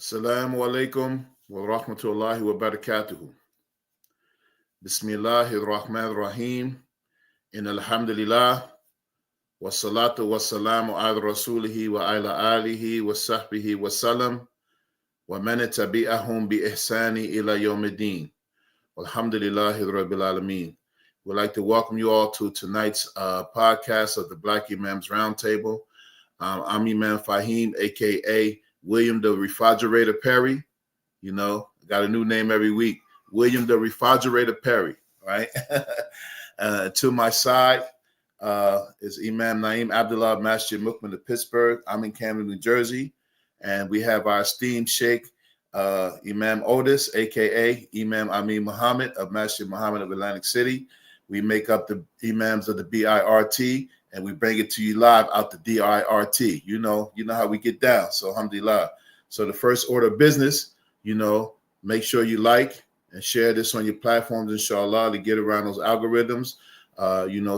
Assalamu alaikum wa rahmatullahi wa barakatuhu. Bismillahir Rahmanir Rahim. In alhamdulillah wa salatu wa salamu ala rasulihi wa ala alihi wa sahbihi wa salam wa man tabi'ahum bi ihsani ila yawmiddin. Alhamdulillahi rabbil alameen. We'd like to welcome you all to tonight's podcast of the Black Imams Roundtable. I'm Imam Faheem, aka William the Refrigerator Perry. You know, got a new name every week. William the Refrigerator Perry, right? To my side is Imam Naeem Abdullah of Masjid of Pittsburgh. I'm in Camden, New Jersey. And we have our esteemed Shaykh, Imam Otis, aka Imam Amin Muhammad of Masjid Muhammad of Atlantic City. We make up the Imams of the BIRT, and we bring it to you live out the DIRT. You know how we get down. So alhamdulillah. So the first order of business, make sure you like and share this on your platforms, inshallah, to get around those algorithms,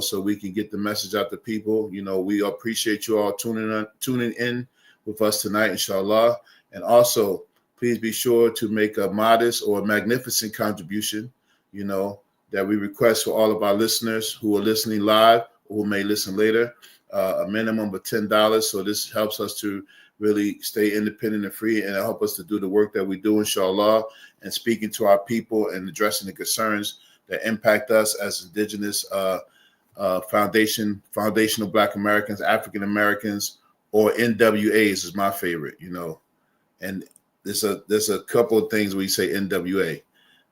so we can get the message out to people. We appreciate you all tuning in with us tonight, inshallah. And also, please be sure to make a modest or a magnificent contribution, that we request for all of our listeners who are listening live or who may listen later, a minimum of $10. So this helps us to really stay independent and free, and help us to do the work that we do, inshallah, and speaking to our people and addressing the concerns that impact us as indigenous foundational Black Americans, African Americans, or NWAs is my favorite, And there's a couple of things where you say NWA.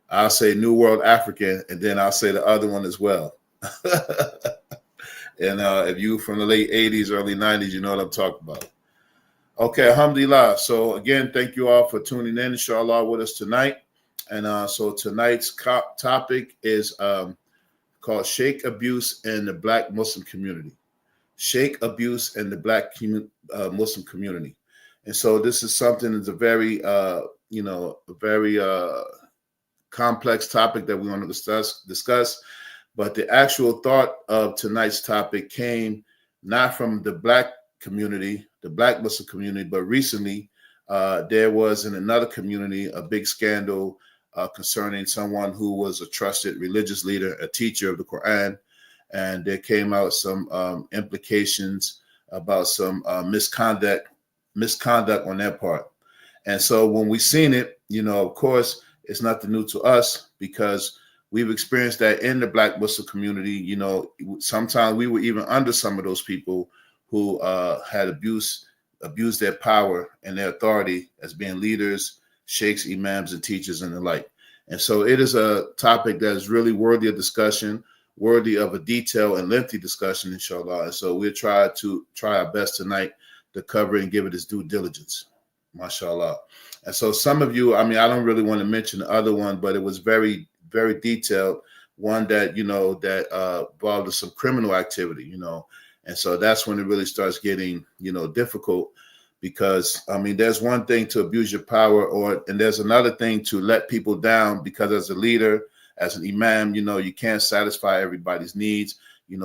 I'll say New World African, and then I'll say the other one as well. And if you from the late 80s, early 90s, you know what I'm talking about. Okay, alhamdulillah. So again, thank you all for tuning in, inshallah, with us tonight. And so tonight's topic is called Shaykh Abuse in the Black Muslim Community. Shaykh Abuse in the Black Muslim Community. And so this is something that's a very, complex topic that we want to discuss. But the actual thought of tonight's topic came not from the Black community, the Black Muslim community, but recently there was in another community a big scandal concerning someone who was a trusted religious leader, a teacher of the Quran, and there came out some implications about some misconduct on their part. And so when we seen it, of course, it's nothing new to us because we've experienced that in the Black Muslim community. Sometimes we were even under some of those people who had abused their power and their authority as being leaders, sheikhs, imams, and teachers and the like. And so it is a topic that is really worthy of discussion, worthy of a detailed and lengthy discussion, inshallah. And so we'll try our best tonight to cover and give it its due diligence, mashallah. And so some of you, I don't really want to mention the other one, but it was very, very detailed, one that, involved some criminal activity, And so that's when it really starts getting, difficult because, there's one thing to abuse your power and there's another thing to let people down because as a leader, as an imam, you can't satisfy everybody's needs.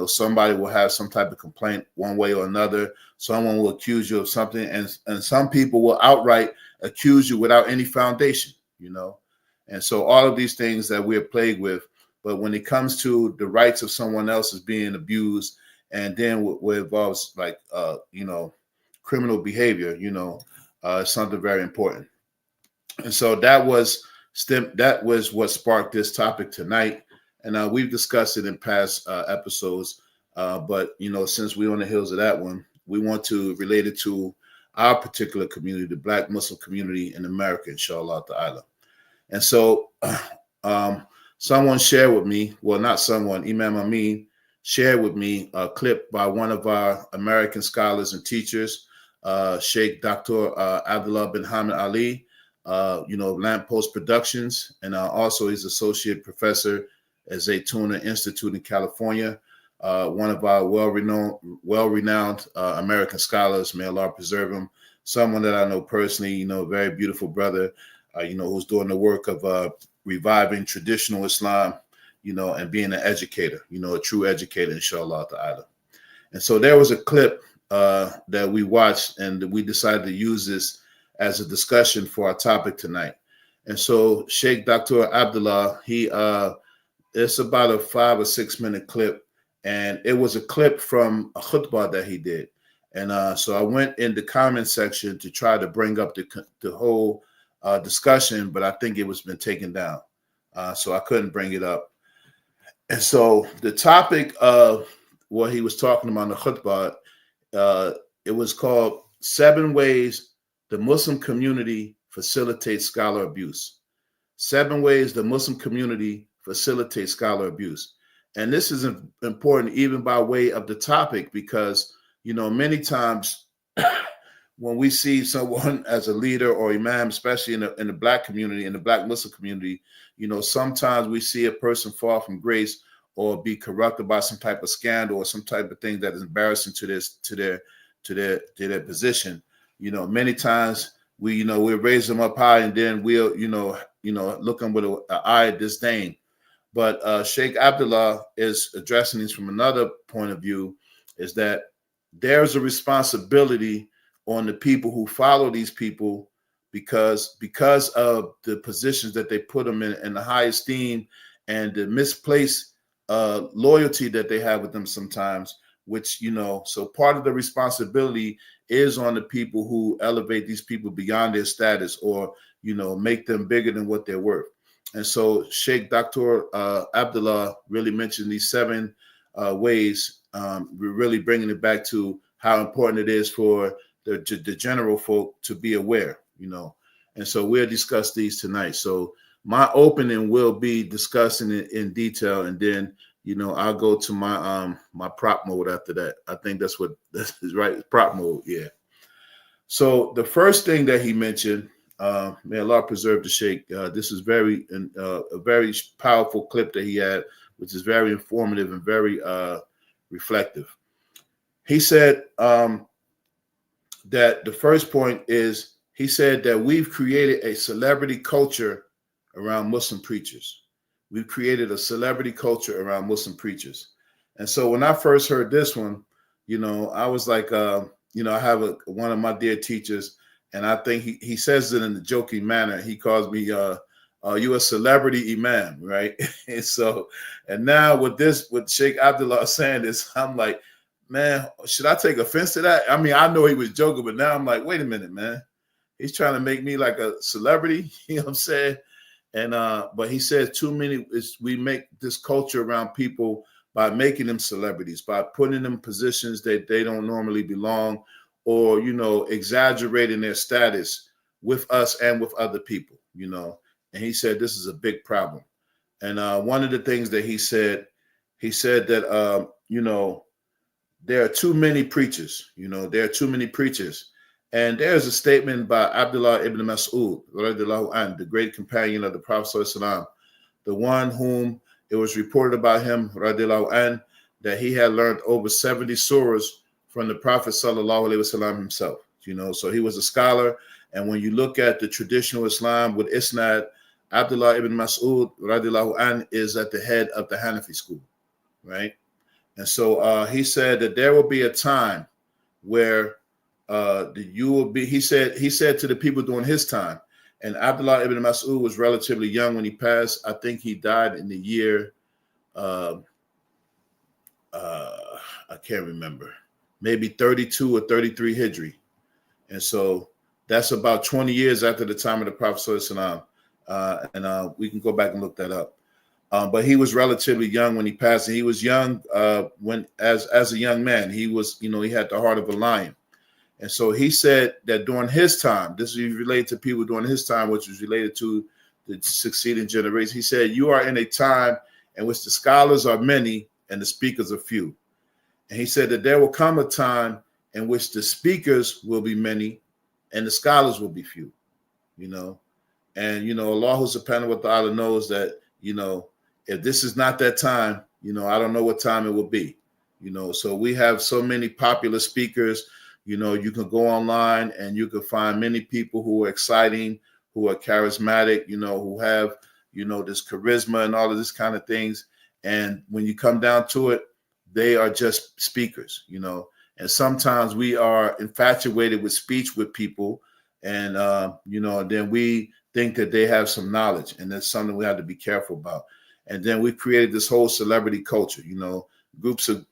Somebody will have some type of complaint one way or another. Someone will accuse you of something and some people will outright accuse you without any foundation, And so all of these things that we're plagued with, but when it comes to the rights of someone else is being abused, and then what involves like, criminal behavior, something very important. And so that was what sparked this topic tonight. And we've discussed it in past episodes. But, since we're on the heels of that one, we want to relate it to our particular community, the Black Muslim community in America, inshallah ta'ala. And so someone shared with me, well, not someone, Imam Amin shared with me a clip by one of our American scholars and teachers, Shaykh Dr. Abdullah bin Hamid Ali, Lamppost Productions, and also he's associate professor at Zaytuna Institute in California, one of our well-renowned American scholars, may Allah preserve him, someone that I know personally, very beautiful brother, who's doing the work of reviving traditional Islam, and being an educator, a true educator, inshallah ta'ala. And so there was a clip that we watched and we decided to use this as a discussion for our topic tonight. And so Sheikh Dr. Abdullah, it's about a 5 or 6 minute clip, and it was a clip from a khutbah that he did. And so I went in the comment section to try to bring up the whole discussion, but I think it was been taken down. So I couldn't bring it up. And so the topic of what he was talking about in the khutbah, it was called 7 Ways the Muslim Community Facilitates Scholar Abuse. 7 ways the Muslim community facilitates scholar abuse. And this is important even by way of the topic, because, many times when we see someone as a leader or imam, especially in the Black community, in the Black Muslim community, sometimes we see a person fall from grace or be corrupted by some type of scandal or some type of thing that is embarrassing to their position. Many times we'll raise them up high, and then we'll, look them with an eye of disdain. But Sheikh Abdullah is addressing this from another point of view, is that there's a responsibility on the people who follow these people because of the positions that they put them in the high esteem and the misplaced loyalty that they have with them sometimes, which, so part of the responsibility is on the people who elevate these people beyond their status or, make them bigger than what they're worth. And so Sheikh Dr. Abdullah really mentioned these 7 ways. We're really bringing it back to how important it is for the general folk to be aware, And so we'll discuss these tonight. So my opening will be discussing it in detail, and then, I'll go to my my prop mode after that. I think that's is right. Prop mode, yeah. So the first thing that he mentioned, may Allah preserve the Sheikh. This is a very powerful clip that he had, which is very informative and very reflective. He said that the first point is, he said that we've created a celebrity culture around Muslim preachers. We've created a celebrity culture around Muslim preachers. And so when I first heard this one, I was like, I have one of my dear teachers, and I think he says it in a joking manner. He calls me, you a celebrity imam, right? and now with Sheikh Abdullah saying this, I'm like, man, should I take offense to that? I mean, I know he was joking, but now I'm like, wait a minute, man. He's trying to make me like a celebrity, you know what I'm saying? And but he says we make this culture around people by making them celebrities, by putting them in positions that they don't normally belong, or, exaggerating their status with us and with other people, And he said this is a big problem. And one of the things that he said that, there are too many preachers, there are too many preachers. And there's a statement by Abdullah ibn Mas'ud, the great companion of the Prophet ﷺ, the one whom it was reported about him, that he had learned over 70 surahs from the Prophet ﷺ himself. So he was a scholar. And when you look at the traditional Islam with Isnad, Abdullah ibn Mas'ud is at the head of the Hanafi school, right? And so he said that there will be a time where you will be, he said to the people during his time, and Abdullah ibn Mas'ud was relatively young when he passed. I think he died in the year, I can't remember, maybe 32 or 33 Hijri. And so that's about 20 years after the time of the Prophet ﷺ. And we can go back and look that up. But he was relatively young when he passed. And he was young when, as a young man, he was, he had the heart of a lion. And so he said that during his time, this is related to people during his time, which was related to the succeeding generation. He said, you are in a time in which the scholars are many and the speakers are few. And he said that there will come a time in which the speakers will be many and the scholars will be few, And, Allah subhanahu wa ta'ala knows that, if this is not that time, I don't know what time it will be, So we have so many popular speakers. You can go online and you can find many people who are exciting, who are charismatic, who have, this charisma and all of this kind of things. And when you come down to it, they are just speakers, And sometimes we are infatuated with speech with people And then we think that they have some knowledge, and that's something we have to be careful about. And then we created this whole celebrity culture, groups of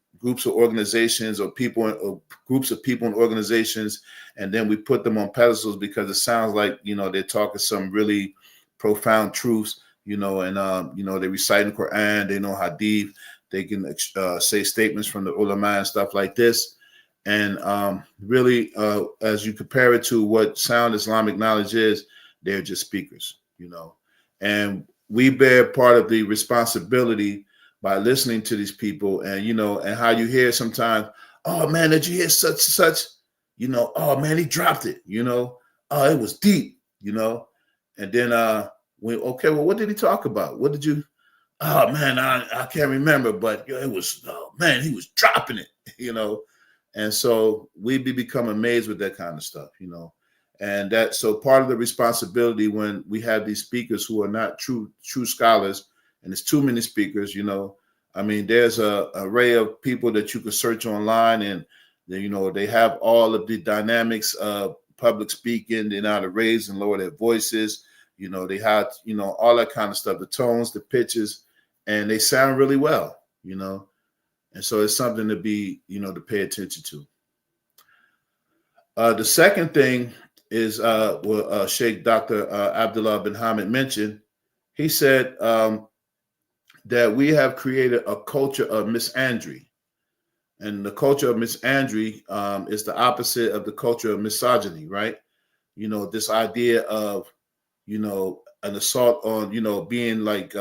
organizations or people or groups of people and organizations, and then we put them on pedestals because it sounds like they're talking some really profound truths, and they recite the Quran, they know Hadith, they can say statements from the ulama and stuff like this. And really, as you compare it to what sound Islamic knowledge is, they're just speakers, and we bear part of the responsibility by listening to these people. And and how you hear sometimes, oh man, did you hear such, oh man, he dropped it, oh, it was deep, and then okay, well, what did he talk about? What did you, oh man, I can't remember, but it was, oh man, he was dropping it, and so we become amazed with that kind of stuff, and so part of the responsibility when we have these speakers who are not true scholars, and there's too many speakers, I mean, there's a array of people that you can search online, and they have all of the dynamics of public speaking. They know how to raise and lower their voices. They have, all that kind of stuff, the tones, the pitches, and they sound really well, and so it's something to be, to pay attention to. The second thing is what Shaykh Dr. Abdullah bin Hamid mentioned. He said that we have created a culture of misandry. And the culture of misandry is the opposite of the culture of misogyny, right? This idea of, an assault on, being like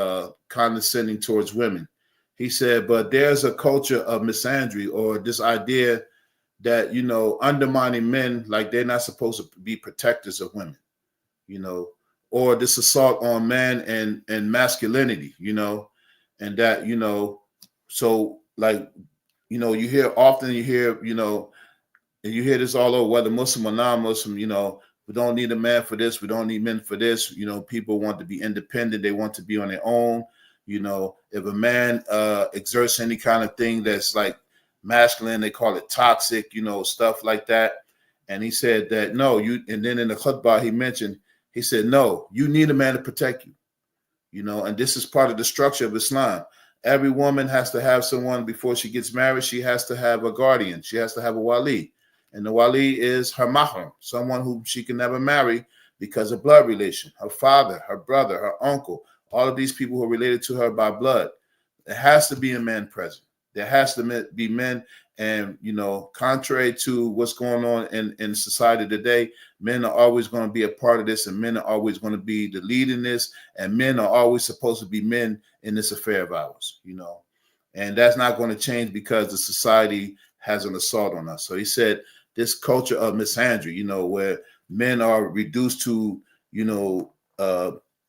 condescending towards women. He said, but there's a culture of misandry, or this idea that, undermining men like they're not supposed to be protectors of women, or this assault on man and masculinity, and that, so like, you hear often, and you hear this all over, whether Muslim or non-Muslim, we don't need a man for this, we don't need men for this, people want to be independent, they want to be on their own. If a man exerts any kind of thing that's like masculine, they call it toxic, stuff like that. And he said that no, and then in the khutbah he said, no, you need a man to protect you, and this is part of the structure of Islam. Every woman has to have someone before she gets married. She has to have a guardian. She has to have a wali. And the wali is her mahram, someone who she can never marry because of blood relation, her father, her brother, her uncle, all of these people who are related to her by blood. There has to be a man present. There has to be men. And, contrary to what's going on in society today, men are always going to be a part of this, and men are always going to be the lead in this, and men are always supposed to be men in this affair of ours, and that's not going to change because the society has an assault on us. So he said this culture of misandry, where men are reduced to,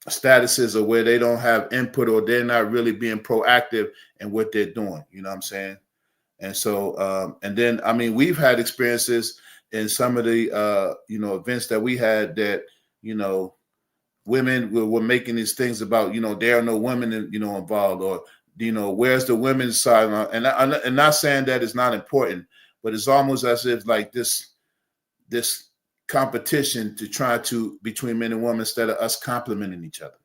statuses or where they don't have input, or they're not really being proactive in what they're doing. You know what I'm saying? And so, and then, I mean, we've had experiences in some of the, events that we had that, women were making these things about, there are no women, involved, or, where's the women's side? And not saying that it's not important, but it's almost as if like this competition to try to between men and women instead of us complimenting each other,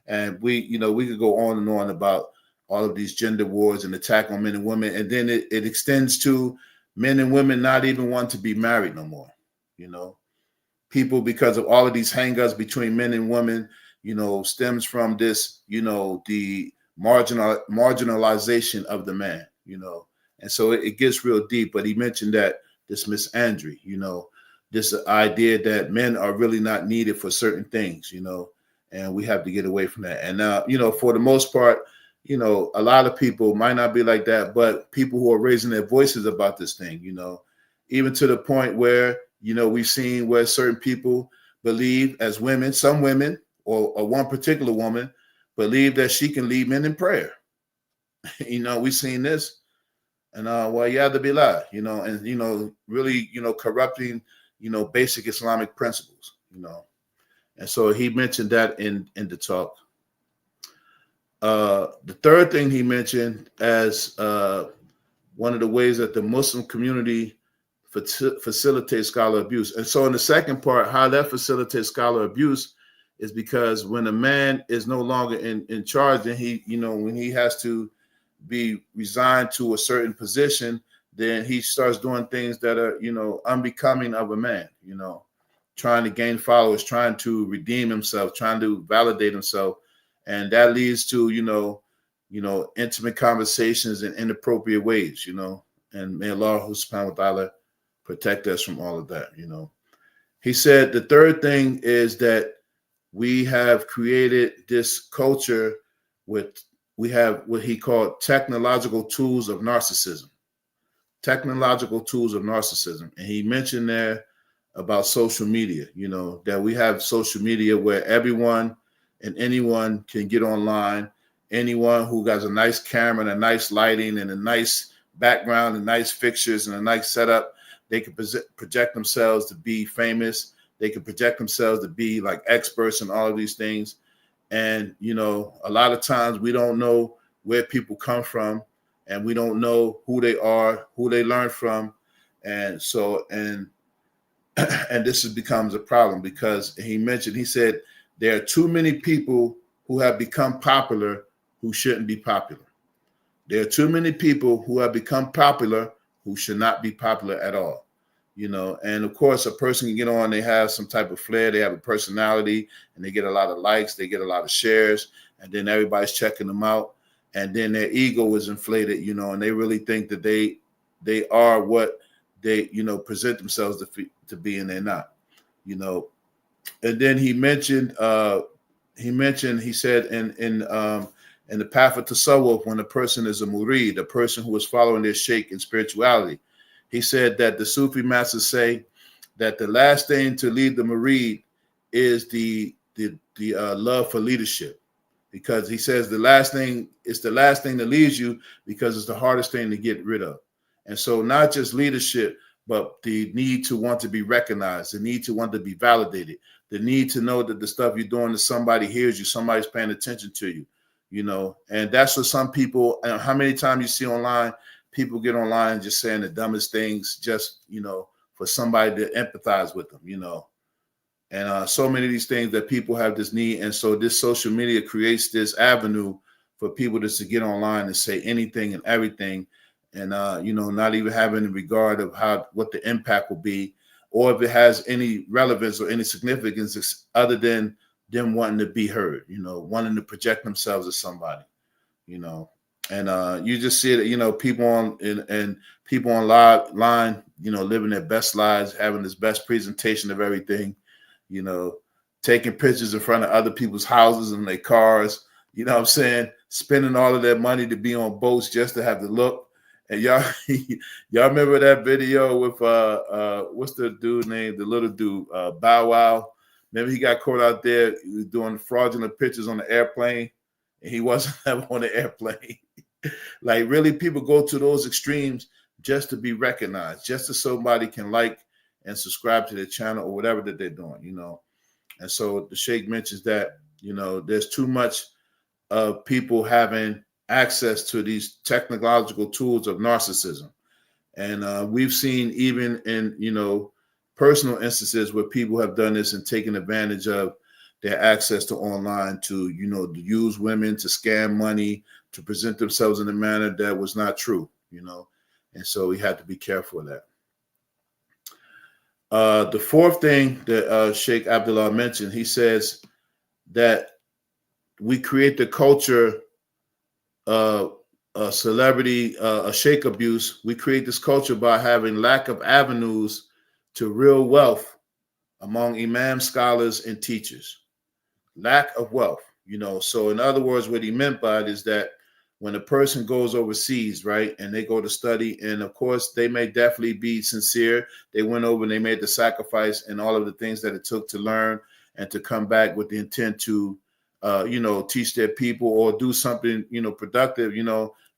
and we could go on and on about all of these gender wars and attack on men and women. And then it extends to men and women not even want to be married no more. People, because of all of these hang-ups between men and women, stems from this, the marginalization of the man, and so it gets real deep. But he mentioned that this misandry, this idea that men are really not needed for certain things, and we have to get away from that. And for the most part, a lot of people might not be like that, but people who are raising their voices about this thing, even to the point where, we've seen where certain people believe as women, some women or one particular woman believe that she can lead men in prayer. We've seen this, and well, you have to be lied, and really, corrupting, basic Islamic principles, and so he mentioned that in the talk. The third thing he mentioned as one of the ways that the Muslim community facilitates scholar abuse. And so in the second part, how that facilitates scholar abuse is because when a man is no longer in charge, and he, when he has to be resigned to a certain position, then he starts doing things that are, unbecoming of a man, trying to gain followers, trying to redeem himself, trying to validate himself. And that leads to, intimate conversations in inappropriate ways, and may Allah subhanahu wa ta'ala protect us from all of that, He said the third thing is that we have created this culture we have what he called technological tools of narcissism. Technological tools of narcissism. And he mentioned there about social media, that we have social media where everyone and anyone can get online. Anyone who has a nice camera and a nice lighting and a nice background and nice fixtures and a nice setup, they can project themselves to be famous. They can project themselves to be like experts in all of these things. And, a lot of times we don't know where people come from, and we don't know who they are, who they learn from. And so, and this becomes a problem because he said, there are too many people who have become popular who shouldn't be popular. There are too many people who have become popular who should not be popular at all. And of course, a person can get on, they have some type of flair, they have a personality, and they get a lot of likes, they get a lot of shares, and then everybody's checking them out. And then their ego is inflated, and they really think that they are what they, present themselves to be, and they're not, And then he said in the path of tasawwuf, when a person is a murid, a person who is following their Shaykh in spirituality, he said that the Sufi masters say that the last thing to lead the murid is the love for leadership, because he says the last thing that leads you, because it's the hardest thing to get rid of. And so not just leadership, but the need to want to be recognized, the need to want to be validated, the need to know that the stuff you're doing, that somebody hears you, somebody's paying attention to you, and that's what some people, and how many times you see online, people get online just saying the dumbest things just, for somebody to empathize with them, and so many of these things that people have this need. And so this social media creates this avenue for people just to get online and say anything and everything. And, not even having a regard of what the impact will be, or if it has any relevance or any significance other than them wanting to be heard, wanting to project themselves as somebody, and you just see that, people on line, living their best lives, having this best presentation of everything, taking pictures in front of other people's houses and their cars, what I'm saying, spending all of their money to be on boats just to have the look. And y'all remember that video with what's the dude named, the little dude, Bow Wow? Maybe he got caught out there doing fraudulent pictures on the airplane, and he wasn't ever on the airplane. Like, really, people go to those extremes just to be recognized, just so somebody can like and subscribe to their channel or whatever that they're doing, And so the Shaykh mentions that, there's too much of people having access to these technological tools of narcissism. And we've seen even in, personal instances where people have done this and taken advantage of their access to online to, to use women, to scam money, to present themselves in a manner that was not true, And so we had to be careful of that. The fourth thing that Sheikh Abdullah mentioned, he says that we create the culture of celebrity, Sheikh abuse. We create this culture by having lack of avenues to real wealth among Imam scholars and teachers. Lack of wealth, So in other words, what he meant by it is that when a person goes overseas, right, and they go to study, and of course they may definitely be sincere. They went over and they made the sacrifice and all of the things that it took to learn and to come back with the intent to, teach their people or do something, productive,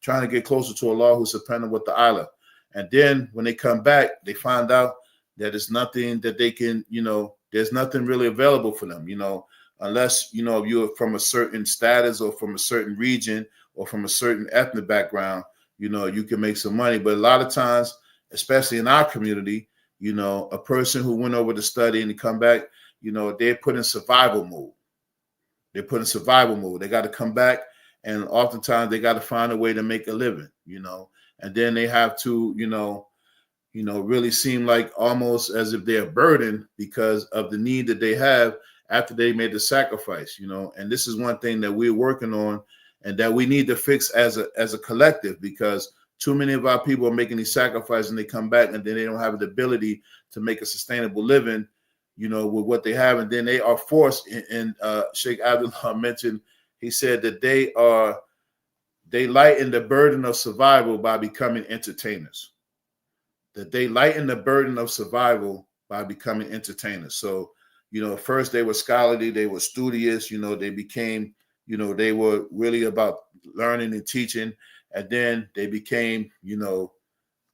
trying to get closer to Allah who's subhanahu wa ta'ala. And then when they come back, they find out that it's nothing that they can, there's nothing really available for them, unless, you're from a certain status or from a certain region or from a certain ethnic background, you can make some money. But a lot of times, especially in our community, a person who went over to study and to come back, they're put in survival mode. They got to come back, and oftentimes they got to find a way to make a living, and then they have to, really seem like almost as if they're a burden because of the need that they have after they made the sacrifice, and this is one thing that we're working on and that we need to fix as a collective, because too many of our people are making these sacrifices and they come back and then they don't have the ability to make a sustainable living, with what they have. And then they are forced, and Shaykh Abdullah mentioned, he said that they lighten the burden of survival by becoming entertainers. So, first they were scholarly, they were studious, they became, they were really about learning and teaching. And then they became,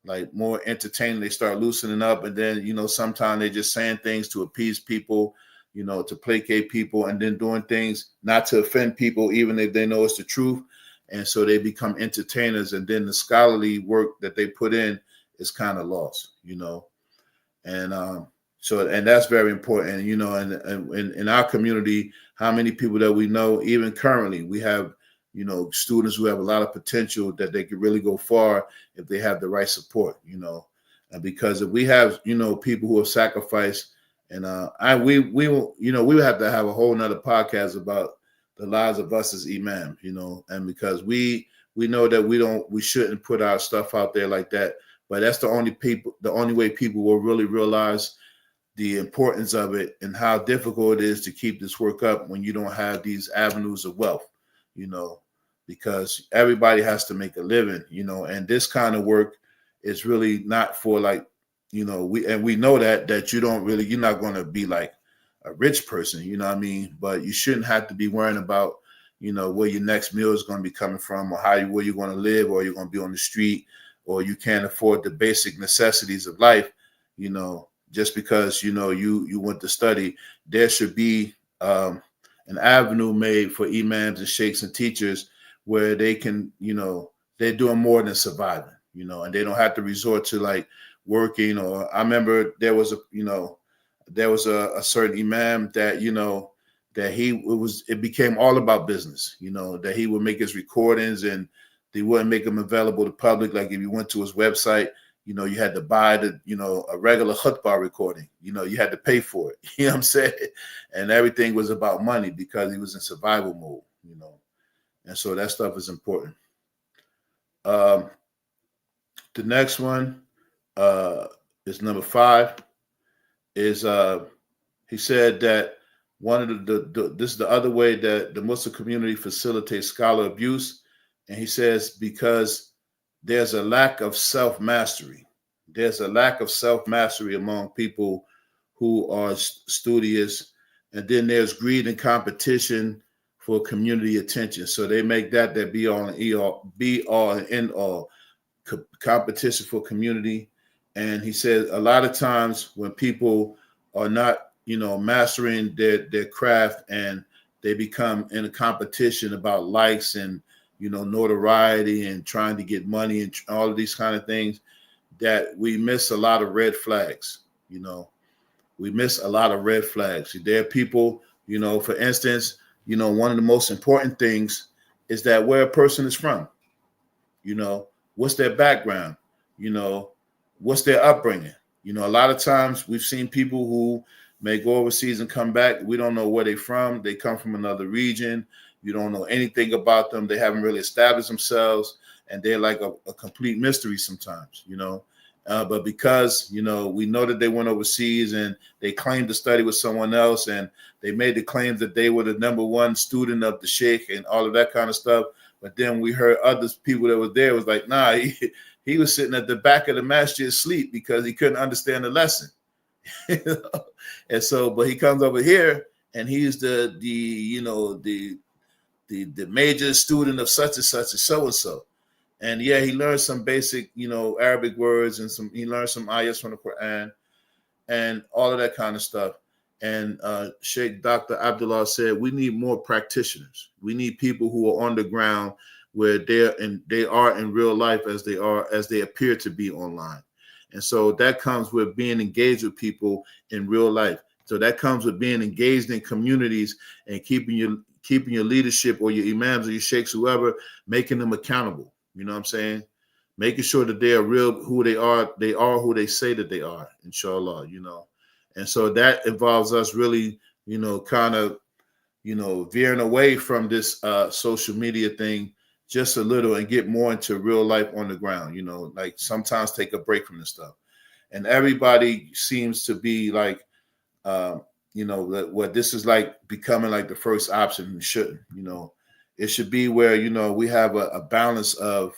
like more entertaining. They start loosening up. And then, sometimes they're just saying things to appease people, to placate people, and then doing things not to offend people, even if they know it's the truth. And so they become entertainers. And then the scholarly work that they put in is kind of lost, and and that's very important. And in our community, how many people that we know, even currently, we have, students who have a lot of potential that they could really go far if they have the right support, and because if we have, people who have sacrificed, and we would have to have a whole nother podcast about the lives of us as Imam, and because we know that we shouldn't put our stuff out there like that. But that's the only way people will really realize the importance of it and how difficult it is to keep this work up when you don't have these avenues of wealth, because everybody has to make a living, and this kind of work is really not for like, we know that you're not going to be like a rich person, but you shouldn't have to be worrying about, where your next meal is going to be coming from, or where you're going to live, or you're going to be on the street, or you can't afford the basic necessities of life, just because, you went to study. There should be an avenue made for imams and sheikhs and teachers where they can, they're doing more than surviving, and they don't have to resort to like working. Or I remember there was a certain imam that, that it became all about business, that he would make his recordings and they wouldn't make them available to public. Like if you went to his website, you had to buy a regular khutbah recording, you had to pay for it, you know what I'm saying? And everything was about money because he was in survival mode, and so that stuff is important. The next one is number 5 is he said that one of this is the other way that the Muslim community facilitates scholar abuse. And he says, because there's a lack of self-mastery. There's a lack of self-mastery among people who are studious. And then there's greed and competition for community attention. So they make that their be all and end all, competition for community. And he says a lot of times when people are not, mastering their craft, and they become in a competition about likes and, notoriety and trying to get money and all of these kind of things, that we miss a lot of red flags. We miss a lot of red flags. There are people, for instance, one of the most important things is that where a person is from, what's their background, what's their upbringing. A lot of times we've seen people who may go overseas and come back. We don't know where they're from. They come from another region. You don't know anything about them. They haven't really established themselves, and they're like a complete mystery sometimes, but because, we know that they went overseas and they claimed to study with someone else, and they made the claims that they were the number one student of the Shaykh and all of that kind of stuff. But then we heard other people that were there was like, nah, he was sitting at the back of the Masjid asleep because he couldn't understand the lesson. And so, but he comes over here and he's the major student of such and such and so and so. And yeah, he learned some basic, Arabic words, and he learned some ayahs from the Quran and all of that kind of stuff. And Sheikh Dr. Abdullah said, we need more practitioners. We need people who are on the ground where they are in real life as they appear to be online. And so that comes with being engaged with people in real life. So that comes with being engaged in communities and keeping your leadership or your imams or your sheikhs, whoever, making them accountable. You know what I'm saying? Making sure that they are real, who they are who they say that they are, inshallah, you know. And so that involves us really, you know, kind of, you know, veering away from this social media thing just a little and get more into real life on the ground, you know, like sometimes take a break from this stuff. And everybody seems to be like, you know, what this is like becoming like the first option, and shouldn't, you know. It should be where, you know, we have a balance of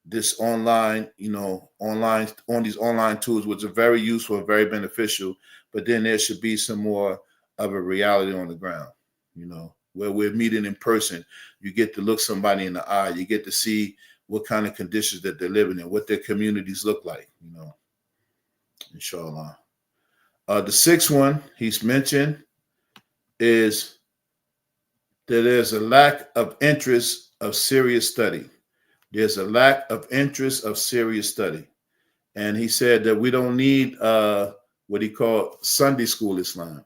this online, you know, on these online tools, which are very useful and very beneficial. But then there should be some more of a reality on the ground, you know, where we're meeting in person. You get to look somebody in the eye. You get to see what kind of conditions that they're living in, what their communities look like, you know, inshallah. The sixth one he's mentioned is that there's a lack of interest of serious study. There's a lack of interest of serious study. And he said that we don't need what he called Sunday school Islam.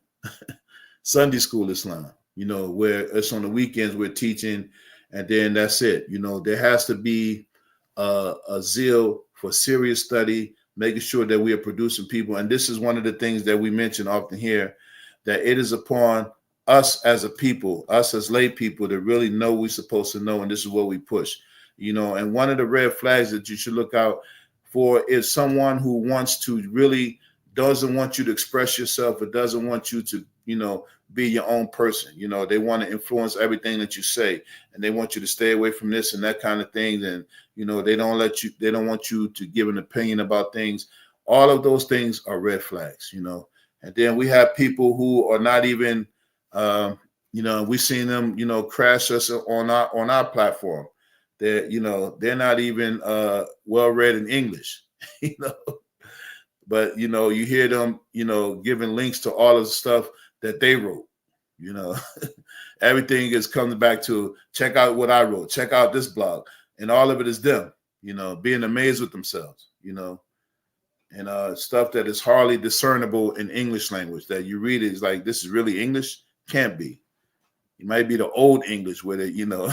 Sunday school Islam, you know, where it's on the weekends we're teaching and then that's it. You know, there has to be a zeal for serious study, making sure that we are producing people. And this is one of the things that we mention often here, that it is upon us as a people, us as lay people, to really know what we're supposed to know. And this is what we push. You know, and one of the red flags that you should look out for is someone who wants to really doesn't want you to express yourself or doesn't want you to, you know, be your own person. You know, they want to influence everything that you say and they want you to stay away from this and that kind of thing. And, you know, they don't want you to give an opinion about things. All of those things are red flags, you know. And then we have people who are not even, you know, we've seen them, you know, crash us on our platform. They're not even well read in English, you know. But you know, you hear them, you know, giving links to all of the stuff that they wrote. You know, everything is coming back to check out what I wrote, check out this blog, and all of it is them. You know, being amazed with themselves. You know, and stuff that is hardly discernible in English language. That you read it is like, this is really English? Can't be. It might be the old English with it, you know.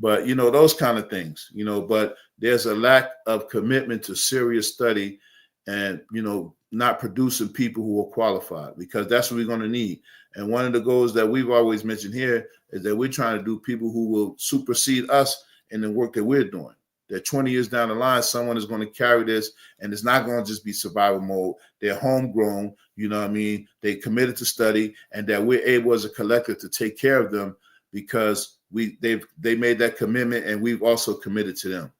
But, you know, those kind of things, you know, but there's a lack of commitment to serious study and, you know, not producing people who are qualified, because that's what we're going to need. And one of the goals that we've always mentioned here is that we're trying to do people who will supersede us in the work that we're doing. That 20 years down the line, someone is going to carry this, and it's not going to just be survival mode. They're homegrown, you know what I mean? They committed to study, and that we're able as a collective to take care of them because they made that commitment, and we've also committed to them,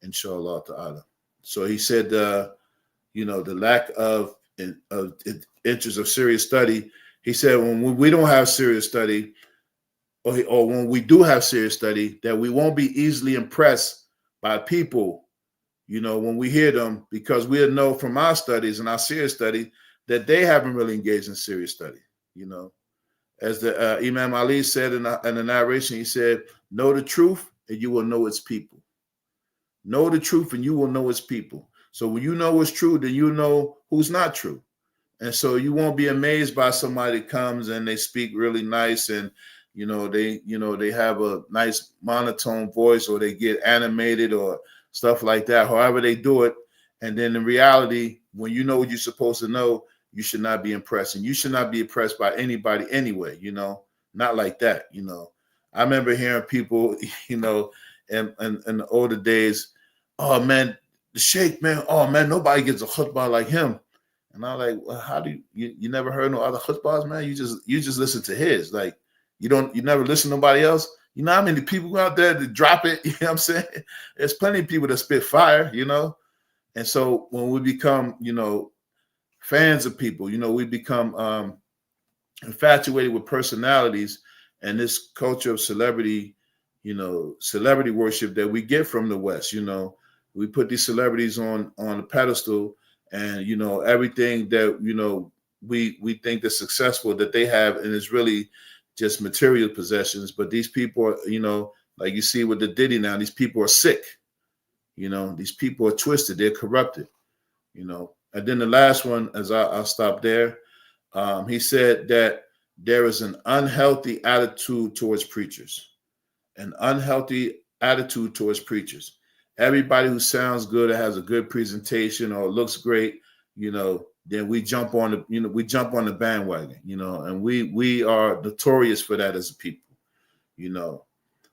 inshallah ta'ala. So he said, you know, the lack of interest of serious study. He said when we don't have serious study, or when we do have serious study, that we won't be easily impressed by people, you know, when we hear them, because we'll know from our studies and our serious study that they haven't really engaged in serious study, you know. As the Imam Ali said in the narration, he said, know the truth and you will know its people. Know the truth and you will know its people. So when you know what's true, then you know who's not true. And so you won't be amazed by somebody that comes and they speak really nice and, you know, they have a nice monotone voice, or they get animated or stuff like that, however they do it. And then in reality, when you know what you're supposed to know, you should not be impressed. And you should not be impressed by anybody anyway, you know, not like that, you know. I remember hearing people, you know, in the older days, oh, man, the Shaykh, man, oh, man, nobody gets a khutbah like him. And I'm like, well, how do you never heard no other khutbahs, man? You just listen to his. Like, you never listen to nobody else. You know how many people out there that drop it? You know what I'm saying? There's plenty of people that spit fire, you know? And so when we become, you know, fans of people, you know, we become infatuated with personalities and this culture of celebrity, you know, celebrity worship that we get from the West. You know, we put these celebrities on a pedestal, and, you know, everything that, you know, we think that's successful that they have, and it's really just material possessions. But these people are, you know, like you see with the Diddy now, these people are sick. You know, these people are twisted, they're corrupted. you know. And then the last one, as I'll stop there, he said that there is an unhealthy attitude towards preachers, an unhealthy attitude towards preachers. Everybody who sounds good or has a good presentation or looks great, you know, then we jump on the bandwagon, you know, and we are notorious for that as a people, you know.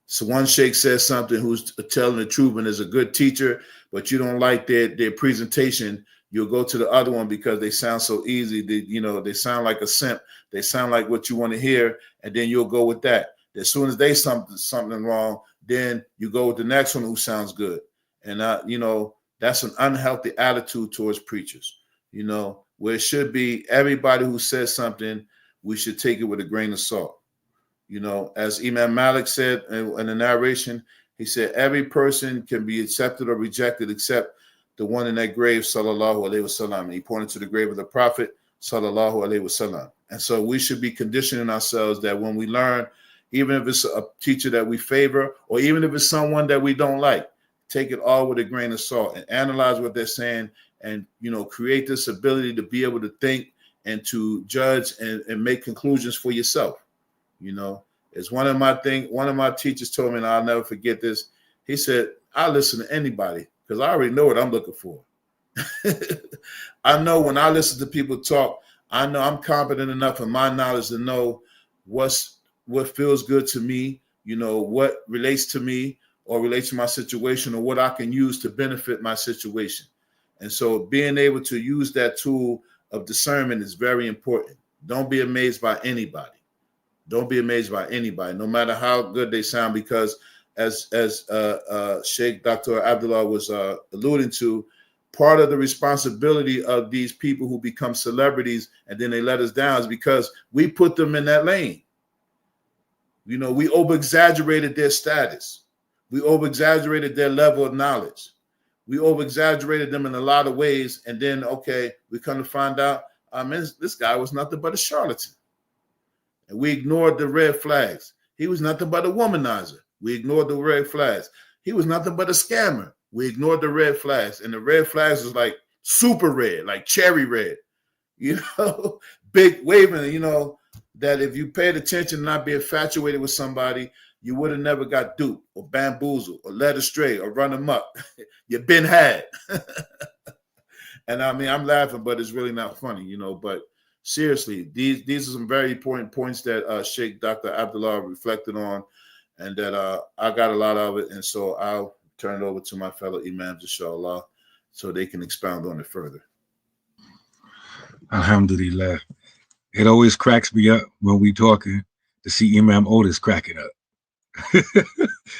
So one sheikh says something who's telling the truth and is a good teacher, but you don't like their presentation, you'll go to the other one because they sound so easy. They sound like a simp. They sound like what you want to hear, and then you'll go with that. As soon as they something wrong, then you go with the next one who sounds good. And that's an unhealthy attitude towards preachers. You know, where it should be everybody who says something, we should take it with a grain of salt. You know, as Imam Malik said in the narration, he said, every person can be accepted or rejected except the one in that grave, sallallahu alaihi wasallam. And he pointed to the grave of the Prophet, sallallahu alaihi wasallam. And so we should be conditioning ourselves that when we learn, even if it's a teacher that we favor, or even if it's someone that we don't like, take it all with a grain of salt and analyze what they're saying, and, you know, create this ability to be able to think and to judge and make conclusions for yourself. You know, it's one of my teachers told me, and I'll never forget this. He said, I listen to anybody because I already know what I'm looking for. I know when I listen to people talk, I know I'm competent enough in my knowledge to know what feels good to me, you know, what relates to me or relates to my situation, or what I can use to benefit my situation. And so being able to use that tool of discernment is very important. Don't be amazed by anybody. Don't be amazed by anybody, no matter how good they sound, because as Shaykh Dr. Abdullah was alluding to, part of the responsibility of these people who become celebrities and then they let us down is because we put them in that lane. You know, we over-exaggerated their status. We over-exaggerated their level of knowledge. We over-exaggerated them in a lot of ways. And then, okay, we come to find out, this guy was nothing but a charlatan. And we ignored the red flags. He was nothing but a womanizer. We ignored the red flags. He was nothing but a scammer. We ignored the red flags. And the red flags was like super red, like cherry red, you know, big waving, you know, that if you paid attention and not be infatuated with somebody, you would have never got duped or bamboozled or led astray or run amok. You've been had. And I mean, I'm laughing, but it's really not funny, you know, but seriously, these are some very important points that Shaykh Dr. Abdullah reflected on, and that I got a lot of it. And so I'll turn it over to my fellow Imams, inshallah, so they can expound on it further. Alhamdulillah. It always cracks me up when we talking to see Imam Otis cracking up.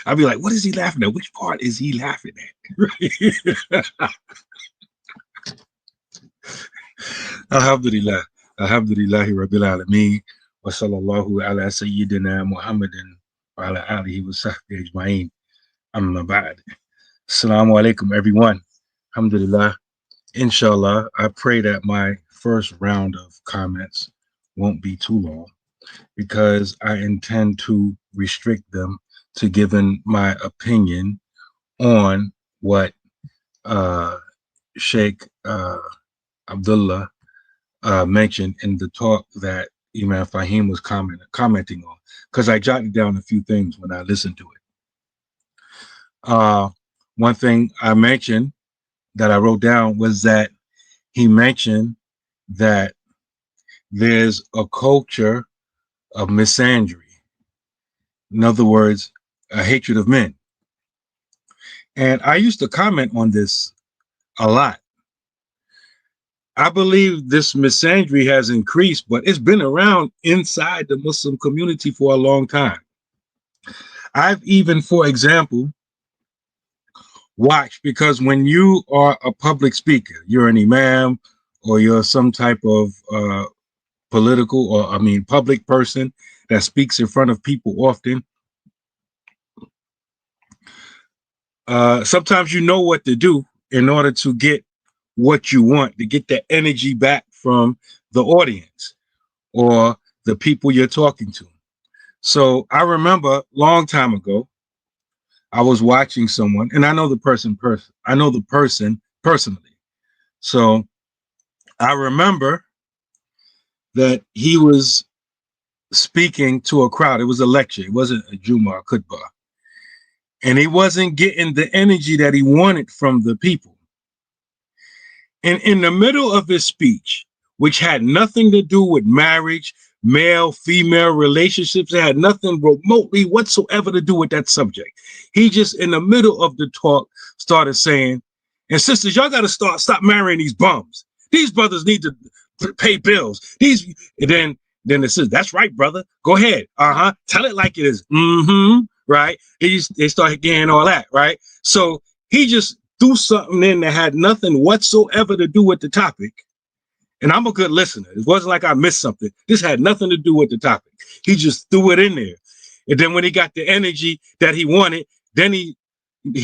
I'll be like, what is he laughing at? Which part is he laughing at? Alhamdulillah. Alhamdulillahi Rabbil Alameen. Wa sallallahu ala Sayyidina Muhammadin wa ala alihi wa sahbihi ajma'in. Amma ba'd. Assalamu alaikum, everyone. Alhamdulillah. Inshallah, I pray that my first round of comments won't be too long, because I intend to restrict them to giving my opinion on what Shaykh Abdullah mentioned in the talk that Imam Faheem was commenting on, because I jotted down a few things when I listened to it. One thing I mentioned that I wrote down was that he mentioned that there's a culture of misandry. In other words, a hatred of men. And I used to comment on this a lot. I believe this misandry has increased, but it's been around inside the Muslim community for a long time. I've even, for example, watched, because when you are a public speaker, you're an imam or you're some type of political or public person that speaks in front of people often, sometimes you know what to do in order to get what you want, to get the energy back from the audience or the people you're talking to. So I remember a long time ago, I was watching someone, and I know the person personally, So I remember that he was speaking to a crowd. It was a lecture. It wasn't a Juma or Khutbah. And he wasn't getting the energy that he wanted from the people. And in the middle of his speech, which had nothing to do with marriage, male, female relationships, it had nothing remotely whatsoever to do with that subject. He just, in the middle of the talk, started saying, and sisters, y'all got to stop marrying these bums. These brothers need to pay bills. And then it says, that's right, brother. Go ahead. Tell it like it is. Right. They started getting all that. Right. So he just threw something in that had nothing whatsoever to do with the topic. And I'm a good listener. It wasn't like I missed something. This had nothing to do with the topic. He just threw it in there. And then when he got the energy that he wanted, then he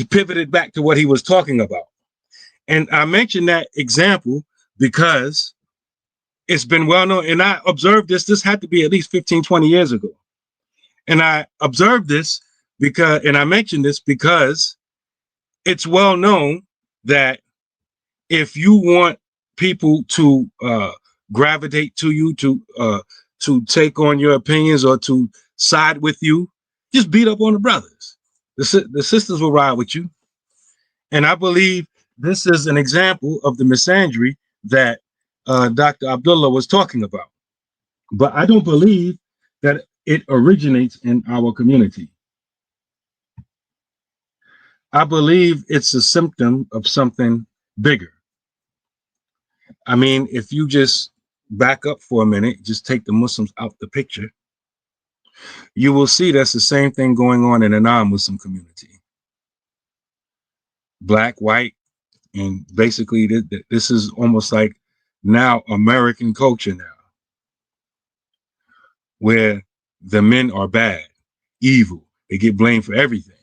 pivoted back to what he was talking about. And I mentioned that example because it's been well known. And I observed this had to be at least 15, 20 years ago. And I observed this and I mentioned this because it's well known that if you want people to gravitate to you, to take on your opinions or to side with you, just beat up on the brothers. The sisters will ride with you. And I believe this is an example of the misandry that Dr. Abdullah was talking about. But I don't believe that it originates in our community. I believe it's a symptom of something bigger. I mean, if you just back up for a minute, just take the Muslims out the picture, you will see that's the same thing going on in a non-Muslim community. Black, white, and basically this is almost like now American culture now, where the men are bad, evil, they get blamed for everything,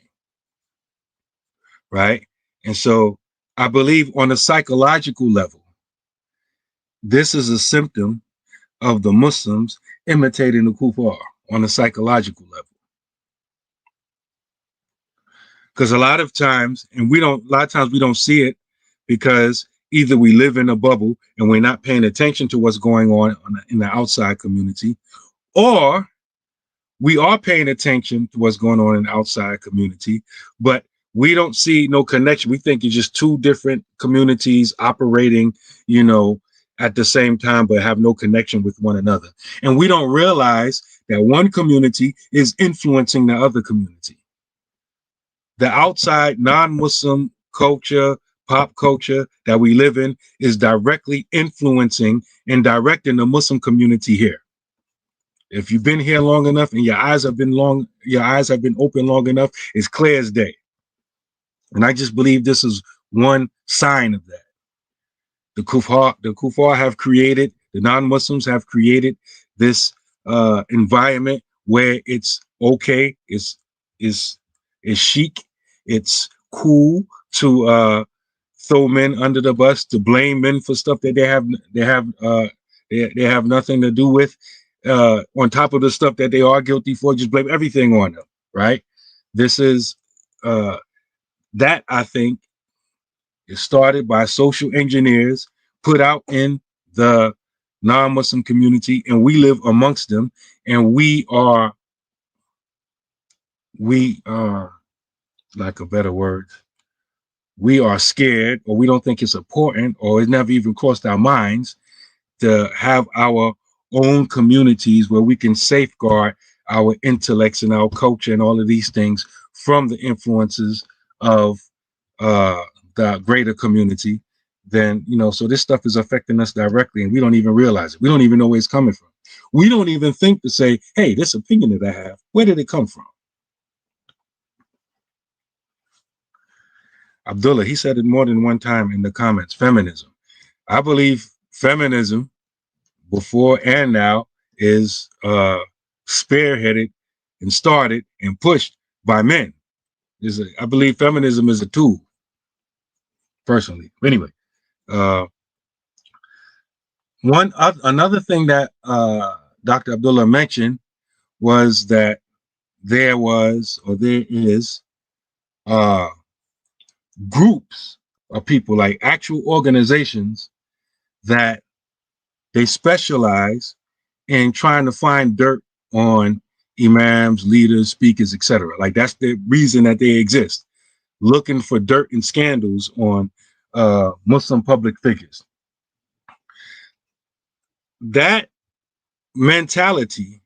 right? And so I believe on a psychological level, this is a symptom of the Muslims imitating the kuffar on a psychological level. Because a lot of times we don't see it because either we live in a bubble and we're not paying attention to what's going on in the outside community, or we are paying attention to what's going on in the outside community, but we don't see no connection. We think it's just two different communities operating, at the same time, but have no connection with one another. And we don't realize that one community is influencing the other community. The outside non-Muslim culture, pop culture that we live in is directly influencing and directing the Muslim community here. If you've been here long enough and your eyes have been open long enough, it's clear as day. And I just believe this is one sign of that. The kuffar have created, the non-Muslims have created this environment where it's okay, it's chic, it's cool to throw men under the bus, to blame men for stuff that they have nothing to do with. On top of the stuff that they are guilty for, just blame everything on them, right? This is that I think is started by social engineers, put out in the non-Muslim community, and we live amongst them, and we are, like a better word, we are scared, or we don't think it's important, or it never even crossed our minds to have our own communities where we can safeguard our intellects and our culture and all of these things from the influences of the greater community. Then, so this stuff is affecting us directly and we don't even realize it. We don't even know where it's coming from. We don't even think to say, hey, this opinion that I have, where did it come from? Abdullah, he said it more than one time in the comments, feminism. I believe feminism before and now is spearheaded and started and pushed by men. I believe feminism is a tool, personally. Anyway, another thing that Dr. Abdullah mentioned was that there is groups of people, like actual organizations that they specialize in trying to find dirt on imams, leaders, speakers, etc. Like that's the reason that they exist, looking for dirt and scandals on Muslim public figures. That mentality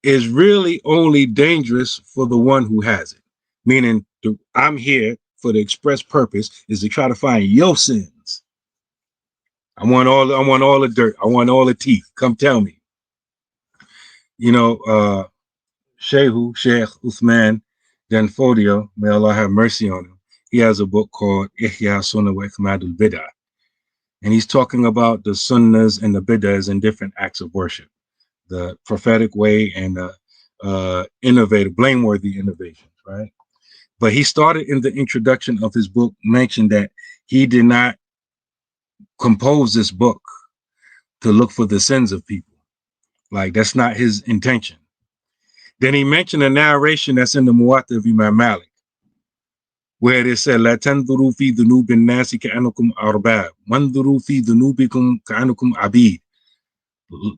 is really only dangerous for the one who has it. Meaning, I'm here for the express purpose is to try to find your sins. I want all the dirt. I want all the teeth. Come tell me. You know, Shaykh Uthman Danfodio, may Allah have mercy on him. He has a book called Ihya Sunnah wa Ikmadul Bid'ah. And he's talking about the sunnahs and the bid'ahs in different acts of worship, the prophetic way and the innovative, blameworthy innovations, right? But he started in the introduction of his book, mentioned that he did not compose this book to look for the sins of people. Like, that's not his intention. Then he mentioned a narration that's in the Muwatta of Imam Malik, where it said, "La tanzuru fi dhunubin nasi ka'anukum arbab, wanzuru fi dhunubikum ka'anukum abid."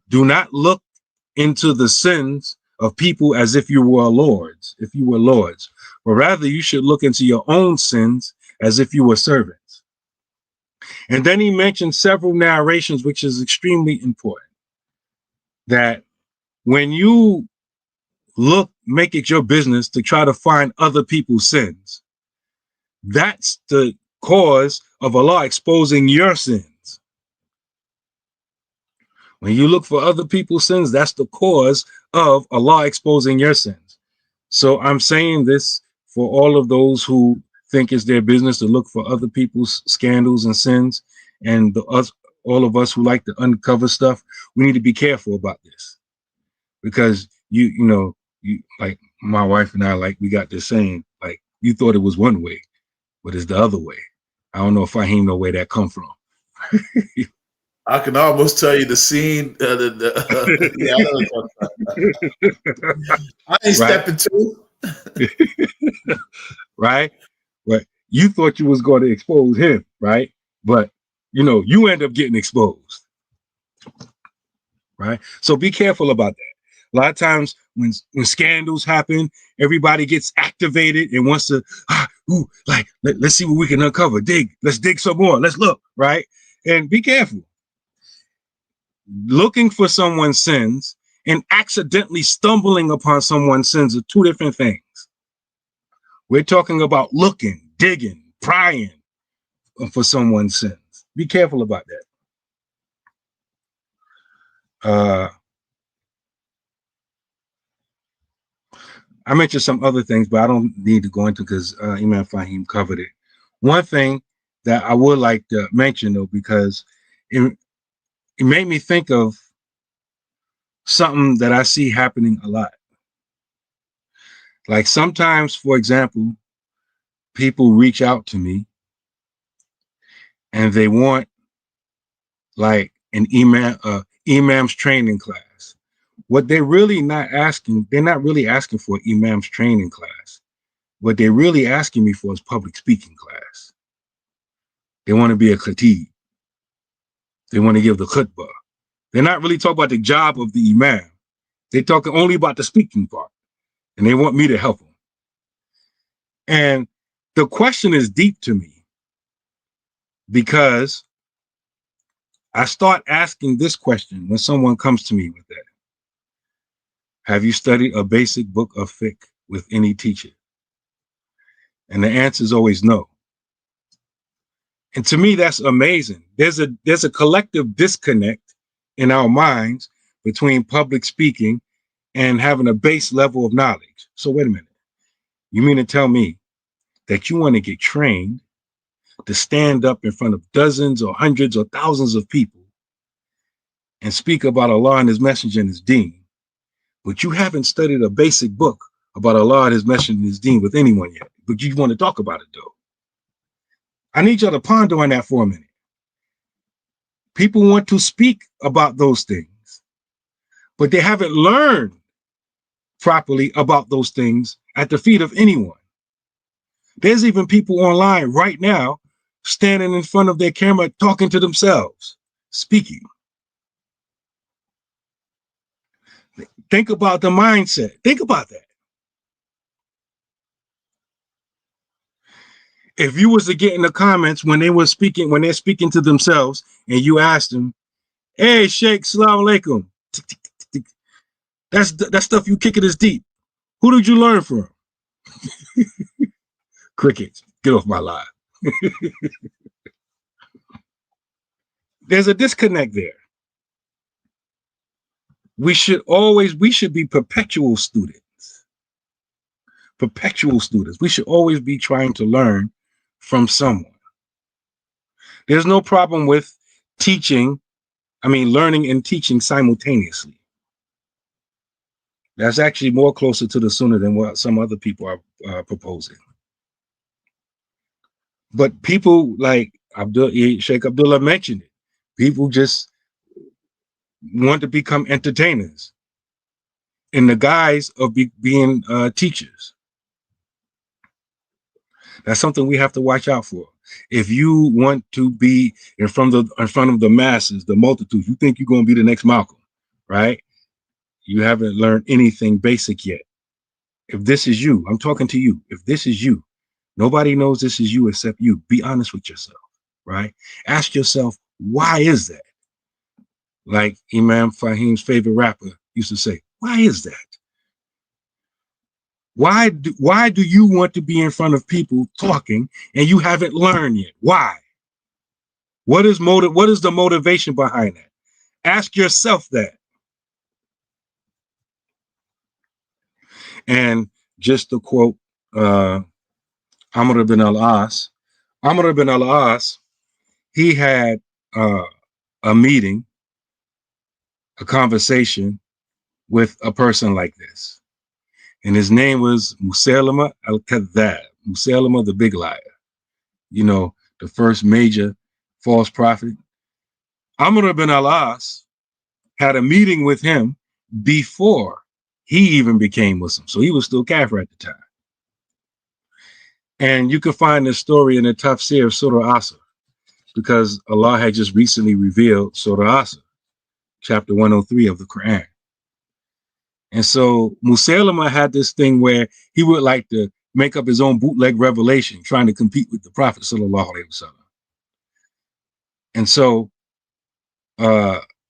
Do not look into the sins of people as if you were lords, but rather you should look into your own sins as if you were servants. And then he mentioned several narrations, which is extremely important, that when you make it your business to try to find other people's sins, that's the cause of Allah exposing your sins. When you look for other people's sins, that's the cause of Allah exposing your sins. So I'm saying this for all of those who think it's their business to look for other people's scandals and sins, and all of us who like to uncover stuff. We need to be careful about this, because you know, like my wife and I, like, we got this saying, like, you thought it was one way, but it's the other way. I don't know if Faheem know where that come from. I can almost tell you the scene. Yeah, I know what you're talking about. I ain't stepping to. Right? But you thought you was going to expose him, right? But you know, you end up getting exposed, right? So be careful about that. A lot of times when scandals happen, everybody gets activated and wants to, let's see what we can uncover. Let's dig some more. Let's look, right? And be careful. Looking for someone's sins and accidentally stumbling upon someone's sins are two different things. We're talking about looking, digging, prying for someone's sins. Be careful about that. I mentioned some other things, but I don't need to go into because Imam Faheem covered it. One thing that I would like to mention, though, because it made me think of something that I see happening a lot. Like sometimes, for example, people reach out to me and they want like an imam's training class. What they're really not asking, they're not really asking for imam's training class. What they're really asking me for is public speaking class. They want to be a khatib. They want to give the khutbah. They're not really talking about the job of the imam. They're talking only about the speaking part. And they want me to help them. And the question is deep to me because I start asking this question when someone comes to me with that. Have you studied a basic book of fiqh with any teacher? And the answer is always no. And to me, that's amazing. There's a collective disconnect in our minds between public speaking and having a base level of knowledge. So wait a minute. You mean to tell me that you want to get trained to stand up in front of dozens or hundreds or thousands of people and speak about Allah and His Messenger and His Deen, but you haven't studied a basic book about Allah and His Messenger and His Deen with anyone yet, but you want to talk about it though? I need y'all to ponder on that for a minute. People want to speak about those things, but they haven't learned properly about those things at the feet of anyone. There's even people online right now standing in front of their camera, talking to themselves, speaking. Think about the mindset. Think about that. If you was to get in the comments when they were speaking, when they're speaking to themselves, and you asked them, "Hey, Shaykh, salam alaikum," that stuff you kick it is deep. Who did you learn from? Crickets. Get off my live. There's a disconnect there. We should be perpetual students. Perpetual students. We should always be trying to learn from someone. There's no problem with learning and teaching simultaneously. That's actually more closer to the sunnah than what some other people are proposing. But people like Sheikh Abdullah mentioned it. People just want to become entertainers in the guise of being teachers. That's something we have to watch out for. If you want to be in front of the masses, the multitude, you think you're going to be the next Malcolm, right? You haven't learned anything basic yet. If this is you, I'm talking to you. If this is you, nobody knows this is you except you. Be honest with yourself, right? Ask yourself, why is that? Like Imam Faheem's favorite rapper used to say, why is that? Why do you want to be in front of people talking and you haven't learned yet? Why? What is the motivation behind that? Ask yourself that. And just to quote Amr ibn al-As, he had a meeting, a conversation with a person like this. And his name was Musaylama al-Kadhab, Musaylama the big liar. You know, the first major false prophet. Amr ibn al-As had a meeting with him before he even became Muslim. So he was still Kafir at the time. And you can find this story in the tafsir of Surah Asr, because Allah had just recently revealed Surah Asr, chapter 103 of the Quran. And so Musaylama had this thing where he would like to make up his own bootleg revelation, trying to compete with the Prophet sallallahu alaihi wasallam. And so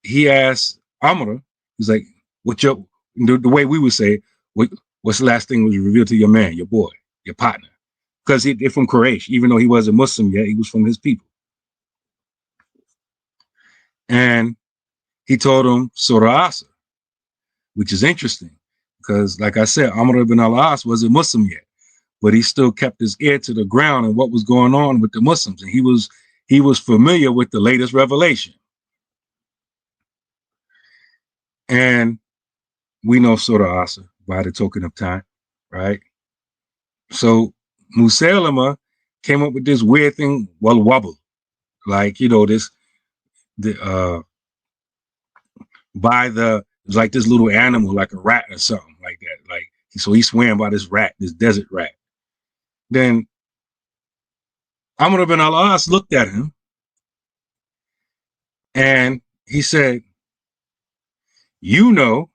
he asked Amr, he's like, the way we would say, what's the last thing was revealed to your man, your boy, your partner? Because they're from Quraysh, even though he wasn't Muslim yet, he was from his people. And he told him Surah Asr, which is interesting because, like I said, Amr ibn al-As wasn't Muslim yet, but he still kept his ear to the ground and what was going on with the Muslims, and he was familiar with the latest revelation. And we know Surah Asr by the token of time, right? So Musaylama came up with this weird thing, wobble, like, you know, it's like this little animal, like a rat or something like that. Like, so he swam by this rat, this desert rat. Then Amr ibn al-As looked at him and he said, you know,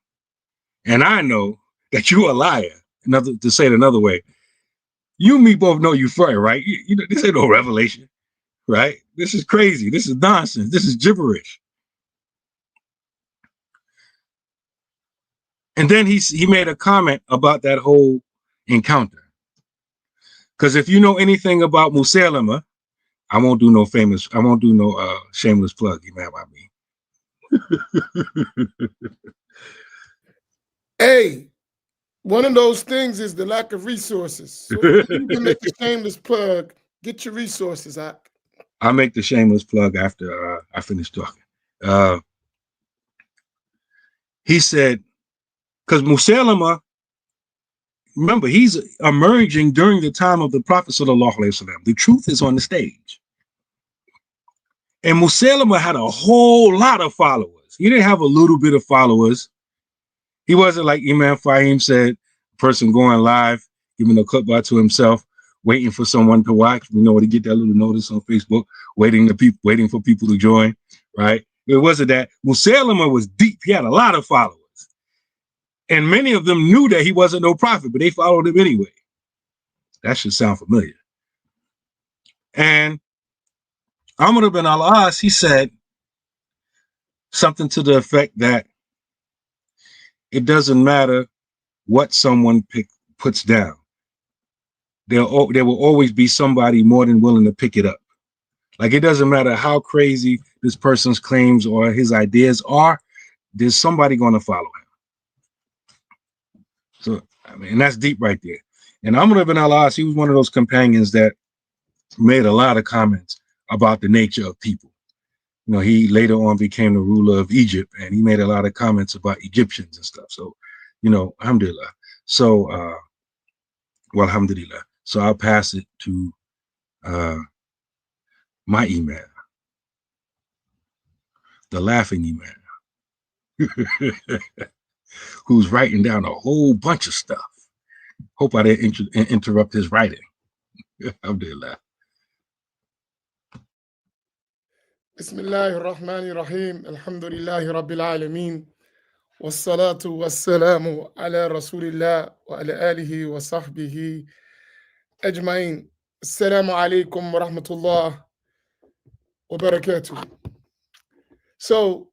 and I know that you're a liar. To say it another way, you and me both know you fry, right? You know, this ain't no revelation, right? This is crazy. This is nonsense. This is gibberish. And then he made a comment about that whole encounter. Because if you know anything about Musaylama, I won't do no shameless plug, Imam Amin. Hey, one of those things is the lack of resources. So if you can make a shameless plug, get your resources out. I'll make the shameless plug after I finish talking. He said, because Musaylama, remember, he's emerging during the time of the Prophet sallallahu alaihi wasallam. The truth is on the stage. And Musaylama had a whole lot of followers. He didn't have a little bit of followers. He wasn't like Imam Faheem said, a person going live, giving a khutbah to himself waiting for someone to watch. We know to get that little notice on Facebook, waiting for people to join, right? It wasn't that. Musaylama was deep. He had a lot of followers. And many of them knew that he wasn't no prophet, but they followed him anyway. That should sound familiar. And Amr ibn al-As, he said something to the effect that it doesn't matter what someone puts down. There will always be somebody more than willing to pick it up. Like, it doesn't matter how crazy this person's claims or his ideas are, there's somebody going to follow him. So, I mean, that's deep right there. And Amr ibn al-As, he was one of those companions that made a lot of comments about the nature of people. You know, he later on became the ruler of Egypt, and he made a lot of comments about Egyptians and stuff. So, you know, alhamdulillah. So, well, alhamdulillah. So I'll pass it to my Imam, the laughing Imam, who's writing down a whole bunch of stuff. Hope I didn't interrupt his writing. Alhamdulillah. Bismillahir Rahmanir Rahim. Alhamdulillahi Rabbil Alameen. Wassalatu wassalamu ala Rasulillah wa ala alihi wa sahbihi ajma'in. Assalamu alaikum wa rahmatullah wa barakatuh. So,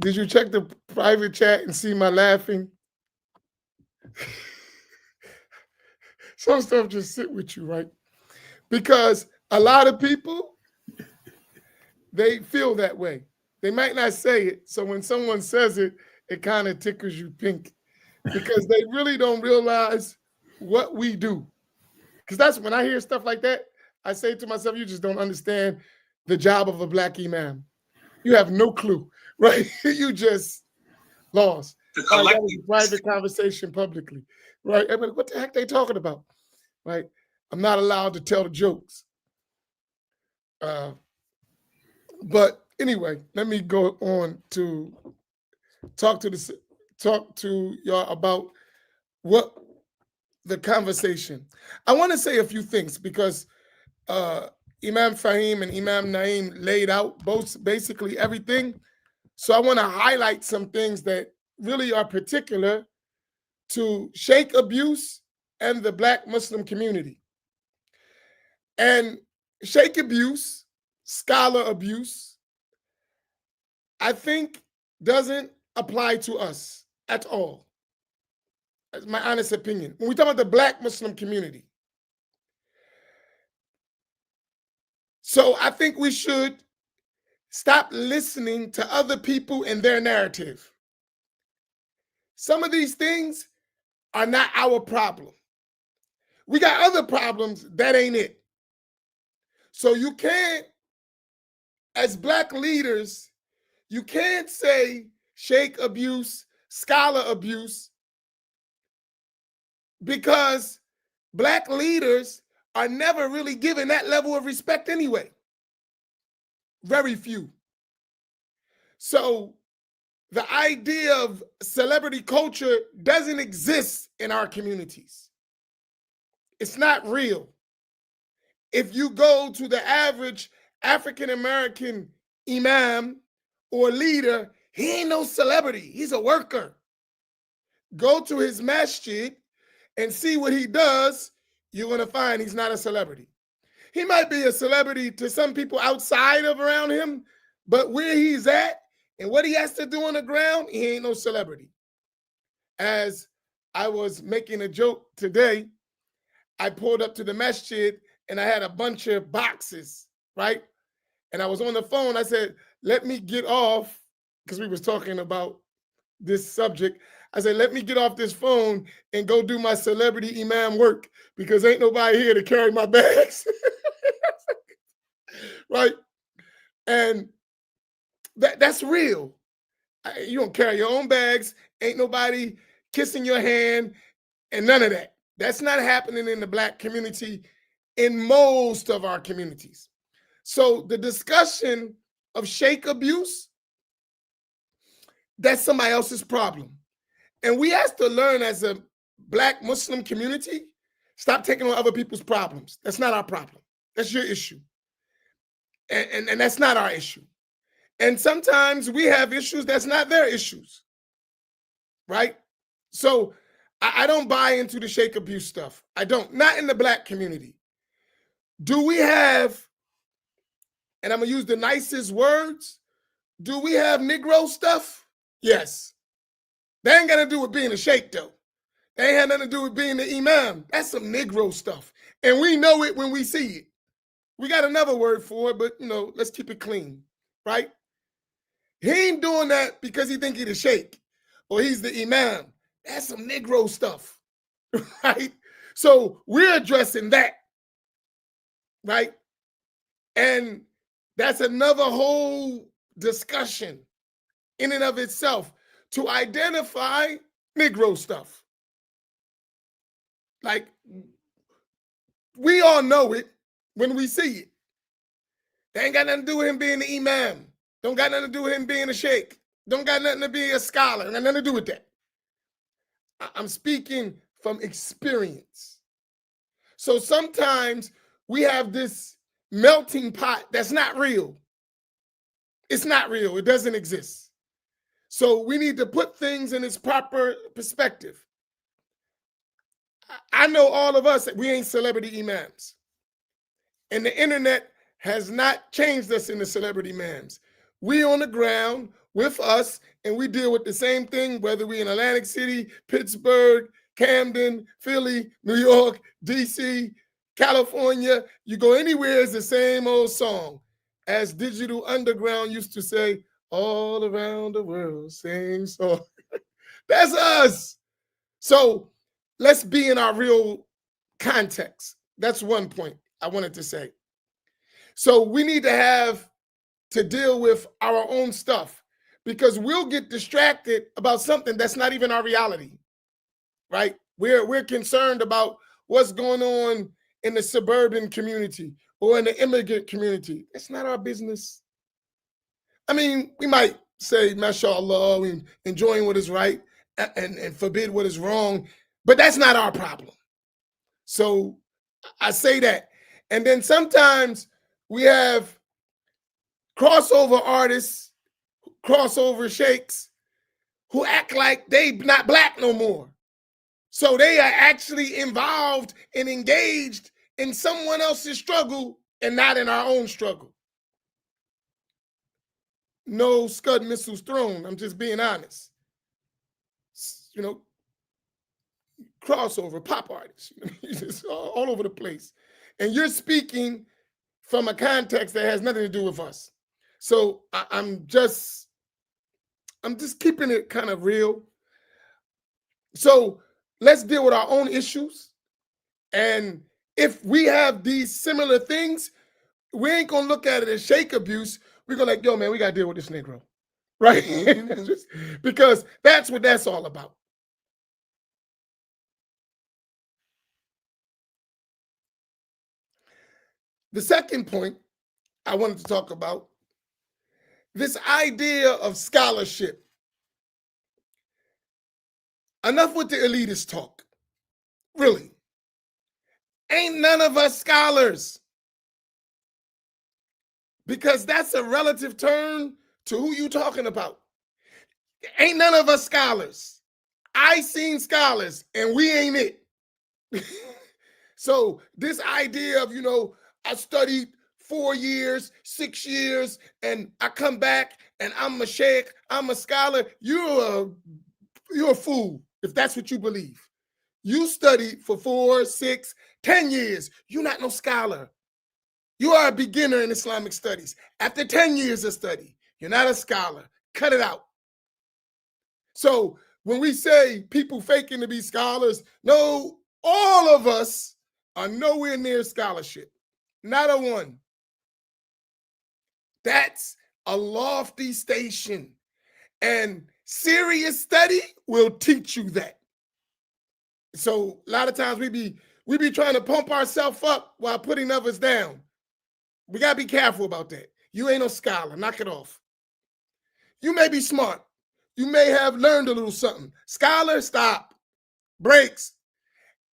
did you check the private chat and see my laughing? Some stuff just sit with you, right? Because a lot of people, they feel that way. They might not say it. So when someone says it, it kind of tickles you pink because they really don't realize what we do. Because that's when I hear stuff like that, I say to myself, you just don't understand the job of a black imam. You have no clue, right? You just lost. That was a private conversation publicly, right? Everybody, what the heck they talking about, right? I'm not allowed to tell the jokes. But anyway, let me go on to talk to y'all about what the conversation. I want to say a few things because Imam Faheem and Imam Naeem laid out both basically everything. So I want to highlight some things that really are particular to Shaykh abuse and the Black Muslim community. And Shaykh abuse, scholar abuse, I think doesn't apply to us at all. That's my honest opinion. When we talk about the Black Muslim community. So I think we should stop listening to other people and their narrative. Some of these things are not our problem. We got other problems, that ain't it. So you can't, as Black leaders, you can't say Shaykh abuse, scholar abuse, because Black leaders are never really given that level of respect anyway. Very few. So the idea of celebrity culture doesn't exist in our communities. It's not real. If you go to the average African-American imam or leader, he ain't no celebrity. He's a worker. Go to his masjid and see what he does. You're going to find he's not a celebrity. He might be a celebrity to some people outside of around him, but where he's at and what he has to do on the ground, he ain't no celebrity. As I was making a joke today, I pulled up to the masjid and I had a bunch of boxes, right? And I was on the phone. I said, let me get off, because we was talking about this subject. I said, let me get off this phone and go do my celebrity imam work, because ain't nobody here to carry my bags. Right? And that's real. You don't carry your own bags. Ain't nobody kissing your hand and none of that. That's not happening in the Black community in most of our communities. So the discussion of Shaykh abuse, that's somebody else's problem. And we have to learn as a Black Muslim community, Stop taking on other people's problems. That's not our problem. That's your issue. And that's not our issue. And sometimes we have issues that's not their issues, right? So I don't buy into the Shaykh abuse stuff. I don't, not in the Black community. Do we have, and I'm gonna use the nicest words, do we have Negro stuff? Yes. They ain't got to do with being a Shaykh though. They ain't had nothing to do with being the Imam. That's some Negro stuff. And we know it when we see it. We got another word for it, but let's keep it clean, right? He ain't doing that because he think he's the Shaykh or he's the Imam. That's some Negro stuff, right? So we're addressing that, right? And that's another whole discussion in and of itself to identify Negro stuff. Like, we all know it when we see it. They ain't got nothing to do with him being the Imam. Don't got nothing to do with him being a Shaykh. Don't got nothing to be a scholar. Got nothing to do with that. I'm speaking from experience. So sometimes we have this melting pot that's not real. It's not real. It doesn't exist. So we need to put things in its proper perspective. I know all of us, we ain't celebrity imams. And the internet has not changed us into celebrity imams. We on the ground with us, and we deal with the same thing, whether we in Atlantic City, Pittsburgh, Camden, Philly, New York, DC, California. You go anywhere, it's the same old song. As Digital Underground used to say, all around the world, same song. That's us. So let's be in our real context. That's one point I wanted to say. So we need to deal with our own stuff, because we'll get distracted about something that's not even our reality, right? We're concerned about what's going on in the suburban community or in the immigrant community. It's not our business. I mean, we might say, mashallah, we enjoying what is right and forbid what is wrong, but that's not our problem. So I say that. And then sometimes we have crossover artists, crossover sheikhs who act like they not Black no more. So they are actually involved and engaged in someone else's struggle and not in our own struggle. No Scud missiles thrown. I'm just being honest. Crossover, pop artists, just all over the place. And you're speaking from a context that has nothing to do with us. So I'm just keeping it kind of real. So let's deal with our own issues. And if we have these similar things, we ain't gonna look at it as Shaykh abuse. We're gonna like, yo, man, we gotta deal with this Negro, right? Because that's what that's all about. The second point I wanted to talk about, this idea of scholarship. Enough with the elitist talk. Really. Ain't none of us scholars. Because that's a relative term to who you talking about. Ain't none of us scholars. I seen scholars and we ain't it. So this idea of, I studied 4 years, 6 years, and I come back and I'm a sheikh, I'm a scholar. You're a fool if that's what you believe. You studied for 4, 6, 10 years. You're not no scholar. You are a beginner in Islamic studies. After 10 years of study, you're not a scholar. Cut it out. So when we say people faking to be scholars, no, all of us are nowhere near scholarship. Not a one. That's a lofty station. And serious study will teach you that. So a lot of times we be trying to pump ourselves up while putting others down. We got to be careful about that. You ain't no scholar. Knock it off. You may be smart. You may have learned a little something. Scholar, stop. Breaks.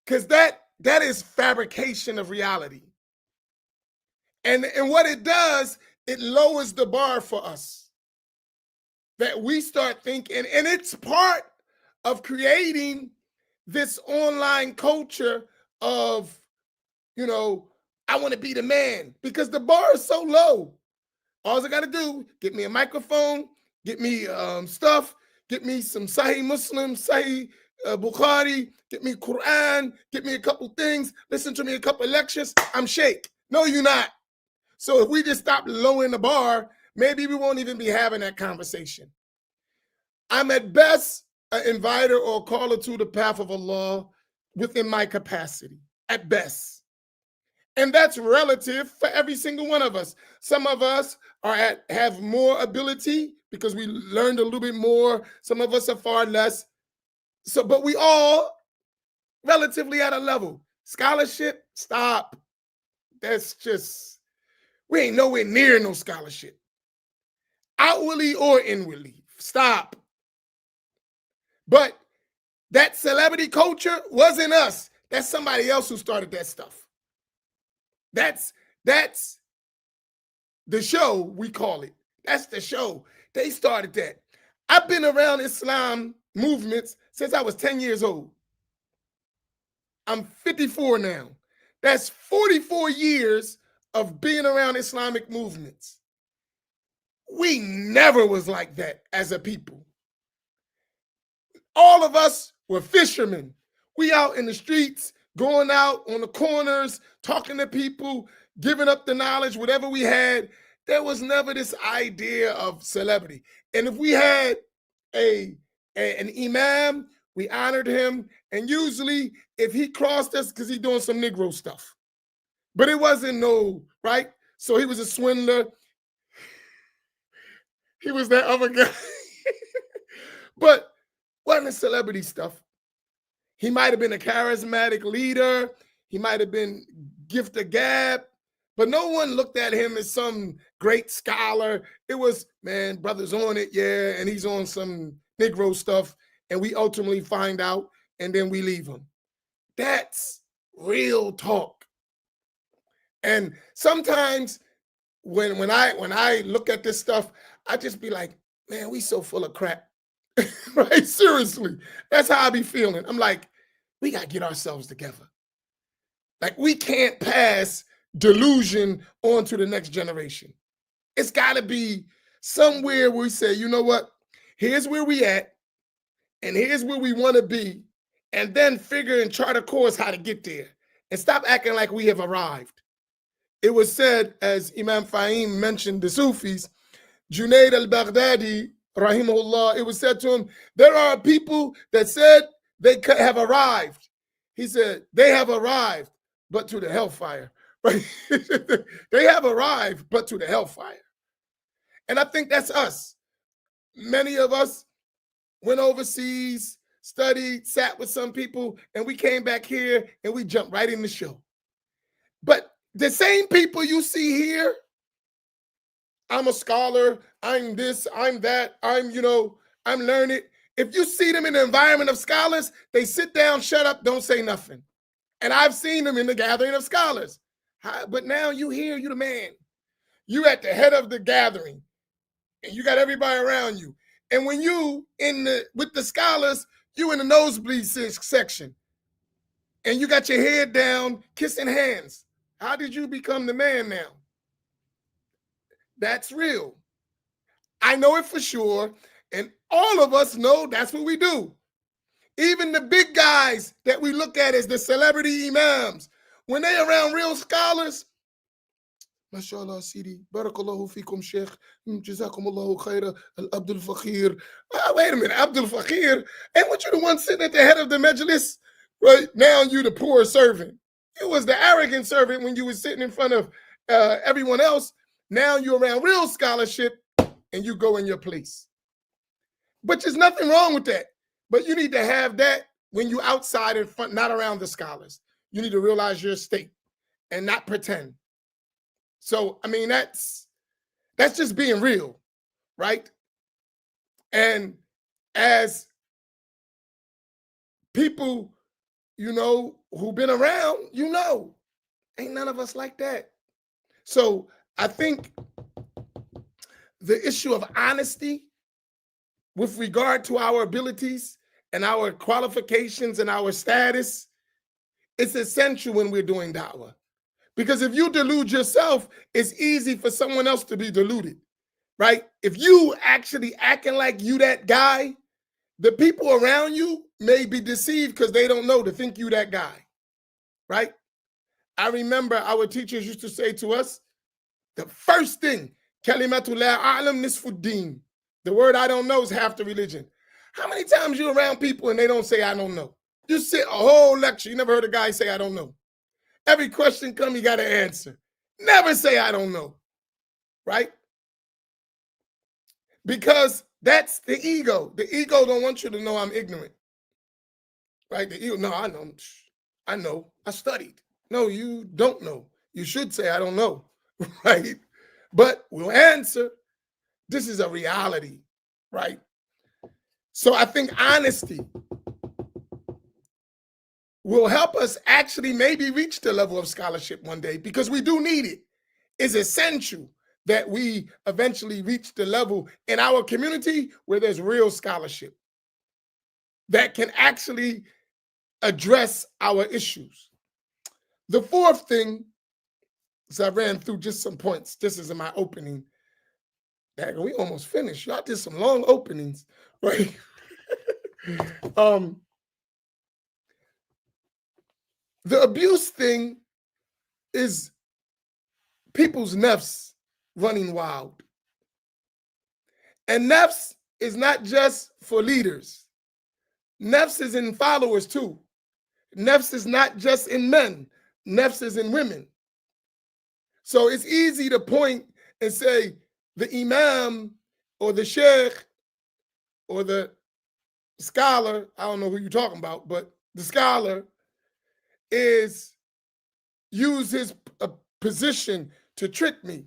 Because that that is fabrication of reality. And what it does, it lowers the bar for us. That we start thinking, and it's part of creating this online culture of, you know, I want to be the man, because the bar is so low. All I got to do, get me a microphone, get me stuff, get me some Sahih Muslim, Sahih Bukhari, get me Quran, get me a couple things, listen to me a couple lectures, I'm Shaykh. No, you're not. So if we just stop lowering the bar, maybe we won't even be having that conversation. I'm at best an inviter or a caller to the path of Allah within my capacity, at best. And that's relative for every single one of us. Some of us have more ability because we learned a little bit more. Some of us are far less. So, but we all relatively at a level. Scholarship, stop. That's just, we ain't nowhere near no scholarship. Outwardly or inwardly, stop. But that celebrity culture wasn't us. That's somebody else who started that stuff. That's the show, we call it. That's the show. They started that. I've been around Islam movements since I was 10 years old. I'm 54 now. That's 44 years of being around Islamic movements. We never was like that as a people. All of us were fishermen. We out in the streets, going out on the corners, talking to people, giving up the knowledge, whatever we had. There was never this idea of celebrity. And if we had an Imam, we honored him. And usually if he crossed us, because he's doing some Negro stuff. But it wasn't no, right? So he was a swindler. He was that other guy. But wasn't celebrity stuff. He might have been a charismatic leader. He might have been gift of gab, but no one looked at him as some great scholar. It was, man, brother's on it, yeah, and he's on some Negro stuff, and we ultimately find out, and then we leave him. That's real talk. And sometimes when I look at this stuff, I just be like, man, we so full of crap. Right? Seriously. That's how I be feeling. I'm like, we got to get ourselves together. Like, we can't pass delusion on to the next generation. It's got to be somewhere where we say, you know what? Here's where we at, and here's where we want to be, and then figure and chart a course how to get there. And stop acting like we have arrived. It was said, as Imam Faheem mentioned the Sufis, Junaid al-Baghdadi, rahimahullah, it was said to him, there are people that said they have arrived. He said, they have arrived, but to the hellfire. Right? They have arrived, but to the hellfire. And I think that's us. Many of us went overseas, studied, sat with some people, and we came back here and we jumped right in the show. But the same people you see here, I'm a scholar, I'm this, I'm that, I'm learned. If you see them in the environment of scholars, they sit down, shut up, don't say nothing. And I've seen them in the gathering of scholars. But now you here, you the man. You at the head of the gathering, and you got everybody around you. And when you with the scholars, you in the nosebleed section, and you got your head down, kissing hands. How did you become the man now? That's real. I know it for sure, and all of us know that's what we do. Even the big guys that we look at as the celebrity imams, when they around real scholars, mashallah, Sidi, barakallahu fikum, Shaykh, jazakumullahu khaira, Abdul Fakir. Wait a minute, Abdul Fakir, ain't what you the one sitting at the head of the majlis? Right now, you the poor servant. You was the arrogant servant when you was sitting in front of everyone else. Now you're around real scholarship, and you go in your place. But there's nothing wrong with that. But you need to have that when you're outside in front, not around the scholars. You need to realize your state and not pretend. So, I mean, that's just being real, right? And as people you know, who been around, you know, ain't none of us like that. So I think the issue of honesty with regard to our abilities and our qualifications and our status is essential when we're doing da'wah. Because if you delude yourself, it's easy for someone else to be deluded, right? If you actually acting like you that guy, the people around you may be deceived because they don't know to think you that guy, right? I remember our teachers used to say to us, the first thing, kalimatul la a'lam nisfuddin. The word I don't know is half the religion. How many times you around people and they don't say I don't know? You sit a whole lecture, you never heard a guy say I don't know. Every question come, you got to answer. Never say I don't know, right? Because that's the ego. The ego don't want you to know I'm ignorant, right? The ego, no, I know. I know. I studied. No, you don't know. You should say I don't know, right? But we'll answer. This is a reality, right? So I think honesty will help us actually maybe reach the level of scholarship one day, because we do need it. It's essential that we eventually reach the level in our community where there's real scholarship that can actually address our issues. The fourth thing, as I ran through just some points, this is in my opening. We almost finished. Y'all did some long openings, right? The abuse thing is people's nafs running wild. And nafs is not just for leaders. Nafs is in followers too. Nafs is not just in men. Nafs is in women. So it's easy to point and say the Imam or the Shaykh or the scholar, I don't know who you're talking about, but the scholar is use his position to trick me.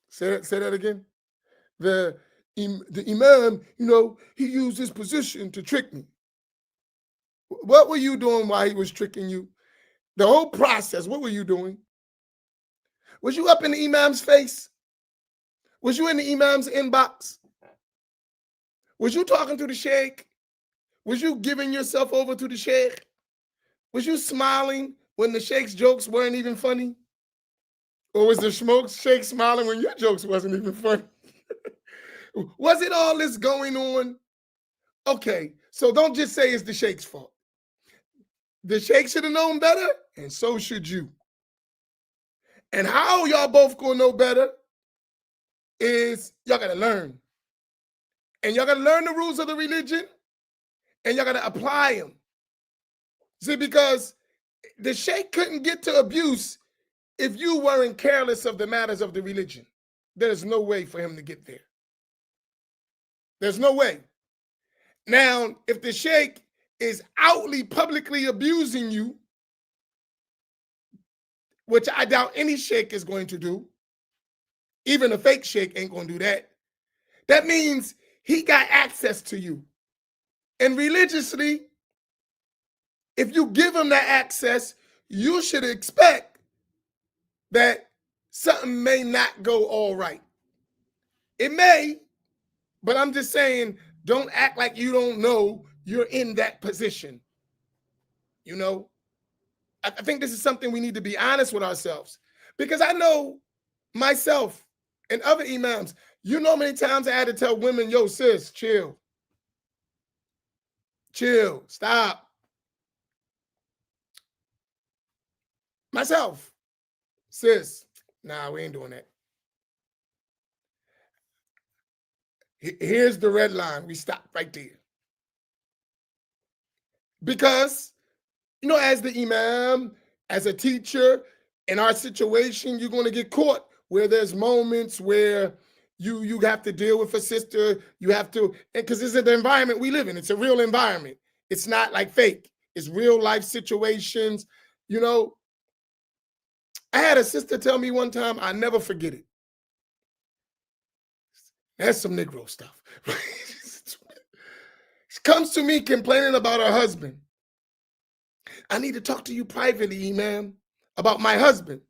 Say that again. The Imam, you know, he used his position to trick me. What were you doing while he was tricking you? The whole process, what were you doing? Was you up in the Imam's face? Was you in the Imam's inbox? Was you talking to the Shaykh? Was you giving yourself over to the Shaykh? Was you smiling when the Sheikh's jokes weren't even funny? Or was the Shaykh smiling when your jokes wasn't even funny? Was it all this going on? Okay, so don't just say it's the Sheikh's fault. The Shaykh should have known better, and so should you. And how y'all both gonna know better is y'all gotta learn. And y'all gotta learn the rules of the religion, and y'all gotta apply them. See, because the Shaykh couldn't get to abuse if you weren't careless of the matters of the religion. There's no way for him to get there. There's no way. Now, if the Shaykh is outly publicly abusing you, which I doubt any Shaykh is going to do, even a fake Shaykh ain't going to do that, that means he got access to you. And religiously, if you give him that access, you should expect that something may not go all right. It may, but I'm just saying, don't act like you don't know you're in that position. You know, I think this is something we need to be honest with ourselves, because I know myself and other imams, you know, many times I had to tell women, yo, sis, chill, stop. Myself, sis, nah, we ain't doing that. Here's the red line. We stop right there. Because, you know, as the imam, as a teacher, in our situation, you're going to get caught where there's moments where you have to deal with a sister. You have to, because this is the environment we live in. It's a real environment. It's not like fake. It's real life situations. You know, I had a sister tell me one time, I never forget it. That's some Negro stuff. comes to me complaining about her husband, I need to talk to you privately, Imam, about my husband.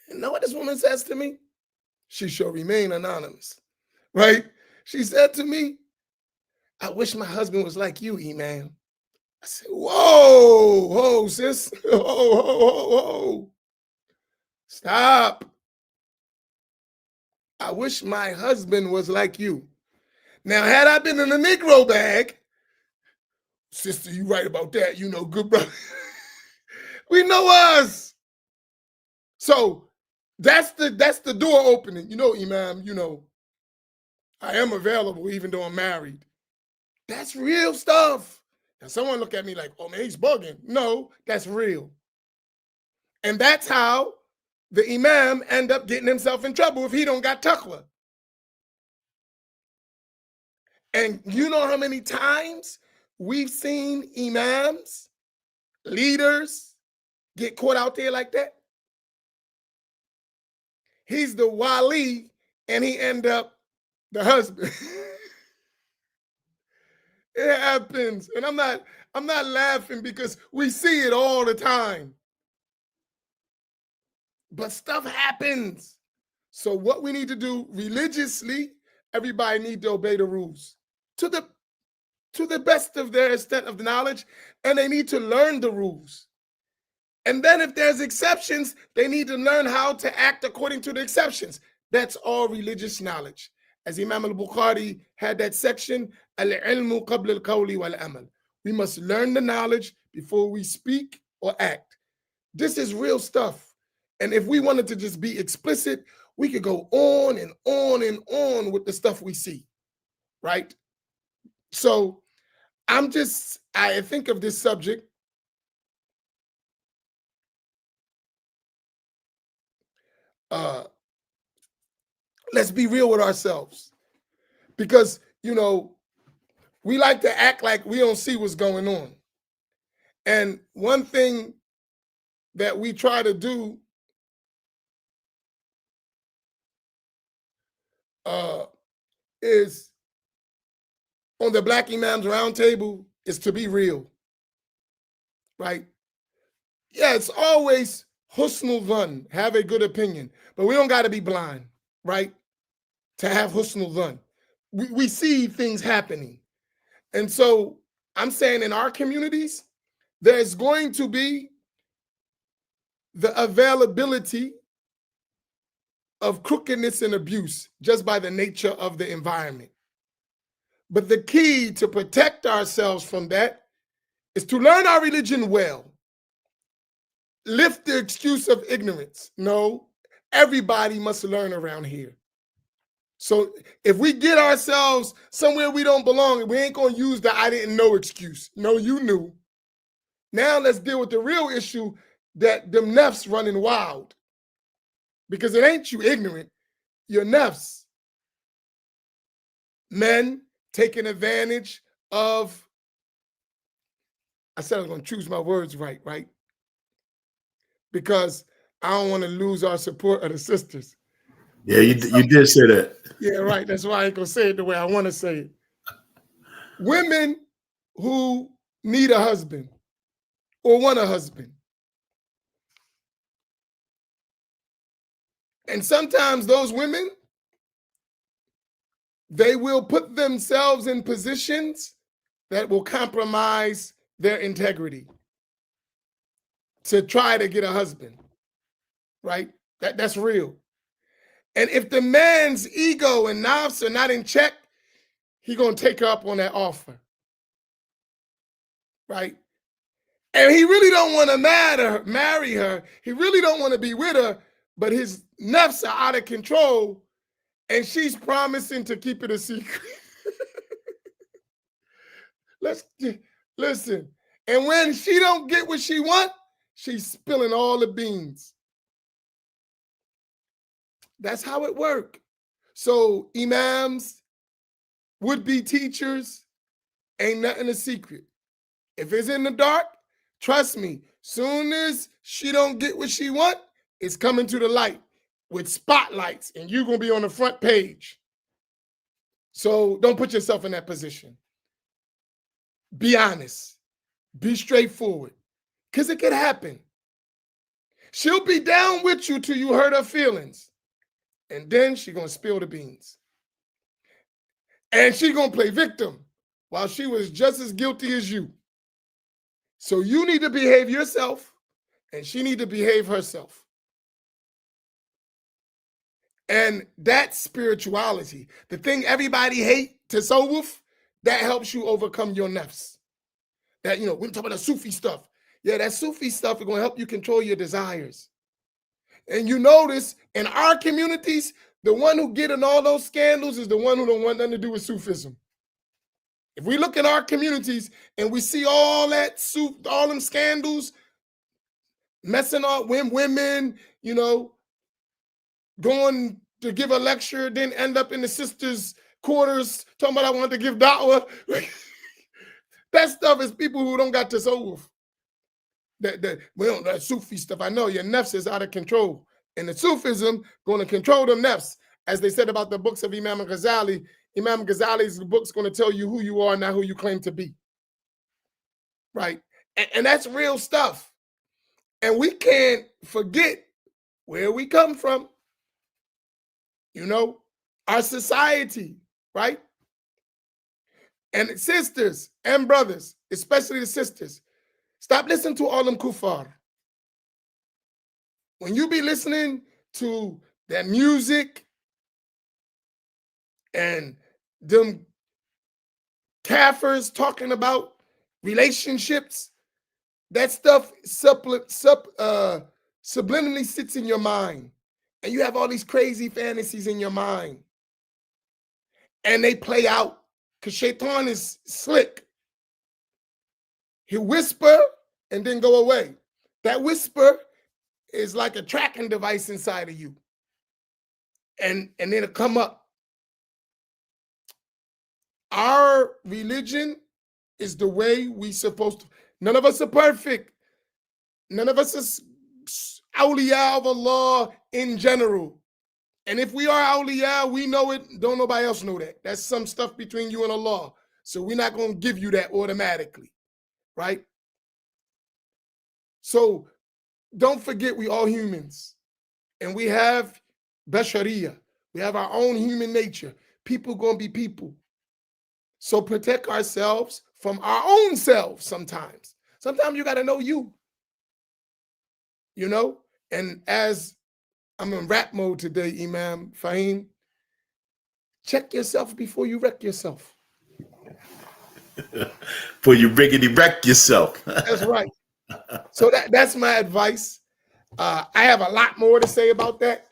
You know what this woman says to me? She shall remain anonymous, right? She said to me, I wish my husband was like you, Imam. I said, whoa, whoa, sis, whoa, whoa, whoa, whoa. Stop. I wish my husband was like you. Now, had I been in a Negro bag, sister, you right about that, you know, good brother. We know us. So that's the door opening. You know, Imam, you know, I am available even though I'm married. That's real stuff. And someone look at me like, oh man, he's bugging. No, that's real. And that's how the Imam end up getting himself in trouble if he don't got taqwa. And you know how many times we've seen Imams, leaders, get caught out there like that? He's the wali and he end up the husband. It happens. And I'm not laughing because we see it all the time. But stuff happens. So what we need to do religiously, everybody need to obey the rules to the best of their extent of the knowledge, and they need to learn the rules. And then if there's exceptions, they need to learn how to act according to the exceptions. That's all religious knowledge. As Imam al-Bukhari had that section, al-ilmu qabla al-qawli wal-amal. We must learn the knowledge before we speak or act. This is real stuff. And if we wanted to just be explicit, we could go on and on and on with the stuff we see, right? So I think of this subject let's be real with ourselves, because, you know, we like to act like we don't see what's going on. And one thing that we try to do is on the Black Imams Roundtable is to be real, right? Yeah, it's always husnul dhan, have a good opinion, but we don't got to be blind, right? To have husnul dhan. We see things happening. And so I'm saying in our communities, there's going to be the availability of crookedness and abuse just by the nature of the environment. But the key to protect ourselves from that is to learn our religion well. Lift the excuse of ignorance. No, everybody must learn around here. So if we get ourselves somewhere we don't belong, we ain't gonna use the I didn't know excuse. No, you knew. Now let's deal with the real issue, that them nefs running wild. Because it ain't you ignorant, your nefs. Men taking advantage of, I said I was gonna choose my words right? Because I don't want to lose our support of the sisters. Yeah, you did say that. Yeah, right. That's why I ain't gonna say it the way I want to say it. Women who need a husband or want a husband. And sometimes those women, they will put themselves in positions that will compromise their integrity to try to get a husband, right? That's real. And if the man's ego and nafs are not in check, he's going to take her up on that offer, right? And he really don't want to marry her. He really don't want to be with her, but his nafs are out of control, and she's promising to keep it a secret. Listen. And when she don't get what she want, she's spilling all the beans. That's how it works. So imams, would-be teachers, ain't nothing a secret. If it's in the dark, trust me, soon as she don't get what she want, it's coming to the light with spotlights, and you're going to be on the front page. So don't put yourself in that position. Be honest. Be straightforward. Because it could happen. She'll be down with you till you hurt her feelings. And then she's going to spill the beans. And she's going to play victim while she was just as guilty as you. So you need to behave yourself, and she need to behave herself. And that spirituality, the thing everybody hate, tasawwuf, that helps you overcome your nafs. That, you know, we're talking about the Sufi stuff. Yeah, that Sufi stuff is going to help you control your desires. And you notice in our communities, the one who get in all those scandals is the one who don't want nothing to do with Sufism. If we look in our communities and we see all that all them scandals, messing up women, you know, going to give a lecture, then end up in the sisters' quarters talking about I want to give da'wah. That stuff is people who don't got tasawwuf. That Sufi stuff. I know your nafs is out of control. And the Sufism going to control them nafs. As they said about the books of Imam Ghazali, Imam Ghazali's book's going to tell you who you are, not who you claim to be. Right? And that's real stuff. And we can't forget where we come from. You know, our society, right? And sisters and brothers, especially the sisters, stop listening to all them kuffar. When you be listening to that music and them kafirs talking about relationships, that stuff subliminally sits in your mind. And you have all these crazy fantasies in your mind. And they play out because Shaitan is slick. He'll whisper and then go away. That whisper is like a tracking device inside of you. And then it'll come up. Our religion is the way we supposed to. None of us are perfect. None of us is awliya of Allah in general. And if we are awliya, we know it. Don't nobody else know that. That's some stuff between you and Allah. So we're not going to give you that automatically. Right? So don't forget we all humans. And we have bashariya. We have our own human nature. People going to be people. So protect ourselves from our own selves sometimes. Sometimes you got to know you. You know? And as I'm in rap mode today, Imam, Faheem, check yourself before you wreck yourself. Before you riggedy wreck yourself. That's right. So that's my advice. I have a lot more to say about that,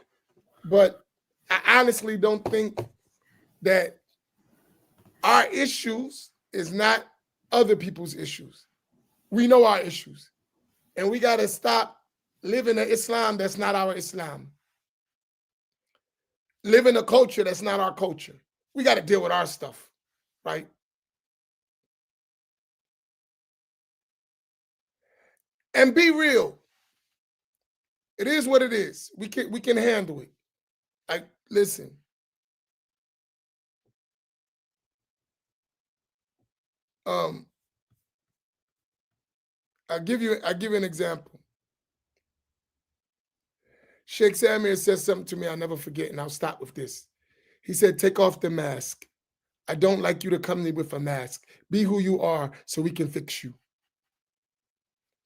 but I honestly don't think that our issues is not other people's issues. We know our issues. And we got to stop living an Islam that's not our Islam. Living a culture that's not our culture. We got to deal with our stuff, right? And be real. It is what it is. We can handle it. Like, listen. I'll give you an example. Shaykh Samir says something to me I'll never forget, and I'll stop with this. He said, take off the mask. I don't like you to come to me with a mask. Be who you are so we can fix you.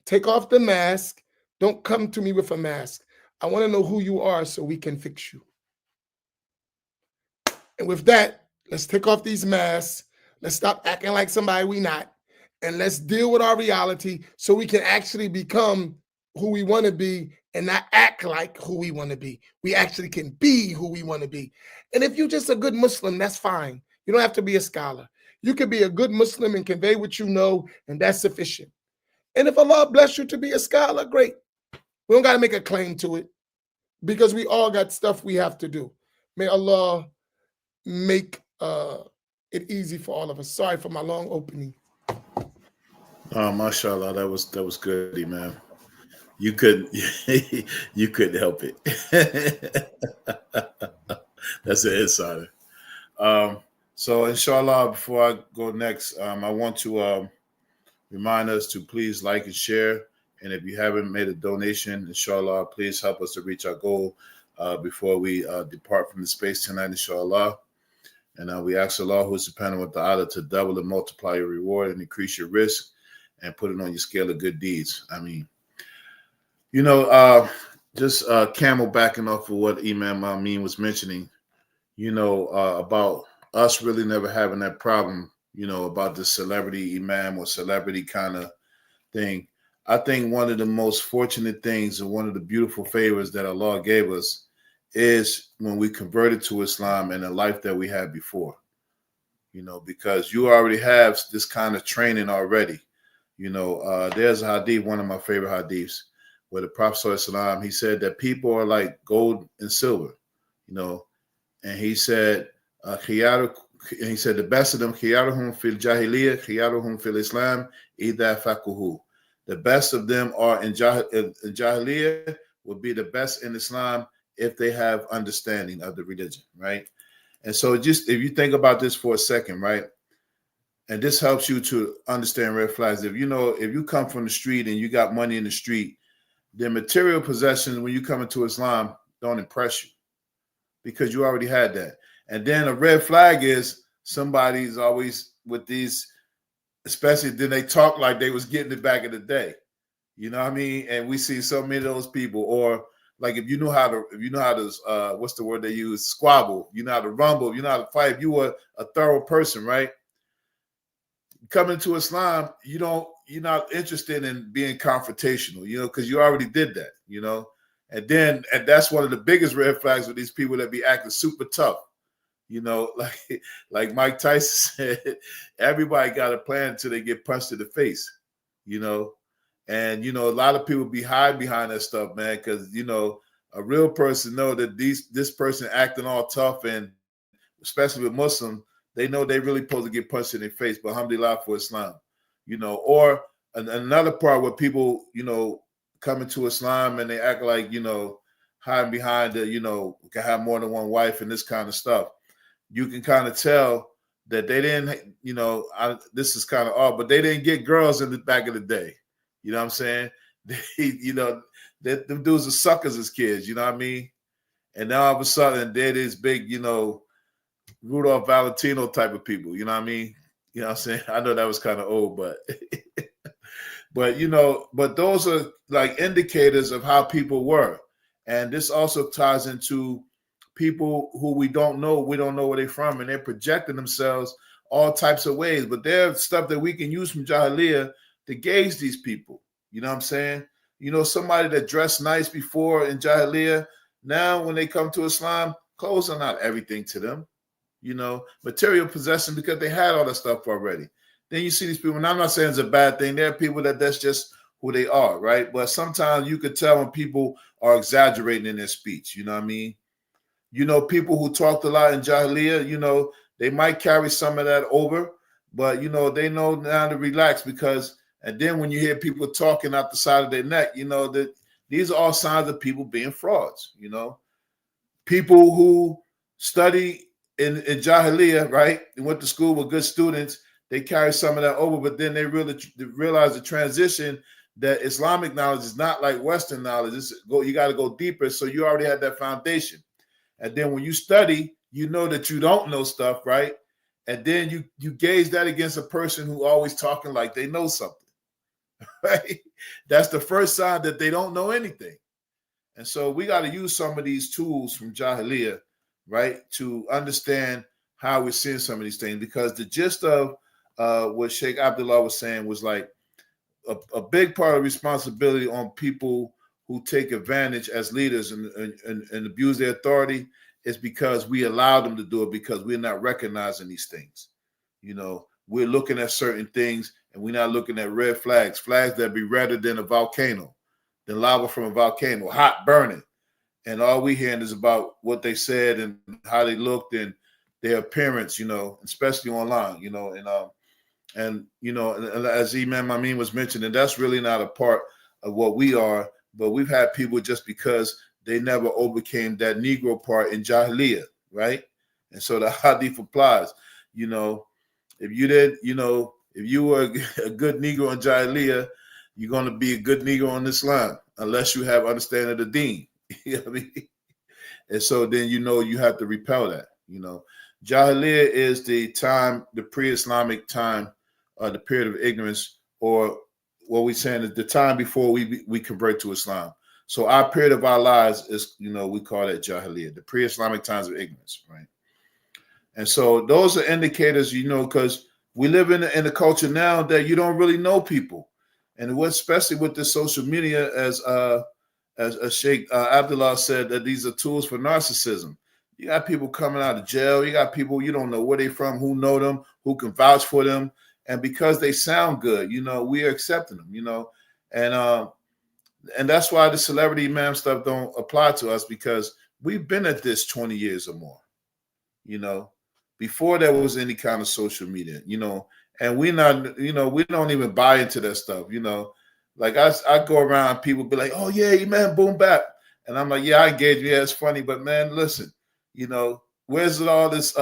Take off the mask. Don't come to me with a mask. I want to know who you are so we can fix you. And with that, let's take off these masks. Let's stop acting like somebody we not. And let's deal with our reality so we can actually become who we want to be and not act like who we want to be. We actually can be who we want to be. And if you're just a good Muslim, that's fine. You don't have to be a scholar. You can be a good Muslim and convey what you know, and that's sufficient. And if Allah bless you to be a scholar, great. We don't got to make a claim to it because we all got stuff we have to do. May Allah make it easy for all of us. Sorry for my long opening. Oh, mashallah, that was good, Imam. You couldn't help it. That's an insider. So inshallah, before I go next, I want to remind us to please like and share. And if you haven't made a donation, inshallah, please help us to reach our goal before we depart from the space tonight, inshallah. And we ask Allah, who is subhanahu wa ta'ala, to double and multiply your reward and increase your risk and put it on your scale of good deeds. I mean, you know, just camel backing off of what Imam Amin was mentioning, you know, about us really never having that problem, you know, about the celebrity imam or celebrity kind of thing. I think one of the most fortunate things and one of the beautiful favors that Allah gave us is when we converted to Islam and the life that we had before, you know, because you already have this kind of training already. You know, there's a hadith, one of my favorite hadiths, where the Prophet ﷺ, he said that people are like gold and silver, you know, and he said, the best of them, khiyaruhum fil jahiliyyah, khiyaruhum fil Islam, idha faquhu. The best of them are in jahiliyyah would be the best in Islam if they have understanding of the religion, right? And so just if you think about this for a second, right? And this helps you to understand red flags. If you come from the street and you got money in the street, the material possessions when you come into Islam don't impress you because you already had that. And then a red flag is somebody's always with these, especially then they talk like they was getting it back in the day. You know what I mean? And we see so many of those people. Or like if you know how to what's the word they use? Squabble. You know how to rumble. You know how to fight. If you were a thorough person, right? Coming to Islam, you're not interested in being confrontational, you know, because you already did that, you know. And that's one of the biggest red flags with these people that be acting super tough. You know, like Mike Tyson said, everybody got a plan until they get punched in the face, you know. And, you know, a lot of people be hiding behind that stuff, man, because, you know, a real person know that this person acting all tough, and especially with Muslims, they know they really supposed to get punched in their face, but alhamdulillah for Islam, you know. Or another part where people, you know, come into Islam and they act like, you know, hiding behind the, you know, can have more than one wife and this kind of stuff. You can kind of tell that they didn't, you know, this is kind of odd, but they didn't get girls in the back of the day. You know what I'm saying? You know, them dudes are suckers as kids, you know what I mean? And now all of a sudden they're this big, you know, Rudolph Valentino type of people, you know what I mean? You know what I'm saying? I know that was kind of old, but you know, but those are like indicators of how people were. And this also ties into people who we don't know where they're from, and they're projecting themselves all types of ways. But there's stuff that we can use from Jahiliyyah to gauge these people. You know what I'm saying? You know, somebody that dressed nice before in Jahiliyyah, now when they come to Islam, clothes are not everything to them. You know, material possession, because they had all that stuff already. Then you see these people, and I'm not saying it's a bad thing. There are people that's just who they are, right? But sometimes you could tell when people are exaggerating in their speech. You know what I mean? You know, people who talked a lot in Jahiliyyah, you know, they might carry some of that over, but, you know, they know now to relax because, and then when you hear people talking out the side of their neck, you know, that these are all signs of people being frauds, you know. People who study in Jahiliyyah, right, and went to school with good students, they carry some of that over, but then they really realize the transition that Islamic knowledge is not like Western knowledge. You got to go deeper, so you already had that foundation. And then when you study, you know that you don't know stuff, right? And then you gauge that against a person who always talking like they know something, right? That's the first sign that they don't know anything. And so we got to use some of these tools from Jahiliyyah, right, to understand how we're seeing some of these things. Because the gist of what Shaykh Abdullah was saying was like a big part of responsibility on people who take advantage as leaders and abuse their authority is because we allow them to do it, because we're not recognizing these things. You know, we're looking at certain things and we're not looking at red flags that be redder than a volcano, than lava from a volcano, hot, burning. And all we hearing is about what they said and how they looked and their appearance, you know, especially online, you know, and you know, as Imam Amin was mentioning, that's really not a part of what we are. But we've had people just because they never overcame that Negro part in Jahiliyyah, right? And so the hadith applies. You know, if you did, if you were a good Negro in Jahiliyyah, you're going to be a good Negro in Islam, unless you have understanding of the deen. You know what I mean? And so then you have to repel that. Jahiliyyah is the time, the pre-Islamic time, the period of ignorance, or what we're saying is the time before we convert to Islam. So our period of our lives is, we call that Jahiliyyah, the pre-Islamic times of ignorance, right? And so those are indicators, because we live in a culture now that you don't really know people. And especially with this social media, as Shaykh Abdullah said, that these are tools for narcissism. You got people coming out of jail. You got people you don't know where they're from, who know them, who can vouch for them. And because they sound good, we are accepting them, and that's why the celebrity imam stuff don't apply to us, because we've been at this 20 years or more, before there was any kind of social media, and we don't even buy into that stuff, like I go around, people be like, oh yeah, man, boom bap. And I'm like, yeah, I engage you. Yeah, it's funny, but man, listen, where's all this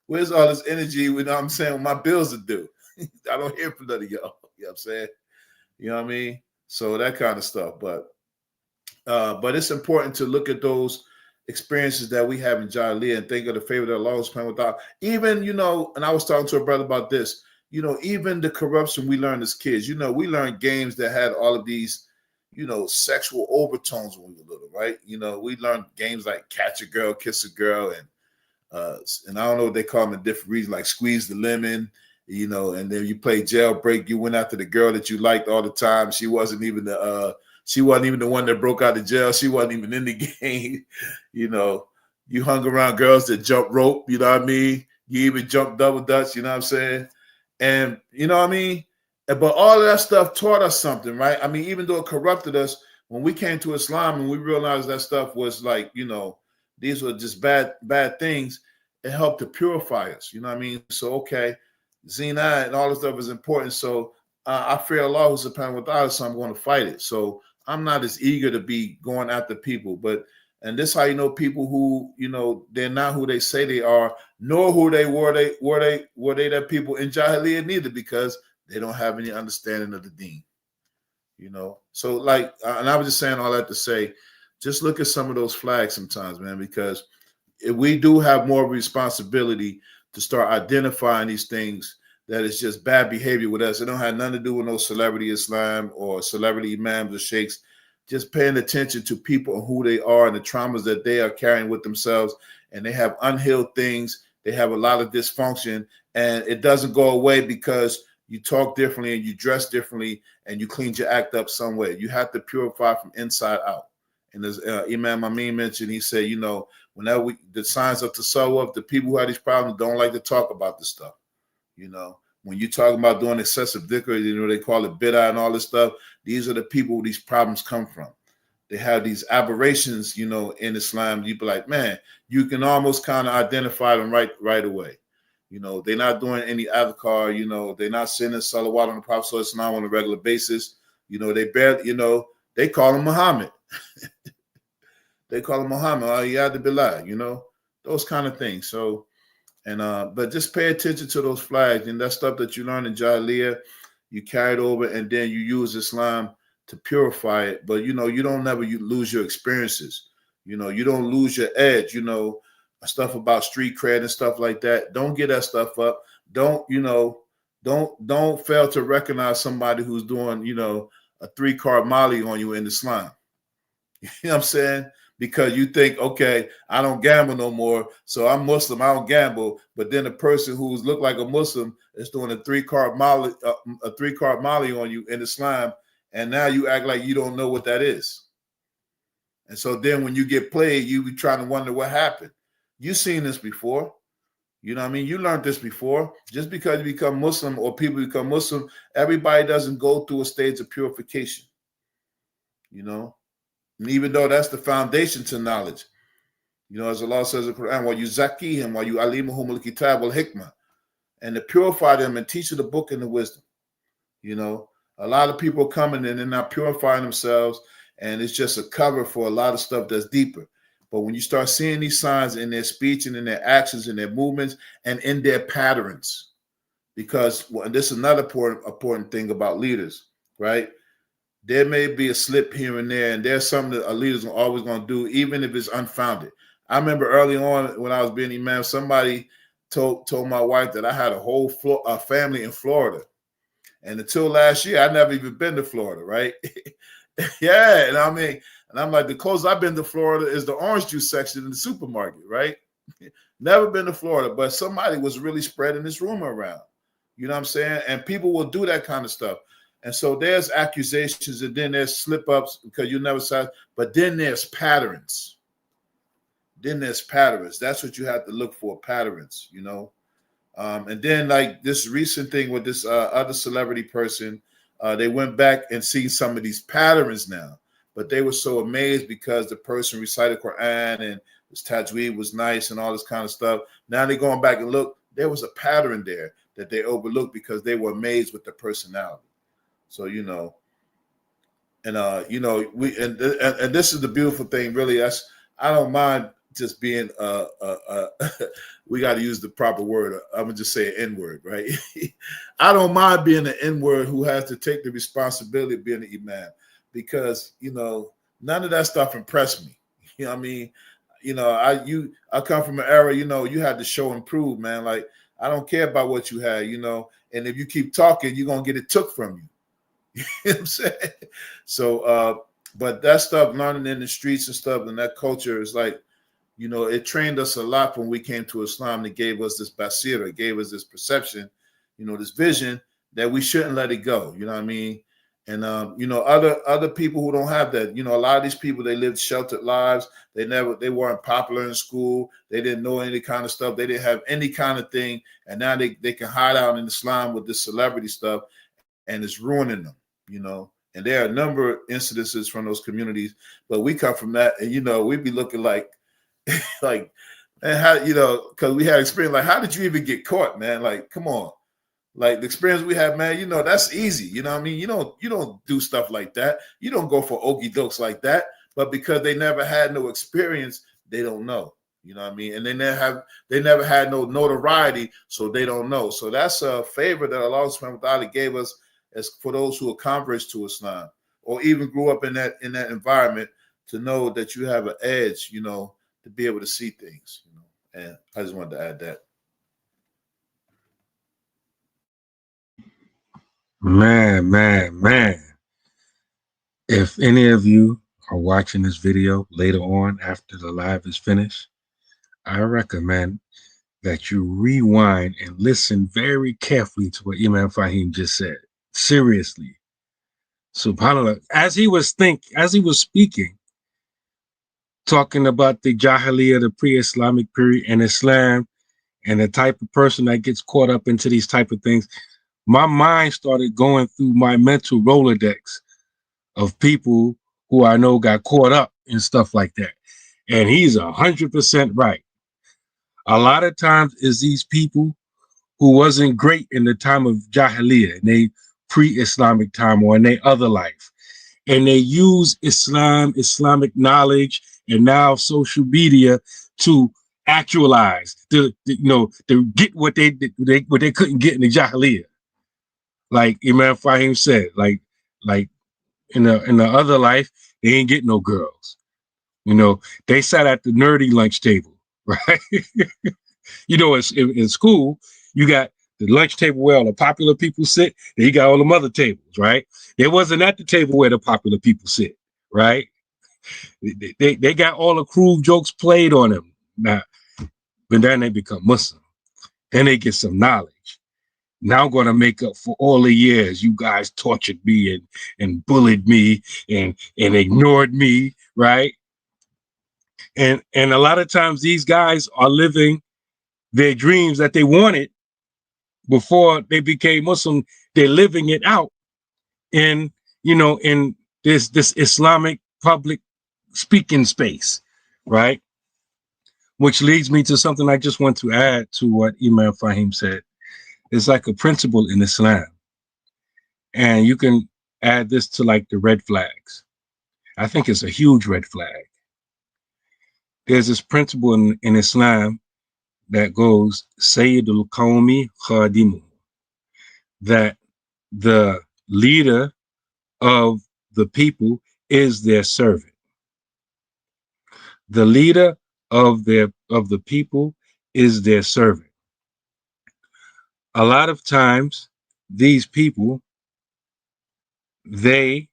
where's all this energy? I'm saying, when my bills are due. I don't hear from none of y'all. You know what I'm saying? You know what I mean? So that kind of stuff. But it's important to look at those experiences that we have in Jahiliyyah and think of the favor that Allah is playing without. Even, and I was talking to a brother about this, even the corruption we learned as kids, we learned games that had all of these, sexual overtones when we were little, right? We learned games like Catch a Girl, Kiss a Girl, and I don't know what they call them in different regions, like Squeeze the Lemon, and then you play Jailbreak. You went after the girl that you liked all the time. She wasn't even the one that broke out of jail. She wasn't even in the game. You hung around girls that jump rope. You know what I mean? You even jump double dutch. You know what I'm saying? And you know what I mean? But all of that stuff taught us something, right? I mean, even though it corrupted us, when we came to Islam and we realized that stuff was like, these were just bad things, it helped to purify us. You know what I mean? So, okay, Zina and all this stuff is important. So I fear Allah subhanahu wa ta'ala, so I'm going to fight it. So I'm not as eager to be going after people. And this is how you know people who, they're not who they say they are, nor who they were they that people in Jahiliyyah neither, because they don't have any understanding of the deen. So like, and I was just saying all that to say, just look at some of those flags sometimes, man, because if we do have more responsibility to start identifying these things that is just bad behavior with us. It don't have nothing to do with no celebrity Islam or celebrity imams or sheikhs. Just paying attention to people and who they are and the traumas that they are carrying with themselves. And they have unhealed things. They have a lot of dysfunction. And it doesn't go away because you talk differently and you dress differently and you cleaned your act up some way. You have to purify from inside out. And as Imam Amin mentioned, he said, whenever the signs of tasawwuf, the people who have these problems don't like to talk about this stuff. When you're talking about doing excessive dhikr, they call it bid'ah and all this stuff. These are the people these problems come from. They have these aberrations, in Islam. You be like, man, you can almost kind of identify them right away. They're not doing any adhkar, they're not sending salawat on the Prophet ﷺ on a regular basis. They barely, they call him Muhammad. They call him Muhammad, Yad Billah, those kind of things. So, but just pay attention to those flags and that stuff that you learn in Jahiliyyah, you carry it over, and then you use Islam to purify it. But you don't you lose your experiences. You don't lose your edge. Stuff about street cred and stuff like that. Don't get that stuff up. Don't fail to recognize somebody who's doing a 3-card Molly on you in Islam. You know what I'm saying? Because you think, okay, I don't gamble no more, so I'm Muslim, I don't gamble. But then the person who's look like a Muslim is doing a 3-card Molly on you in Islam, and now you act like you don't know what that is. And so then when you get played, you be trying to wonder what happened. You've seen this before. You know what I mean? You learned this before. Just because you become Muslim or people become Muslim, everybody doesn't go through a stage of purification. And even though that's the foundation to knowledge, as Allah says in the Quran, while you zakihim, while you alimuhum al-kitab wal-hikmah, and to purify them and teach them the book and the wisdom. A lot of people are coming in and they're not purifying themselves, and it's just a cover for a lot of stuff that's deeper. But when you start seeing these signs in their speech and in their actions and their movements and in their patterns, because this is another important thing about leaders, right? There may be a slip here and there, and there's something that a leader's always going to do, even if it's unfounded. I remember early on when I was being Imam, somebody told my wife that I had a whole family in Florida. And until last year, I'd never even been to Florida, right? Yeah, and I mean, and I'm like, the closest I've been to Florida is the orange juice section in the supermarket, right? Never been to Florida, but somebody was really spreading this rumor around. You know what I'm saying? And people will do that kind of stuff. And so there's accusations, and then there's slip-ups because you never saw, but then there's patterns. Then there's patterns. That's what you have to look for, patterns, you know? And then like this recent thing with this other celebrity person, they went back and seen some of these patterns now, but they were so amazed because the person recited Quran and his tajweed was nice and all this kind of stuff. Now they're going back and look, there was a pattern there that they overlooked because they were amazed with the personality. So, you know, and, you know, and this is the beautiful thing, really. I don't mind just being, we got to use the proper word. I'm going to just say an N-word, right? I don't mind being an N-word who has to take the responsibility of being an imam because, you know, none of that stuff impressed me. You know what I mean? You know, I come from an era, you know, you had to show and prove, man. Like, I don't care about what you had, you know, and if you keep talking, you're going to get it took from you. You know what I'm saying? So, but that stuff, learning in the streets and stuff, and that culture is like, you know, it trained us a lot when we came to Islam. It gave us this basira, it gave us this perception, you know, this vision that we shouldn't let it go. You know what I mean? And, you know, other people who don't have that, you know, a lot of these people, they lived sheltered lives. They weren't popular in school. They didn't know any kind of stuff. They didn't have any kind of thing. And now they can hide out in Islam with this celebrity stuff, and it's ruining them, you know. And there are a number of incidences from those communities, but we come from that, and, you know, we'd be looking like, like, man, how, you know, because we had experience, like, how did you even get caught, man? Like, come on. Like, the experience we had, man, you know, that's easy. You know what I mean? You don't do stuff like that. You don't go for okie dokes like that. But because they never had no experience, they don't know. You know what I mean? And they never had no notoriety, so they don't know. So that's a favor that Allah subhanahu wa ta'ala gave us as for those who are converts to Islam or even grew up in that environment, to know that you have an edge, you know, to be able to see things, you know. And I just wanted to add that. Man. If any of you are watching this video later on after the live is finished, I recommend that you rewind and listen very carefully to what Imam Faheem just said. Seriously. SubhanAllah. As he was speaking, talking about the Jahiliyyah, the pre-Islamic period, and Islam, and the type of person that gets caught up into these type of things, my mind started going through my mental Rolodex of people who I know got caught up in stuff like that. And he's 100% right. A lot of times is these people who wasn't great in the time of Jahiliyyah, in they pre-Islamic time or in their other life. And they use Islamic knowledge, and now social media to actualize, to get what they couldn't get in the Jahiliyyah. Like Imam Faheem said, like in the other life, they ain't get no girls. You know, they sat at the nerdy lunch table, right? You know, in school, you got the lunch table where all the popular people sit, then you got all the other tables, right? They wasn't at the table where the popular people sit, right? They got all the crude jokes played on them. Now, but then they become Muslim. Then they get some knowledge. Now I'm going to make up for all the years you guys tortured me and bullied me and ignored me, right? And a lot of times these guys are living their dreams that they wanted before they became Muslim. They're living it out in this Islamic public speaking space, right? Which leads me to something I just want to add to what Imam Faheem said. It's like a principle in Islam. And you can add this to like the red flags. I think it's a huge red flag. there's this principle in Islam that goes Sayyidul Qawmi Khadimu, that the leader of the people is their servant. The leader of the people is their servant. A lot of times, these people, they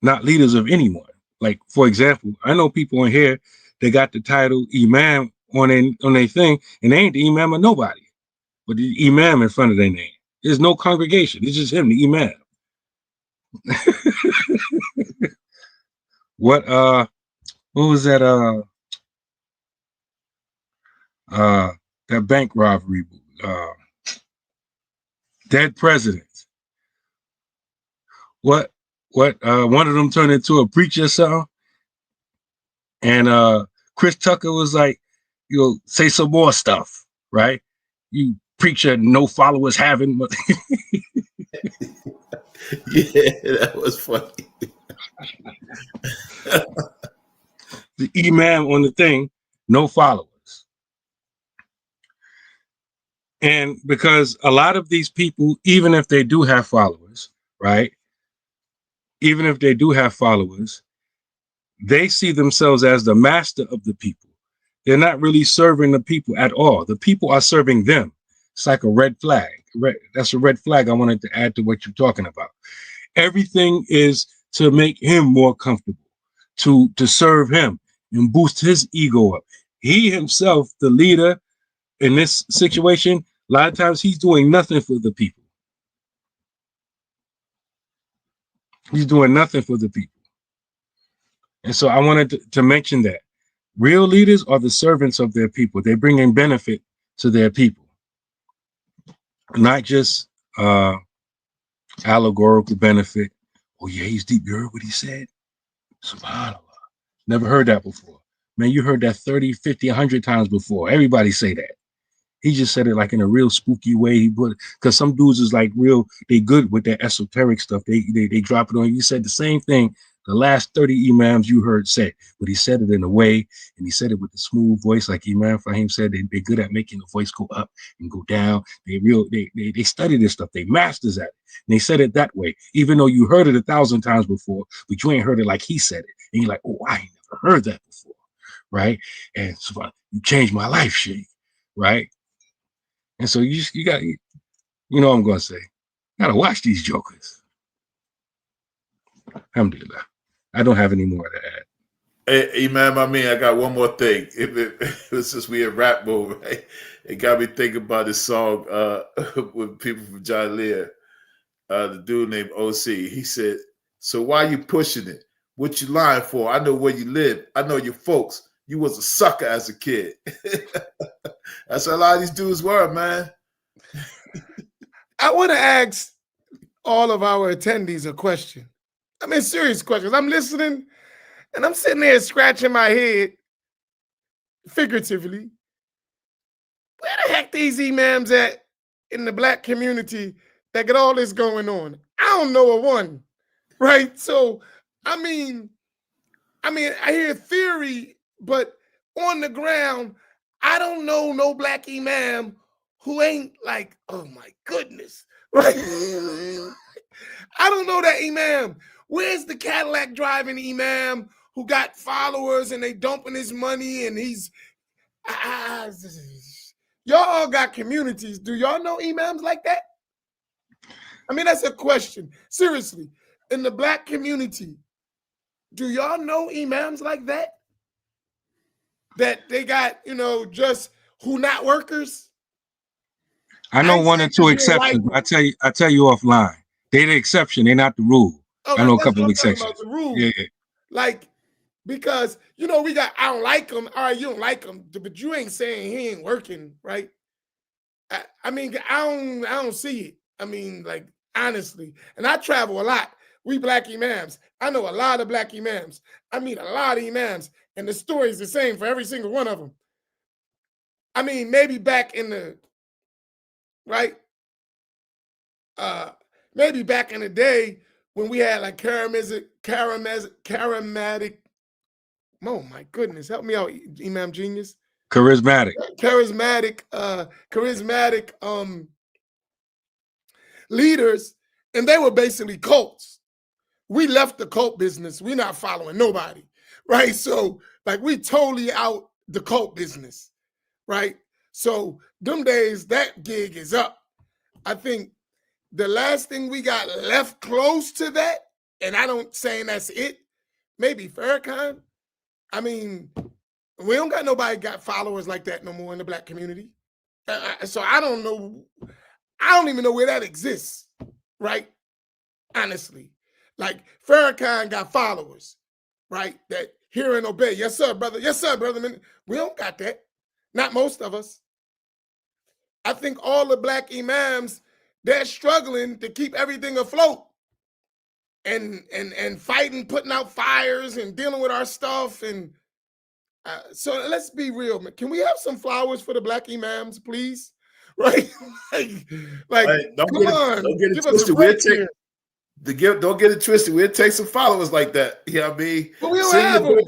not leaders of anyone. Like, for example, I know people in here that got the title Imam on their thing, and they ain't the Imam of nobody, but the Imam in front of their name. There's no congregation. It's just him, the Imam. What was that that bank robbery? Dead presidents. What one of them turned into a preacher or something, and Chris Tucker was like, say some more stuff, right? You preacher, no followers having. Yeah, that was funny. The Imam on the thing, no followers. And because a lot of these people, even if they do have followers, right? Even if they do have followers, they see themselves as the master of the people. They're not really serving the people at all. The people are serving them. It's like a red flag. That's a red flag I wanted to add to what you're talking about. Everything is to make him more comfortable, to serve him and boost his ego up. He himself, the leader in this situation, a lot of times he's doing nothing for the people. He's doing nothing for the people. And so I wanted to mention that real leaders are the servants of their people. They bring in benefit to their people, not just allegorical benefit. Oh yeah, he's deep. You heard what he said? SubhanAllah. Never heard that before. Man, you heard that 30, 50, 100 times before. Everybody say that. He just said it like in a real spooky way. He put, because some dudes is like real, they good with that esoteric stuff. They drop it on you. He said the same thing the last 30 imams you heard say, but he said it in a way, and he said it with a smooth voice, like Imam Faheem said. They're good at making the voice go up and go down. They study this stuff. They masters at it. And they said it that way, even though you heard it 1,000 times before, but you ain't heard it like he said it. And you're like, oh, I ain't never heard that before, right? And so you changed my life, Shaykh, right? And so you got, you know what I'm going to say. Got to watch these jokers. Alhamdulillah. I don't have any more to add. Hey, Imam, I got one more thing. Since we in rap mode, right? It got me thinking about this song with people from John Lear. The dude named OC. He said, so why you pushing it? What you lying for? I know where you live. I know your folks. You was a sucker as a kid. That's what a lot of these dudes were, man. I want to ask all of our attendees a question. I mean, serious questions. I'm listening and I'm sitting there scratching my head, figuratively. Where the heck these imams at in the black community that get all this going on? I don't know a one, right? So, I mean, I hear theory, but on the ground, I don't know no black imam who ain't like, oh my goodness, right? I don't know that imam. Where's the Cadillac driving imam who got followers and they dumping his money and he's, y'all all got communities. Do y'all know imams like that? I mean, that's a question. Seriously, in the black community, do y'all know imams like that? That they got, just who not workers? I know one or two exceptions. But I tell you offline. They're the exception. They're not the rule. Okay, I know a couple of exceptions. About the rule. Yeah. Like, because I don't like him. All right, you don't like him, but you ain't saying he ain't working, right? I mean, I don't see it. I mean, like, honestly, and I travel a lot. We black imams. I know a lot of black imams. I meet a lot of imams, and the story is the same for every single one of them. I mean, maybe back in the maybe back in the day when we had like charismatic Oh my goodness, help me out, Imam Genius. Charismatic. Charismatic leaders, and they were basically cults. We left the cult business. We're not following nobody, right? So, like, we totally out the cult business, right? So, them days, that gig is up. I think the last thing we got left close to that, and I don't saying that's it, maybe Farrakhan. I mean, we don't got nobody got followers like that no more in the Black community. So I don't know. I don't even know where that exists, right? Honestly. Like Farrakhan got followers, right? That hear and obey. Yes, sir, brother. Yes, sir, brother. We don't got that. Not most of us. I think all the Black imams, they're struggling to keep everything afloat and fighting, putting out fires and dealing with our stuff. And so let's be real, man. Can we have some flowers for the Black imams, please? Right? like Hey, don't come on. Don't get it Give us a twisted. break here. Don't get it twisted. We'll take some followers like that. You know what I mean? But we don't have them.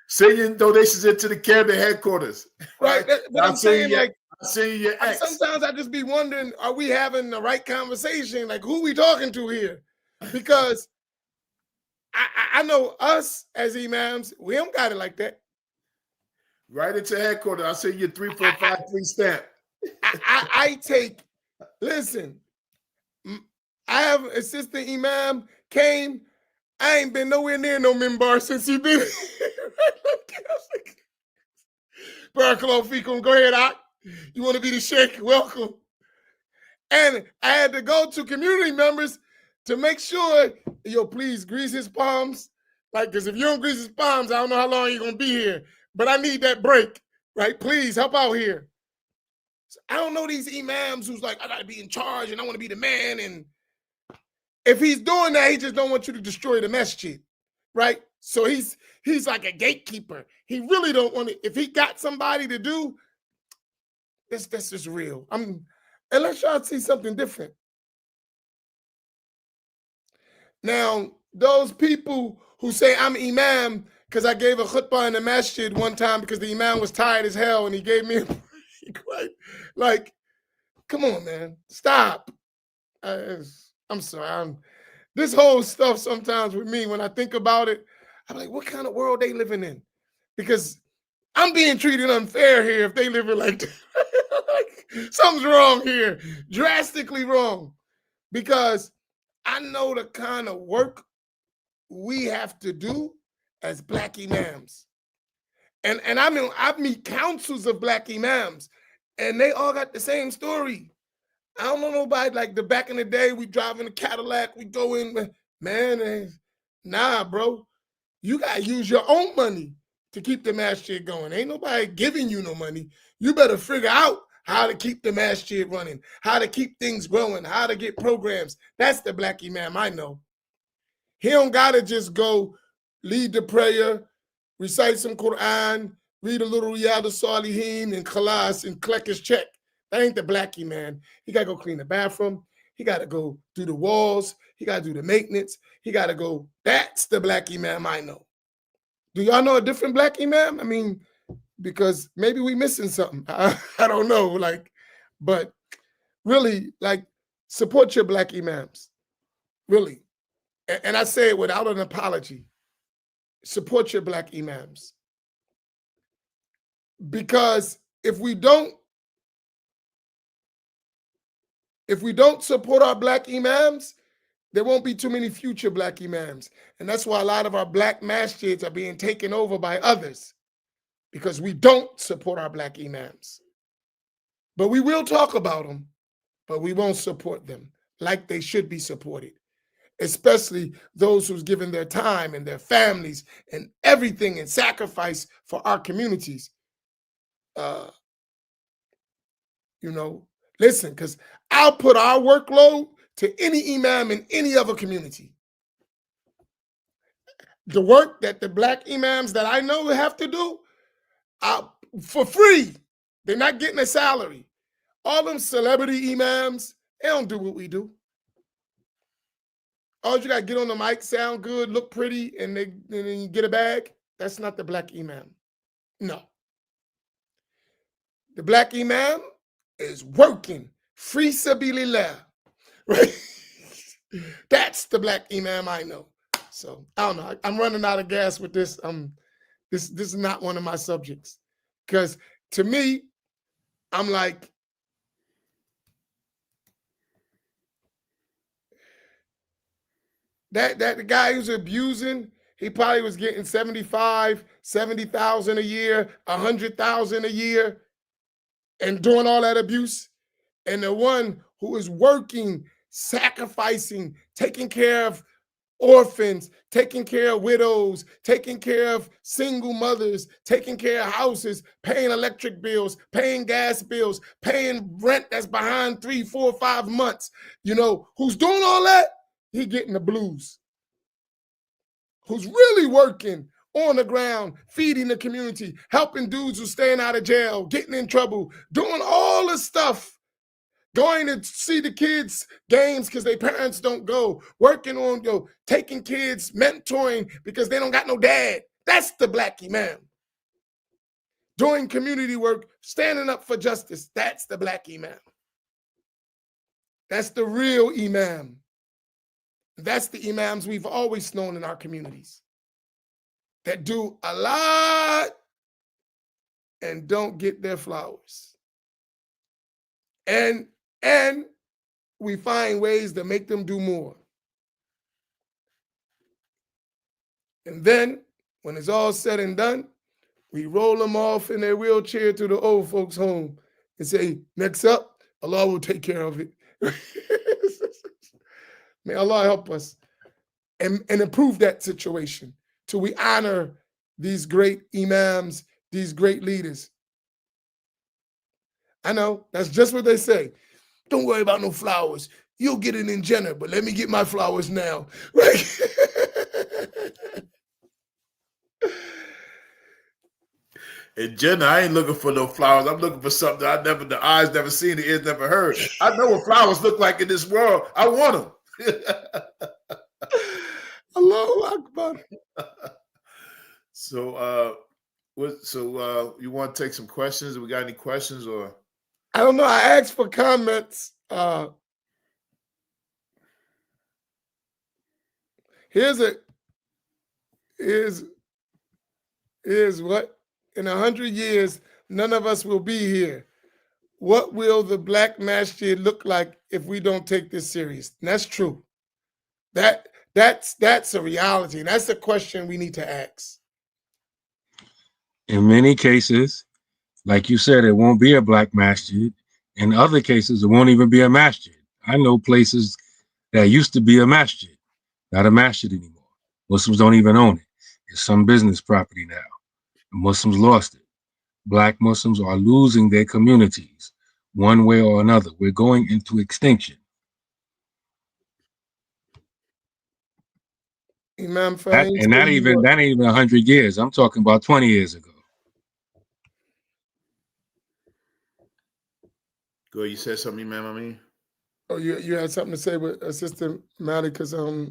Send your donations into the Camden headquarters. Right. But I'm saying, like, your ex. Sometimes I just be wondering, are we having the right conversation? Like, who we talking to here? Because I know us as imams, we don't got it like that. Right into headquarters. I'll send you 3453 stamp. I listen, I have assistant imam came. I ain't been nowhere near no minbar since he been Barakallahu feekum. Go ahead, Ak. You want to be the Shaykh? Welcome. And I had to go to community members to make sure, yo, please grease his palms. Like, because if you don't grease his palms, I don't know how long you're going to be here. But I need that break, right? Please help out here. So I don't know these imams who's like, I got to be in charge and I want to be the man. And if he's doing that, he just don't want you to destroy the masjid, right? So he's like a gatekeeper. He really don't want to. If he got somebody to do, that's just real. Unless y'all see something different. Now, those people who say I'm imam because I gave a khutbah in the masjid one time because the imam was tired as hell and he gave me a break, like, come on, man, stop. I'm sorry. This whole stuff sometimes with me, when I think about it, I'm like, what kind of world they living in? Because I'm being treated unfair here if they living like that. Like, something's wrong here, drastically wrong. Because I know the kind of work we have to do as Black imams. And I meet councils of Black imams, and they all got the same story. I don't know nobody like the back in the day, we drive in a Cadillac, we go in, man, nah, bro. You got to use your own money to keep the masjid going. Ain't nobody giving you no money. You better figure out how to keep the masjid running, how to keep things growing, how to get programs. That's the Black imam I know. He don't got to just go lead the prayer, recite some Quran, read a little Riyadh al-Salihin and Khalas and collect his check. That ain't the Black imam. He got to go clean the bathroom. He got to go do the walls. He got to do the maintenance. He got to go. That's the Black imam I know. Do y'all know a different Black imam? I mean, because maybe we missing something. I don't know. Like, but really, like, support your Black imams. Really. And I say it without an apology. Support your Black imams. Because if we don't support our Black imams, there won't be too many future Black imams. And that's why a lot of our Black masjids are being taken over by others, because we don't support our Black imams. But we will talk about them, but we won't support them like they should be supported, especially those who's given their time and their families and everything and sacrifice for our communities. Listen, because I'll put our workload to any imam in any other community. The work that the Black imams that I know have to do, for free. They're not getting a salary. All them celebrity imams, they don't do what we do. All you got to get on the mic, sound good, look pretty, and then you get a bag. That's not the black imam. No. The black imam is working. Free sabilillah. Right? That's the black imam I know. So I don't know. I'm running out of gas with this. This is not one of my subjects. Because to me, I'm like, that the guy who's abusing, he probably was getting 70,000 a year, 100,000 a year, and doing all that abuse. And the one who is working, sacrificing, taking care of orphans, taking care of widows, taking care of single mothers, taking care of houses, paying electric bills, paying gas bills, paying rent that's behind 3, 4, 5 months, who's doing all that, he getting the blues. Who's really working on the ground, feeding the community, helping dudes who's staying out of jail, getting in trouble, doing all the stuff, going to see the kids' games because their parents don't go, working on taking kids, mentoring because they don't got no dad. That's the black imam. Doing community work, standing up for justice. That's the black imam. That's the real imam. That's the imams we've always known in our communities that do a lot and don't get their flowers. And we find ways to make them do more. And then, when it's all said and done, we roll them off in their wheelchair to the old folks' home and say, next up, Allah will take care of it. May Allah help us and improve that situation till we honor these great imams, these great leaders. I know, that's just what they say. Don't worry about no flowers. You'll get it in Jannah, but let me get my flowers now. Right? In Jannah, I ain't looking for no flowers. I'm looking for something the eyes never seen, the ears never heard. I know what flowers look like in this world. I want them. Allahu Akbar. So, you want to take some questions? We got any questions or? I don't know. I asked for comments. Here's what, in 100 years, none of us will be here. What will the black masjid look like if we don't take this serious? And that's true. That's a reality. And that's a question we need to ask. In many cases, like you said, it won't be a black masjid. In other cases, it won't even be a masjid. I know places that used to be a masjid, not a masjid anymore. Muslims don't even own it. It's some business property now. The Muslims lost it. Black Muslims are losing their communities one way or another. We're going into extinction. Imam Faheem, and that ain't even 100 years. I'm talking about 20 years ago. Go, you said something, Imam Amin? Oh, you had something to say with Assistant Malik, because no,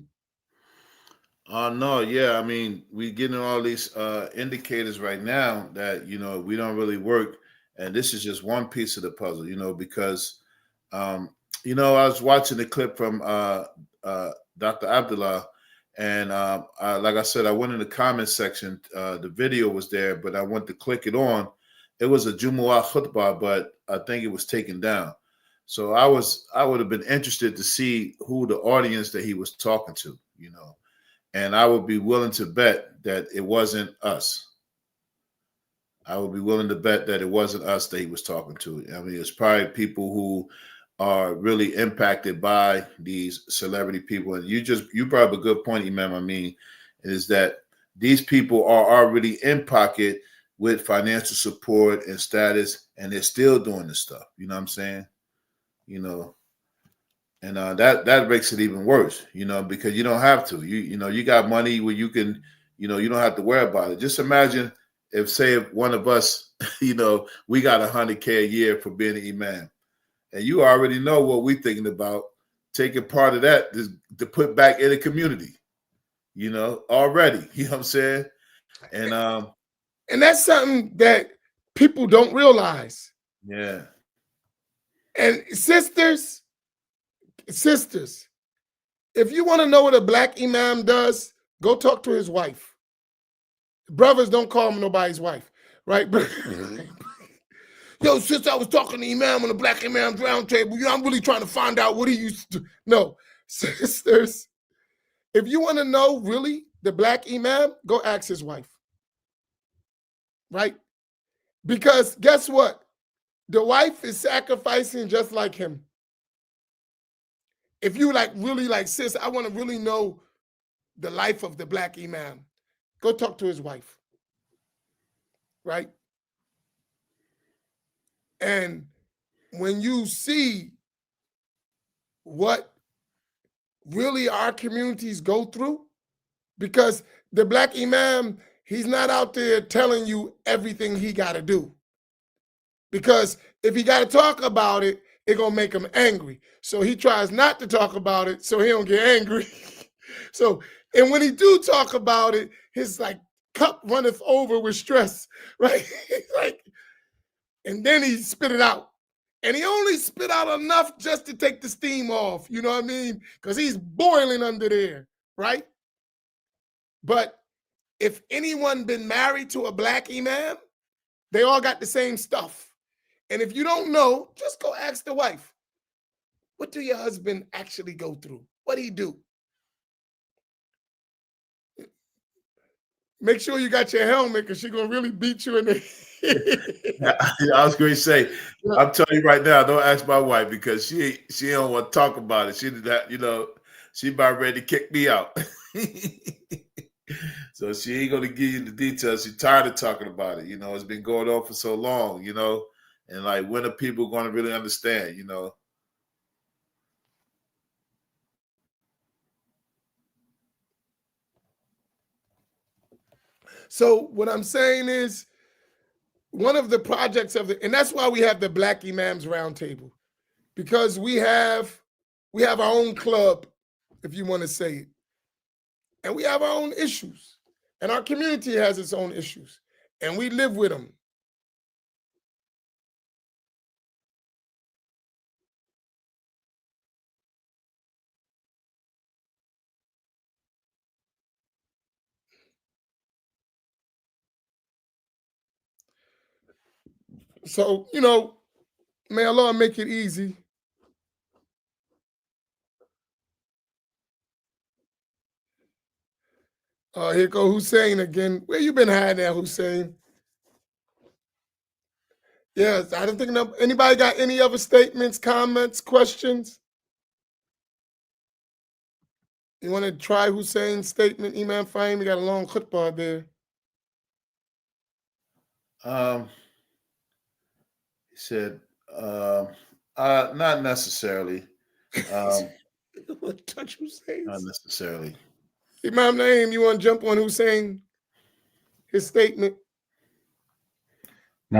yeah. I mean, we getting all these indicators right now that we don't really work, and this is just one piece of the puzzle. Because I was watching the clip from Dr. Abdullah, and like I said, I went in the comments section. The video was there, but I went to click it on. It was a Jumu'ah khutbah, but I think it was taken down. So I would have been interested to see who the audience that he was talking to, and I would be willing to bet that it wasn't us. I would be willing to bet that it wasn't us that he was talking to. I mean, it's probably people who are really impacted by these celebrity people. And you brought up a good point, Imam. I mean, is that these people are already in pocket with financial support and status, and they're still doing this stuff. You know what I'm saying? And that makes it even worse, because you don't have to. You got money where you can, you don't have to worry about it. Just imagine if one of us, we got $100K a year for being an imam, and you already know what we're thinking about taking part of that to put back in the community, already. You know what I'm saying? And that's something that people don't realize. yeah. And sisters, if you want to know what a black imam does, go talk to his wife. Brothers, don't call him nobody's wife, right? Yo, sister, I was talking to Imam on the Black Imam's Roundtable. You know, I'm really trying to find out what he used to do. No, sisters, if you want to know really the Black Imam, go ask his wife, right? Because guess what? The wife is sacrificing just like him. If you really sis, I want to really know the life of the Black Imam, go talk to his wife, right? And when you see what really our communities go through, because the Black Imam, he's not out there telling you everything he got to do. Because if he got to talk about it, it's going to make him angry. So he tries not to talk about it so he don't get angry. And when he do talk about it, his cup runneth over with stress, right? And then he spit it out. And he only spit out enough just to take the steam off, you know what I mean? Because he's boiling under there, right? But if anyone been married to a Black imam, they all got the same stuff. And if you don't know, just go ask the wife. What do your husband actually go through? What do he do? Make sure you got your helmet because she's going to really beat you in the head. I was going to say, I'm telling you right now, don't ask my wife because she don't want to talk about it. She about ready to kick me out. So she ain't going to give you the details. She's tired of talking about it. It's been going on for so long, and when are people going to really understand, So what I'm saying is, one of the projects and that's why we have the Black Imams Roundtable, because we have our own club, if you want to say it, and we have our own issues, and our community has its own issues, and we live with them. So, may Allah make it easy. Here go Hussein again. Where you been hiding at, Hussein? Yes, I don't think anybody got any other statements, comments, questions? You want to try Hussein's statement, Imam Faheem? We got a long khutbah there. He said, not necessarily. Touch Hussein. Not necessarily. Imam Naeem, you want to jump on Hussein, his statement? No,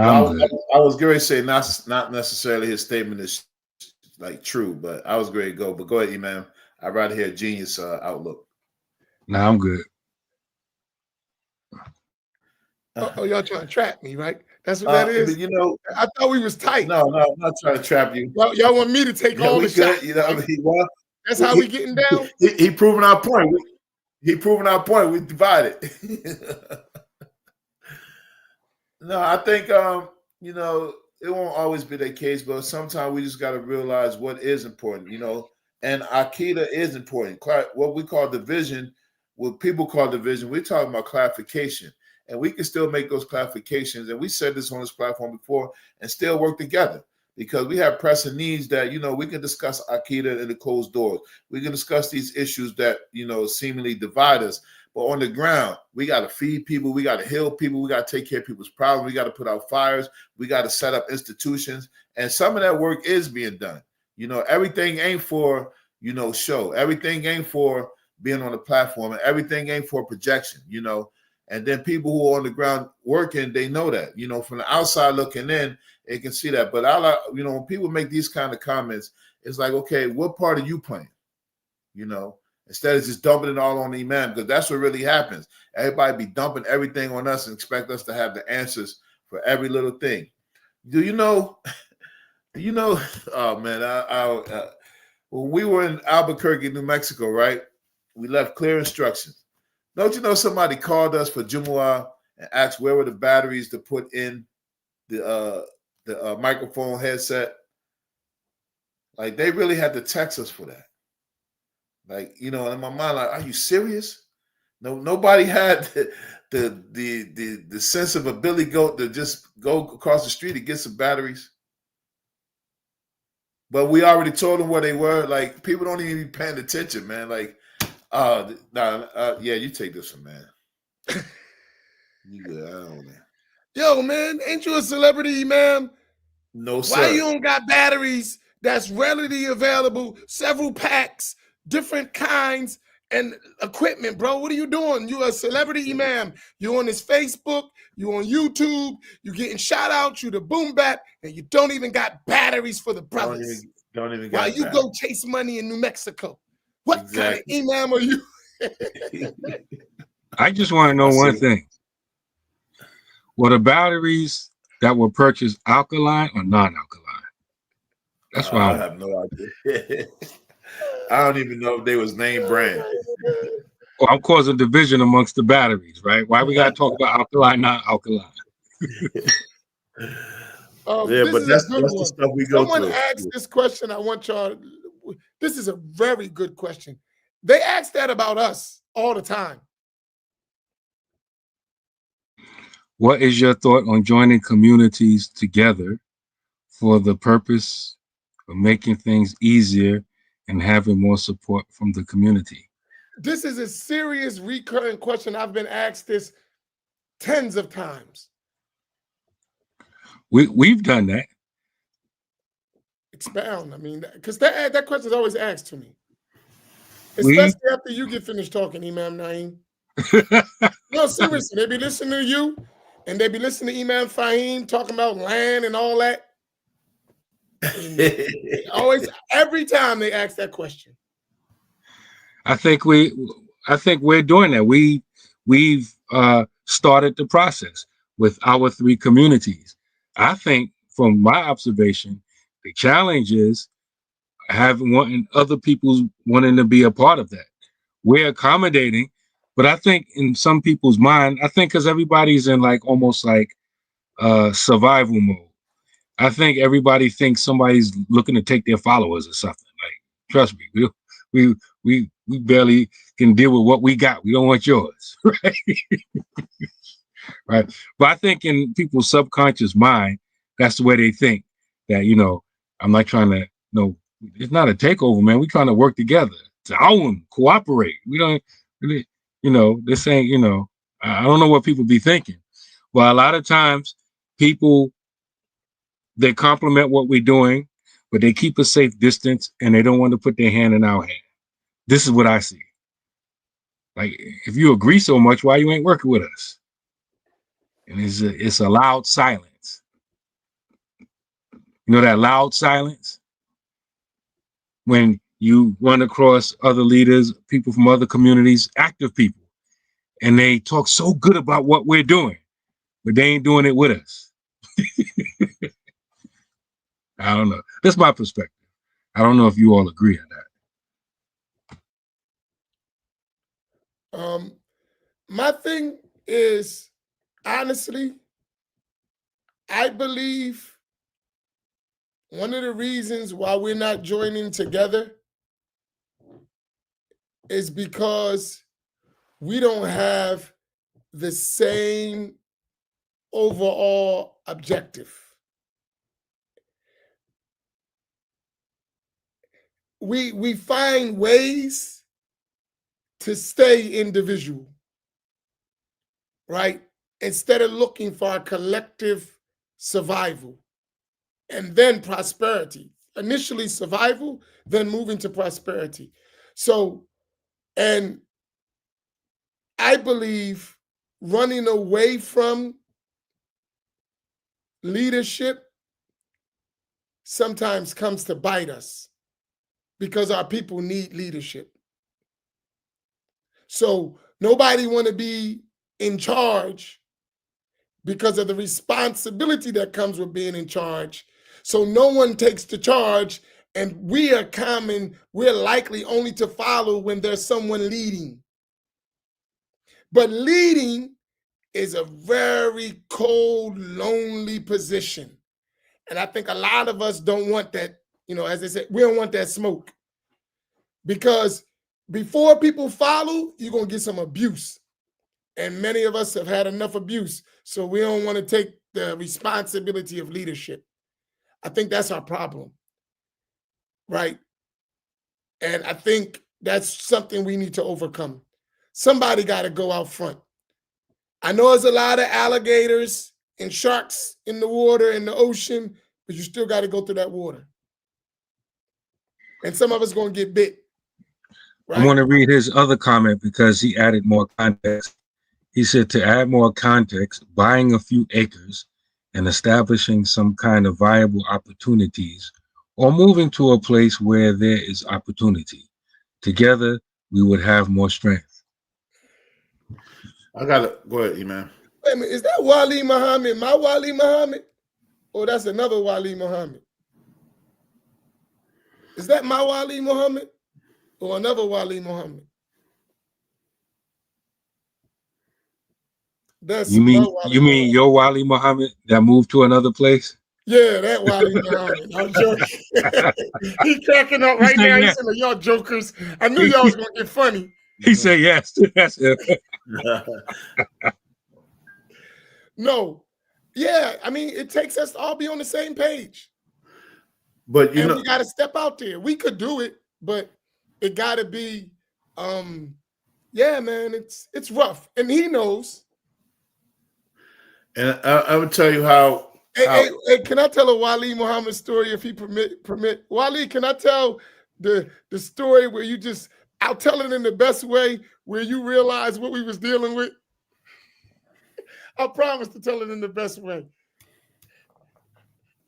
I was going to say not necessarily his statement is true, but I was going to go. But go ahead, Imam. I'd rather hear Genius outlook. No, I'm good. Oh, y'all trying to trap me, right? That's what that is. I thought we was tight. No, I'm not trying to trap you. Y'all want me to take all the shots? That's how we getting down. He proving our point. He proving our point. We divided. No, I think it won't always be the case, but sometimes we just got to realize what is important, and Aqidah is important. What we call division, what people call division, we're talking about clarification. And we can still make those clarifications. And we said this on this platform before and still work together because we have pressing needs that, we can discuss Aqidah in the closed doors. We can discuss these issues that, seemingly divide us. But on the ground, we got to feed people. We got to heal people. We got to take care of people's problems. We got to put out fires. We got to set up institutions. And some of that work is being done. Everything ain't for, show. Everything ain't for being on the platform. And everything ain't for projection, And then people who are on the ground working, they know that, from the outside looking in, they can see that. But when people make these kind of comments, it's like, okay, what part are you playing? instead of just dumping it all on the Imam, because that's what really happens. Everybody be dumping everything on us and expect us to have the answers for every little thing. Do you know? Oh man, when we were in Albuquerque, New Mexico, right? We left clear instructions. Don't you know somebody called us for Jumu'ah and asked where were the batteries to put in the microphone headset? Like they really had to text us for that. Like, in my mind, like, are you serious? No, nobody had the sense of ability to just go across the street and get some batteries. But we already told them where they were. Like, people don't even be paying attention, man. Like, yeah, you take this one, man. You good? I don't know. Yo, man, ain't you a celebrity, man? No, sir. Why you don't got batteries that's readily available, several packs, different kinds, and equipment, bro? What are you doing? You a celebrity Imam. You on his Facebook, you on YouTube, you getting shout outs, you the boom bap, and you don't even got batteries for the brothers. Don't even got While you batteries. go chase money in New Mexico. What kind of Imam are you? I just want to know one thing. Were the batteries that were purchased alkaline or non-alkaline? That's why I have no idea. I don't even know if they was name brand. Well, I'm causing division amongst the batteries, right? Why we gotta talk about alkaline, not alkaline? Yeah, but that's the stuff we go through. Someone asked this question. I want y'all. This is a very good question. They ask that about us all the time. What is your thought on joining communities together for the purpose of making things easier and having more support from the community? This is a serious recurring question. I've been asked this tens of times. We've done that. Expound. I mean, because that question is always asked to me, especially after you get finished talking, Imam Naeem. No, seriously, they be listening to you, and they be listening to Imam Faheem talking about land and all that. Always, every time they ask that question. I think we're doing that. We've started the process with our 3 communities. I think, from my observation, the challenge is wanting other people wanting to be a part of that. We're accommodating, but I think in some people's mind, I think because everybody's in almost like survival mode. I think everybody thinks somebody's looking to take their followers or something. Like, trust me, we barely can deal with what we got. We don't want yours, right? Right. But I think in people's subconscious mind, that's the way they think. That I'm not trying to. No, it's not a takeover, man. We're trying to work together, to own, cooperate. We don't really, they're saying, I don't know what people be thinking, but a lot of times people, they compliment what we're doing, but they keep a safe distance and they don't want to put their hand in our hand. This is what I see. Like, if you agree so much, why you ain't working with us? And it's a loud silence. You know that loud silence? When you run across other leaders, people from other communities, active people, and they talk so good about what we're doing, but they ain't doing it with us. I don't know. That's my perspective. I don't know if you all agree on that. My thing is, honestly, I believe one of the reasons why we're not joining together is because we don't have the same overall objective. We find ways to stay individual, right? Instead of looking for a collective survival and then prosperity. Initially survival, then moving to prosperity. So, and I believe running away from leadership sometimes comes to bite us because our people need leadership. So nobody want to be in charge because of the responsibility that comes with being in charge. So no one takes the charge, and we're likely only to follow when there's someone leading. But leading is a very cold, lonely position. And I think a lot of us don't want that, as they say, we don't want that smoke. Because before people follow, you're going to get some abuse. And many of us have had enough abuse. So we don't want to take the responsibility of leadership. I think that's our problem. Right? And I think that's something we need to overcome. Somebody got to go out front. I know there's a lot of alligators and sharks in the water, in the ocean, but you still got to go through that water. And some of us going to get bit. Right? I want to read his other comment because he added more context. He said, to add more context, buying a few acres and establishing some kind of viable opportunities, or moving to a place where there is opportunity. Together, we would have more strength. I got to go ahead, Imam. Wait a minute, is that Wali Muhammad, my Wali Muhammad? Or that's another Wali Muhammad? Is that my Wali Muhammad or another Wali Muhammad? That's you mean your Wali Muhammad that moved to another place? Yeah, that Wali Muhammad. I'm joking. He cracking up right now. He said, y'all jokers. I knew y'all was gonna get funny. He said yes. That's it. No. Yeah, I mean, it takes us to all be on the same page. But you know, we gotta step out there. We could do it, but it gotta be yeah, man, it's rough. And he knows. And I would tell you how. Hey, can I tell a Wali Muhammad story if he permit? Wali, can I tell the story where I'll tell it in the best way where you realize what we was dealing with? I promise to tell it in the best way.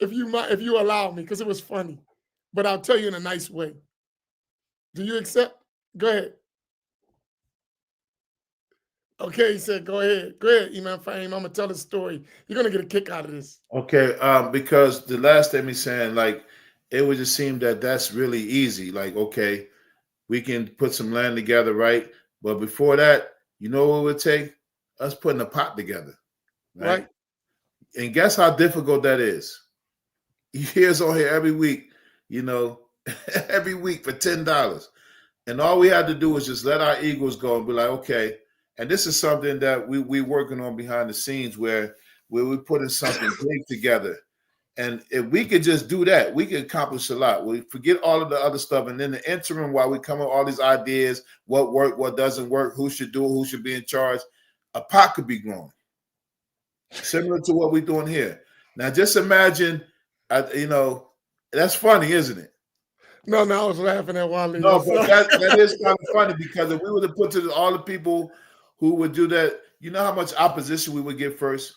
If you allow me, because it was funny. But I'll tell you in a nice way. Do you accept? Go ahead. Okay, he said, go ahead. Go ahead, Imam Faheem. I'm going to tell the story. You're going to get a kick out of this. Okay, because the last thing he's saying, like, it would just seem that that's really easy. Like, okay, we can put some land together, right? But before that, you know what it would take? Us putting a pot together, right? And guess how difficult that is? You hear us on here every week, every week for $10. And all we had to do was just let our egos go and be like, okay. And this is something that we working on behind the scenes where we're putting something great together. And if we could just do that, we could accomplish a lot. We forget all of the other stuff. And then the interim, while we come up with all these ideas, what worked, what doesn't work, who should do it, who should be in charge, a pot could be growing. Similar to what we're doing here. Now, just imagine, that's funny, isn't it? No, I was laughing at Wally. No, but that is kind of funny because if we were to put to all the people who would do that, you know how much opposition we would get first?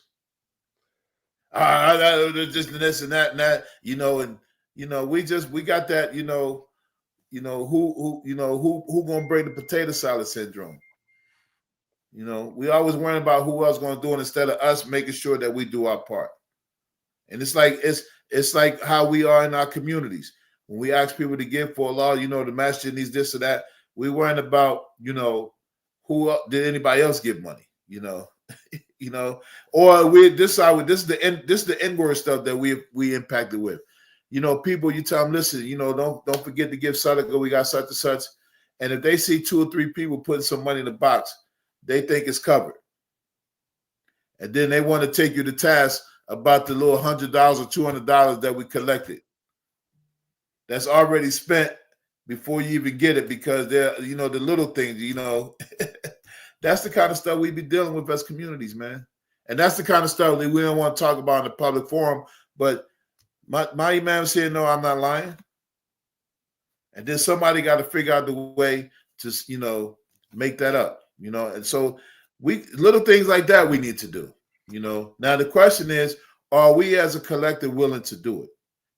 Just this and that, we got that, who gonna bring the potato salad syndrome? We always worrying about who else gonna do it instead of us making sure that we do our part. And it's like how we are in our communities. When we ask people to give for Allah, the Masjid needs this or that, we weren't about, who did anybody else give money, or this is the inward stuff that we impacted with. People, you tell them, listen, don't forget to give sadaqah, we got such and such. And if they see 2 or 3 people putting some money in the box, they think it's covered. And then they want to take you to task about the little $100 or $200 that we collected. That's already spent before you even get it, because they're, the little things, that's the kind of stuff we be dealing with as communities, man. And that's the kind of stuff that we don't want to talk about in the public forum. But my Imam said, no, I'm not lying. And then somebody got to figure out the way to, make that up, And so little things like that we need to do, Now the question is, are we as a collective willing to do it?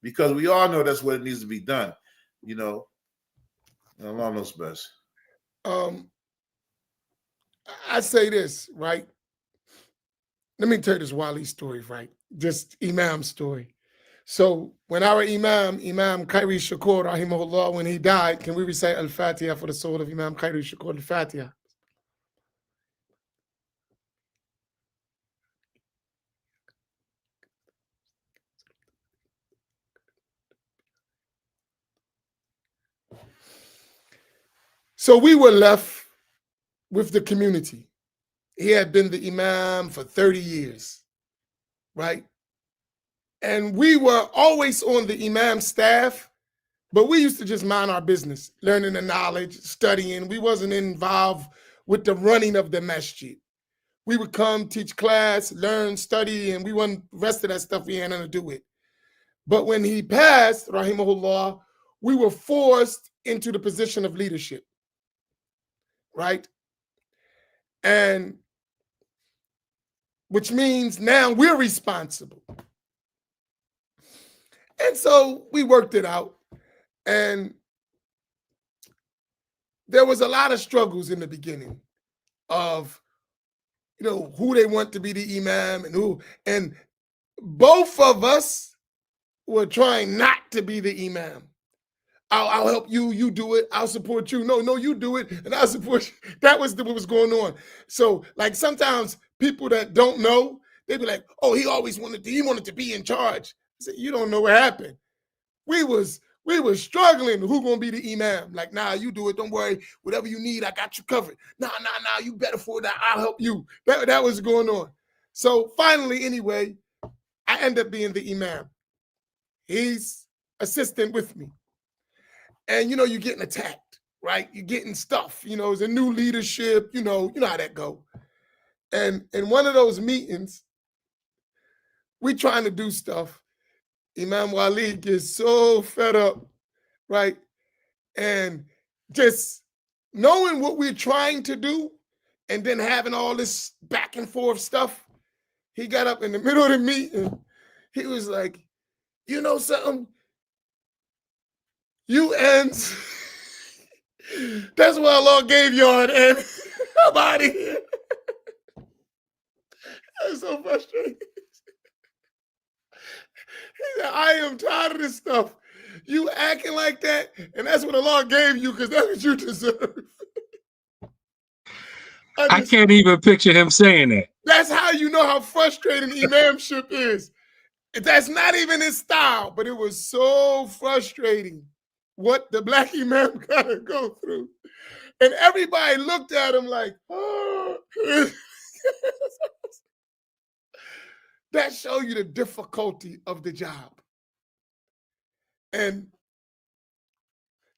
Because we all know that's what it needs to be done, Allah knows best. I say this, right? Let me tell you this Wali story, right? Just Imam story. So when our Imam Khairi Shakur, rahimahullah, when he died, can we recite Al-Fatiha for the soul of Imam Khairi Shakur? Al-Fatiha. So we were left with the community. He had been the Imam for 30 years, right? And we were always on the Imam staff, but we used to just mind our business, learning the knowledge, studying. We wasn't involved with the running of the masjid. We would come, teach class, learn, study, and we wasn't, the rest of that stuff we had nothing to do with. But when he passed, rahimahullah, we were forced into the position of leadership, right? And which means now we're responsible. And so we worked it out. And there was a lot of struggles in the beginning of, who they want to be the imam and who. And both of us were trying not to be the imam. I'll help you. You do it. I'll support you. No, you do it, and I'll support you. That was what was going on. So, like sometimes people that don't know, they be like, "Oh, he wanted to be in charge." I said, "You don't know what happened. We was struggling. Who gonna be the imam? Like, nah, you do it. Don't worry. Whatever you need, I got you covered. Nah. You better for that. I'll help you." That was going on. So finally, anyway, I end up being the imam. He's assistant with me. And you're getting attacked, right? You're getting stuff, it's a new leadership, you know how that go. And in one of those meetings, we trying to do stuff. Imam Wali gets so fed up, right? And just knowing what we're trying to do and then having all this back and forth stuff, he got up in the middle of the meeting. He was like, "You know something? You ends." That's what Allah gave y'all, and I'm out of here. That's so frustrating. He said, "I am tired of this stuff. You acting like that, and that's what Allah gave you because that's what you deserve." I can't even picture him saying that. That's how you know how frustrating imamship is. That's not even his style, but it was so frustrating what the black imam got to go through. And everybody looked at him like, "Oh." That shows you the difficulty of the job. And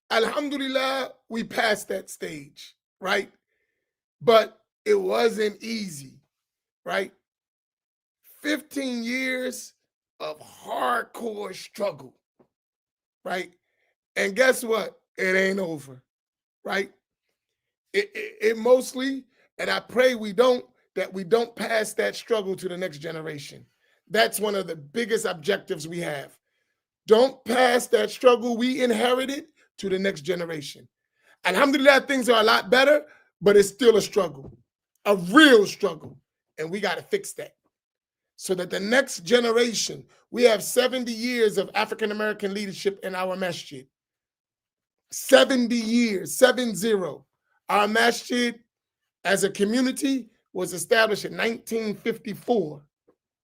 alhamdulillah, we passed that stage, right? But it wasn't easy, right? 15 years of hardcore struggle, right? And guess what? It ain't over, right? It mostly, and I pray that we don't pass that struggle to the next generation. That's one of the biggest objectives we have. Don't pass that struggle we inherited to the next generation. Alhamdulillah, things are a lot better, but it's still a struggle, a real struggle. And we got to fix that so that the next generation, we have 70 years of African-American leadership in our masjid. 70 years, 7-0. Our masjid as a community was established in 1954,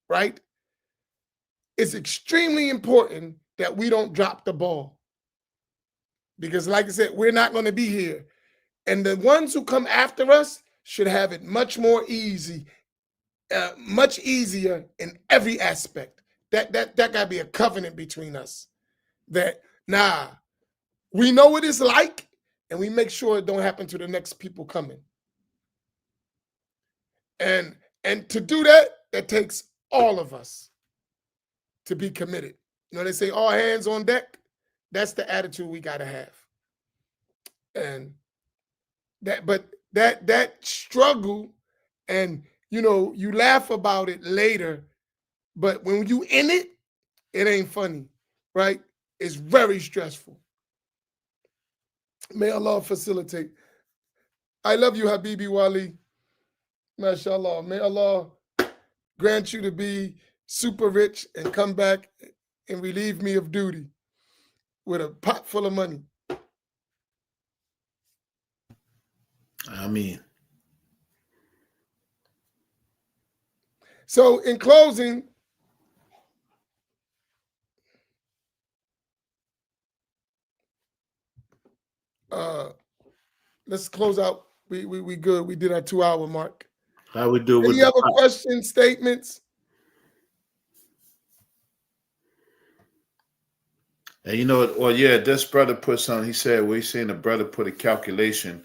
right? It's extremely important that we don't drop the ball. Because like I said, we're not going to be here. And the ones who come after us should have it much easier in every aspect. That got to be a covenant between us. That, we know what it's like, and we make sure it don't happen to the next people coming. And to do that, it takes all of us to be committed. They say all hands on deck. That's the attitude we got to have. And that struggle, and you laugh about it later, but when you in it, it ain't funny, right? It's very stressful. May Allah facilitate. I love you, Habibi Wali. MashaAllah. May Allah grant you to be super rich and come back and relieve me of duty with a pot full of money. Amin. So in closing, let's close out. We good. We did our 2-hour mark. How we do with Any other questions, statements? And you know, well, yeah, this brother put something. He said, well, he's saying the brother put a calculation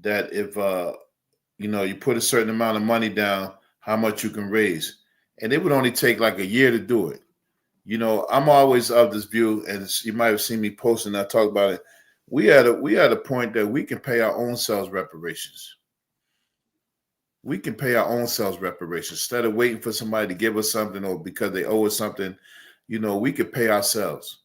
that if you know, you put a certain amount of money down, how much you can raise, and it would only take like a year to do it. You know, I'm always of this view, and you might have seen me posting. I talk about it. We at a point that we can pay our own selves reparations. We can pay our own selves reparations instead of waiting for somebody to give us something or because they owe us something. You know, we could pay ourselves,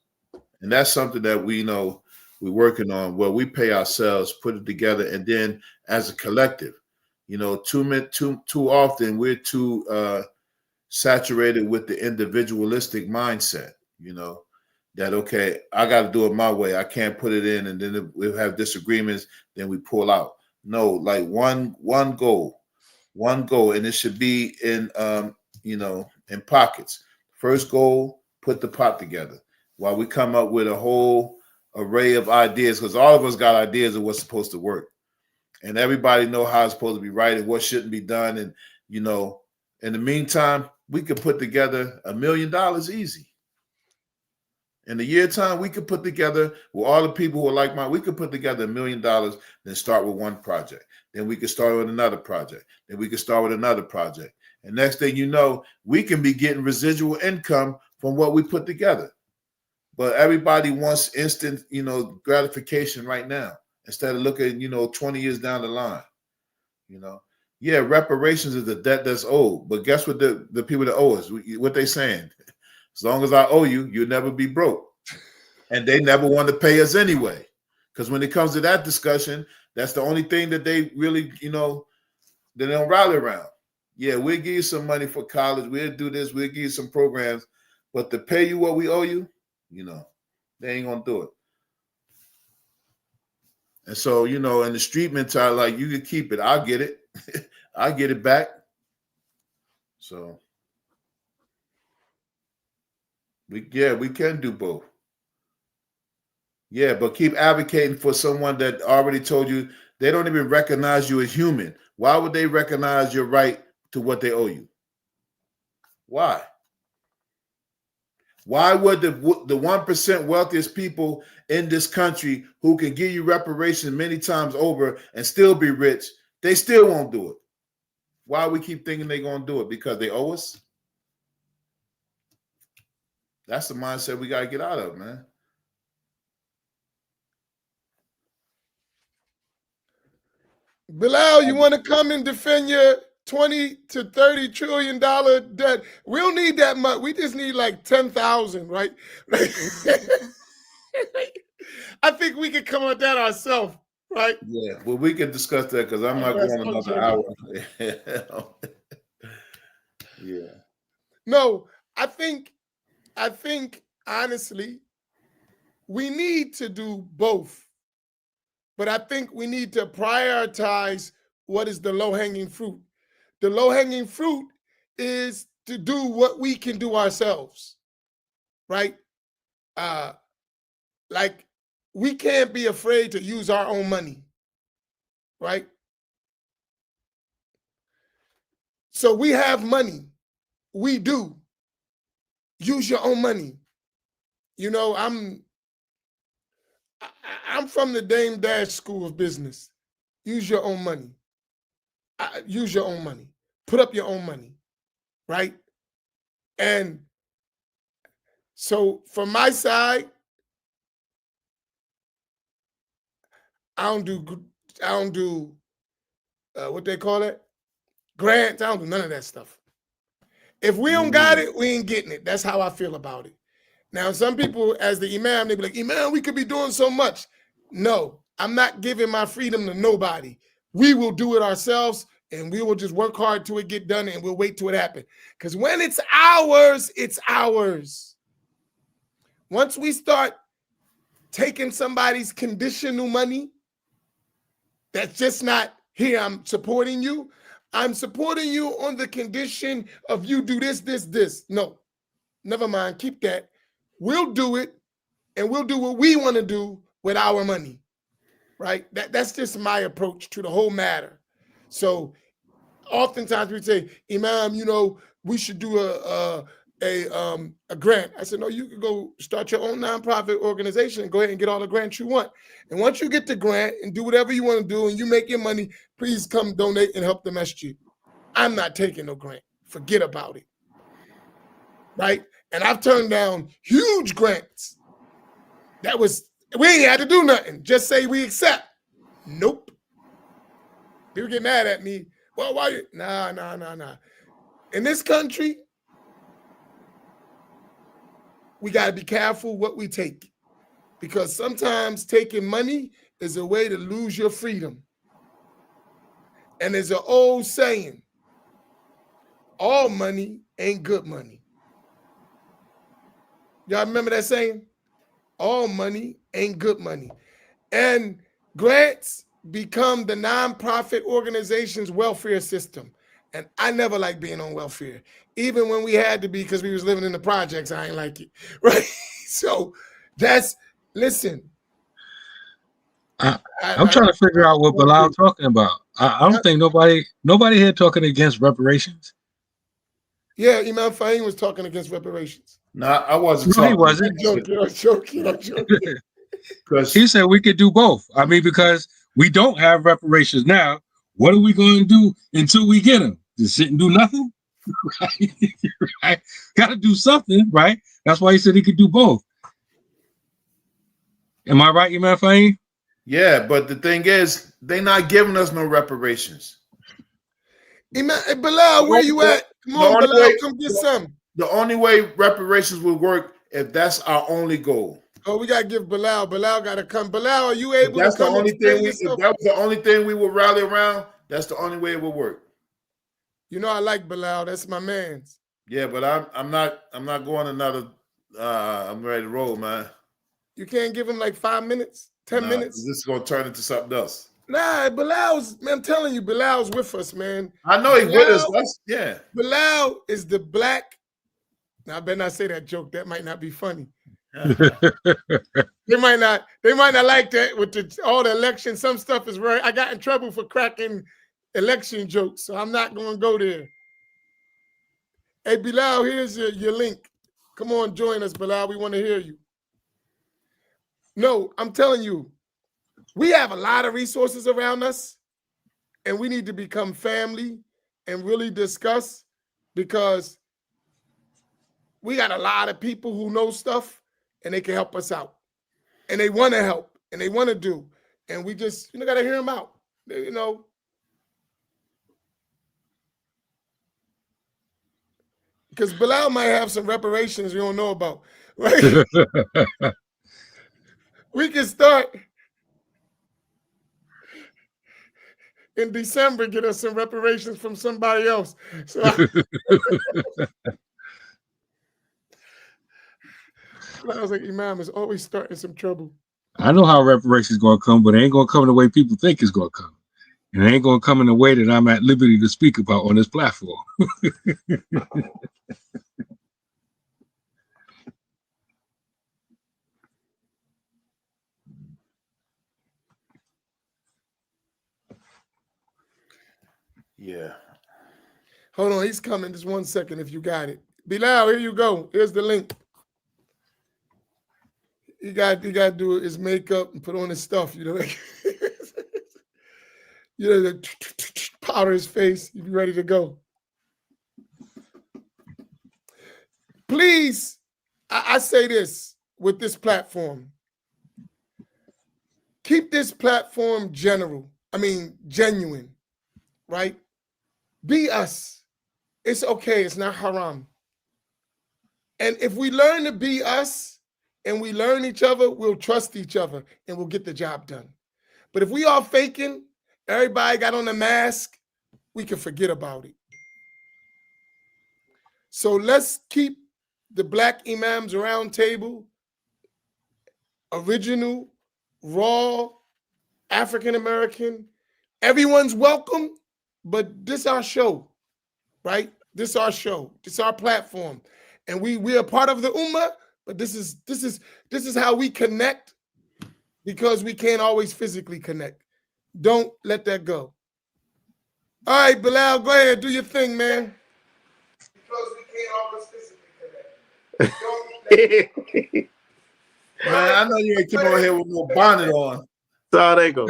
and that's something that we know we're working on. Where we pay ourselves, put it together, and then as a collective, you know, too often we're too saturated with the individualistic mindset. You know, that okay, I got to do it my way. I can't put it in, and then we'll have disagreements. Then we pull out. No, like one goal, and it should be in you know, in pockets. First goal, put the pot together while we come up with a whole array of ideas, because all of us got ideas of what's supposed to work, and everybody know how it's supposed to be right and what shouldn't be done. And you know, in the meantime, we could put together $1 million easy. In a year time, we could put together with all the people who are like mine, we could put together $1 million, then start with one project. Then we could start with another project. Then we could start with another project. And next thing you know, we can be getting residual income from what we put together. But everybody wants instant, you know, gratification right now instead of looking, you know, 20 years down the line. You know, yeah, reparations is the debt that's owed. But guess what the people that owe us, what they saying? As long as I owe you, you'll never be broke. And they never want to pay us anyway. Because when it comes to that discussion, that's the only thing that they really, you know, they don't rally around. Yeah, we'll give you some money for college. We'll do this. We'll give you some programs. But to pay you what we owe you, you know, they ain't going to do it. And so, you know, in the street mentality, like, you can keep it. I'll get it. I'll get it back. So, we can do both. Yeah, but keep advocating for someone that already told you they don't even recognize you as human. Why would they recognize your right to what they owe you? Why? Why would the 1% wealthiest people in this country who can give you reparations many times over and still be rich, they still won't do it? Why we keep thinking they're going to do it? Because they owe us? That's the mindset we got to get out of, man. Bilal, you want to come and defend your 20 to 30 trillion dollar debt? We don't need that much. We just need like 10,000, right? I think we could come up with that ourselves, right? Yeah, well, we can discuss that because I'm not going another hour. Yeah. No, I think honestly, we need to do both. But I think we need to prioritize what is the low-hanging fruit. The low-hanging fruit is to do what we can do ourselves, right? Like, we can't be afraid to use our own money, right? So we have money. We do. Use your own money. You know, I'm from the Dame Dash School of Business. Use your own money. Use your own money. Put up your own money, right? And so from my side, I don't do what they call it, grants. I don't do none of that stuff. If we don't got it, we ain't getting it. That's how I feel about it. Now, some people, as the Imam, they be like, Imam, we could be doing so much. No, I'm not giving my freedom to nobody. We will do it ourselves And we will just work hard till it get done, and we'll wait till it happen. Because when it's ours, it's ours. Once we start taking somebody's conditional money, that's just not, here, I'm supporting you. I'm supporting you on the condition of you do this, this, this. No, never mind. Keep that. We'll do it, and we'll do what we want to do with our money, right? That's just my approach to the whole matter. So oftentimes we say, Imam, we should do a grant. I said, no, you can go start your own nonprofit organization and go ahead and get all the grants you want. And once you get the grant and do whatever you want to do and you make your money, please come donate and help the masjid. I'm not taking no grant. Forget about it. Right? And I've turned down huge grants. We ain't had to do nothing. Just say we accept. Nope. People get mad at me. Well, why you? Nah. In this country, we got to be careful what we take, because sometimes taking money is a way to lose your freedom. And there's an old saying, all money ain't good money. Y'all remember that saying? All money ain't good money. And grants become the nonprofit organization's welfare system. And I never liked being on welfare. Even when we had to be, because we was living in the projects, I ain't like it, right? So listen. I'm trying to figure out what Bilal's talking about. I don't think nobody here talking against reparations. Yeah, Imam Faheem was talking against reparations. No, I wasn't. No, he wasn't. I'm joking. Because he said we could do both. I mean, because we don't have reparations now. What are we going to do until we get them? Just sit and do nothing? Right? Got to do something, right? That's why he said he could do both. Am I right, Imam Faheem? Yeah, but the thing is, they're not giving us no reparations. Imam, Bilal, where you at? Come on, Bilal, come get some. The only way reparations will work if that's our only goal. Oh, we gotta give Bilal. Bilal gotta come. Bilal, are you able to come? If that was the only thing we would rally around, that's the only way it would work. I like Bilal. That's my man's. Yeah, but I'm not going another. I'm ready to roll, man. You can't give him like 5 minutes, 10 minutes. This is gonna turn into something else. Nah, Bilal's. Man, I'm telling you, Bilal's with us, man. I know he's with us. Yeah. Bilal is the black. Now I better not say that joke. That might not be funny. They might not like that with all the election. Some stuff is right. I got in trouble for cracking election jokes, so I'm not going to go there. Hey, Bilal, here's your link. Come on, join us, Bilal. We want to hear you. No, I'm telling you, we have a lot of resources around us, and we need to become family and really discuss, because we got a lot of people who know stuff, and they can help us out. And they want to help, and they want to do. And we just, got to hear them out, Because Bilal might have some reparations we don't know about, right? We can start in December, get us some reparations from somebody else. So I was like, Imam is always starting some trouble. I know how reparations going to come, but it ain't going to come the way people think it's going to come. And it ain't going to come in the way that I'm at liberty to speak about on this platform. Yeah. Hold on, he's coming. Just 1 second if you got it. Bilal, here you go. Here's the link. He got to do his makeup and put on his stuff, powder his face. You be ready to go. Please, I say this with this platform. Keep this platform genuine, right? Be us. It's okay. It's not haram. And if we learn to be us and we learn each other, we'll trust each other and we'll get the job done. But if we all faking, everybody got on a mask, we can forget about it. So let's keep the Black Imams Roundtable original, raw, African American. Everyone's welcome, but this our show, right? This our show. This our platform, and we are part of the Ummah. But this is how we connect, because we can't always physically connect. Don't let that go. All right, Bilal, go ahead, do your thing, man. Because we can't always physically connect. Man, I know you ain't come over here with no bonnet on. So they go.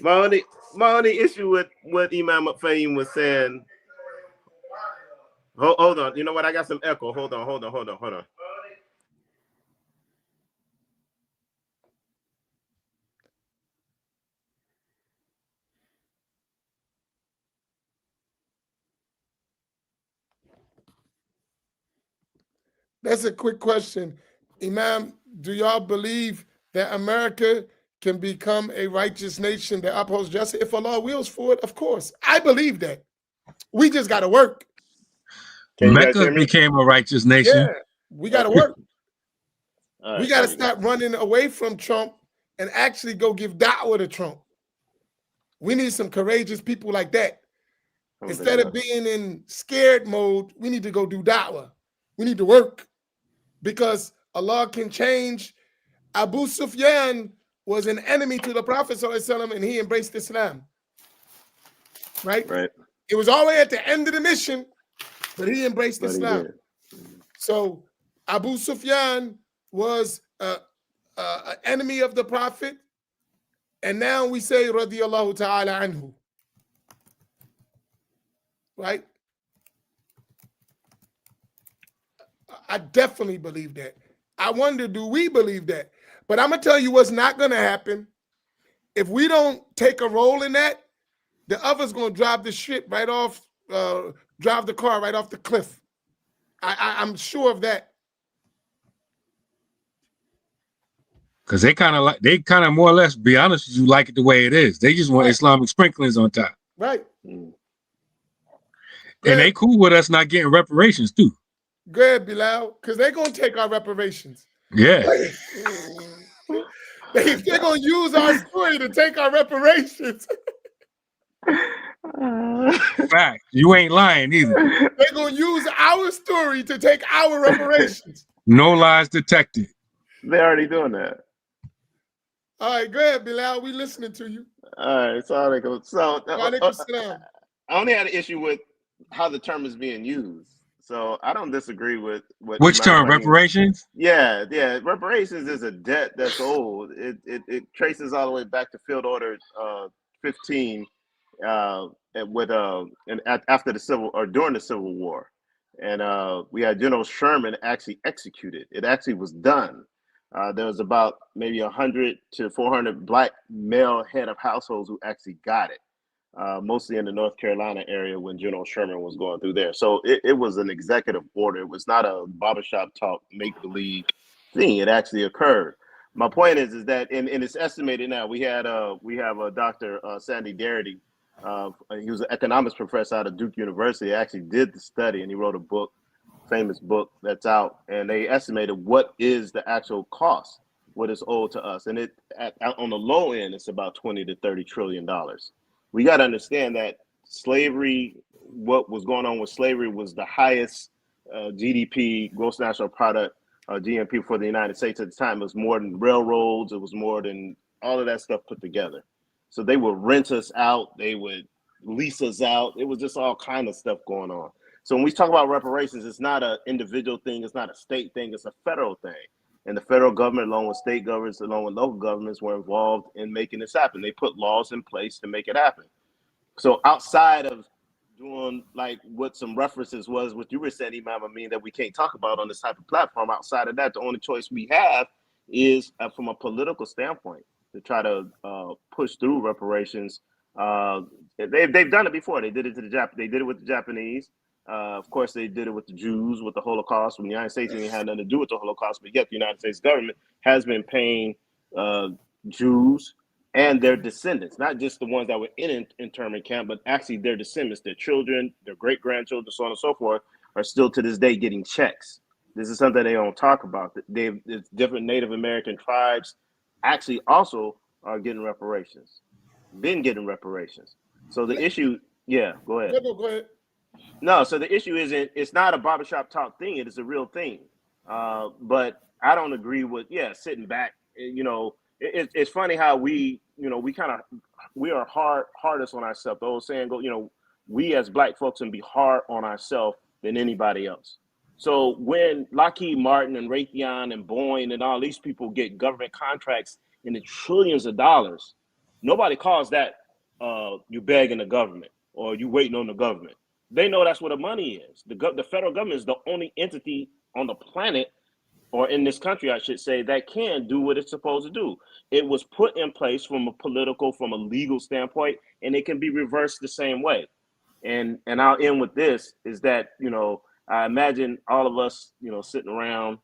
Well, My only issue with what Imam Faheem was saying. Hold on. You know what? I got some echo. Hold on. That's a quick question. Imam, do y'all believe that America can become a righteous nation that upholds justice if Allah wills for it? Of course. I believe that. We just got to work. Mecca became a righteous nation. Yeah, we got to work. Right, we got to stop running away from Trump and actually go give da'wah to Trump. We need some courageous people like that. Instead of being in scared mode, we need to go do da'wah. We need to work, because Allah can change. Abu Sufyan was an enemy to the Prophet ﷺ, and he embraced Islam. Right? It was all the way at the end of the mission, but he embraced Islam. So Abu Sufyan was an enemy of the Prophet, and now we say radiyallahu ta'ala anhu. Right? I definitely believe that. I wonder, do we believe that? But I'm going to tell you what's not going to happen. If we don't take a role in that, the others going to drive the shit right off, drive the car right off the cliff. I'm sure of that. Because they kind of more or less, be honest with you, like it the way it is. They just want Islamic sprinklings on top. Right. And they cool with us not getting reparations too. Go ahead, Bilal, because they're going to take our reparations. Yeah. They're going to use our story to take our reparations. Fact. You ain't lying either. They're going to use our story to take our reparations. No lies detected. They're already doing that. All right, go ahead, Bilal. We listening to you. All right, so I only had an issue with how the term is being used. So I don't disagree with what. Which term? Reparations? Yeah. Reparations is a debt that's old. It traces all the way back to Field Order 15, after the Civil or during the Civil War, and we had General Sherman actually executed. It actually was done. There was about maybe 100 to 400 black male head of households who actually got it. Mostly in the North Carolina area when General Sherman was going through there. So it was an executive order. It was not a barbershop talk, make-believe thing. It actually occurred. My point is that, and it's estimated now, we have a Dr. Sandy Darity. He was an economics professor out of Duke University. He actually did the study, and he wrote a book, famous book that's out, and they estimated what is the actual cost, what is owed to us. And on the low end, it's about $20 to $30 trillion. We got to understand that slavery, what was going on with slavery, was the highest GDP, gross national product, GNP for the United States at the time. It was more than railroads. It was more than all of that stuff put together. So they would rent us out. They would lease us out. It was just all kind of stuff going on. So when we talk about reparations, it's not an individual thing. It's not a state thing. It's a federal thing. And the federal government, along with state governments, along with local governments, were involved in making this happen. They put laws in place to make it happen. So outside of doing like what some references was, what you were saying, Imam Amin, that we can't talk about on this type of platform, outside of that, the only choice we have is from a political standpoint to try to push through reparations. They've done it before. They did it with the Japanese. Of course, they did it with the Jews, with the Holocaust. When the United States didn't have nothing to do with the Holocaust, but yet the United States government has been paying Jews and their descendants, not just the ones that were in internment camp, but actually their descendants, their children, their great-grandchildren, so on and so forth, are still to this day getting checks. This is something they don't talk about. It's different Native American tribes actually also are getting reparations, been getting reparations. So the issue, yeah, go ahead. Go ahead. No, so the issue isn't, it's not a barbershop talk thing. It is a real thing. But I don't agree with, sitting back. It's funny how we are hardest on ourselves. The old saying go, we as Black folks can be hard on ourselves than anybody else. So when Lockheed Martin and Raytheon and Boeing and all these people get government contracts in the trillions of dollars, nobody calls that you begging the government or you waiting on the government. They know that's where the money is. The federal government is the only entity on the planet, or in this country, I should say, that can do what it's supposed to do. It was put in place from a legal standpoint, and it can be reversed the same way. And I'll end with this, is that, I imagine all of us, sitting around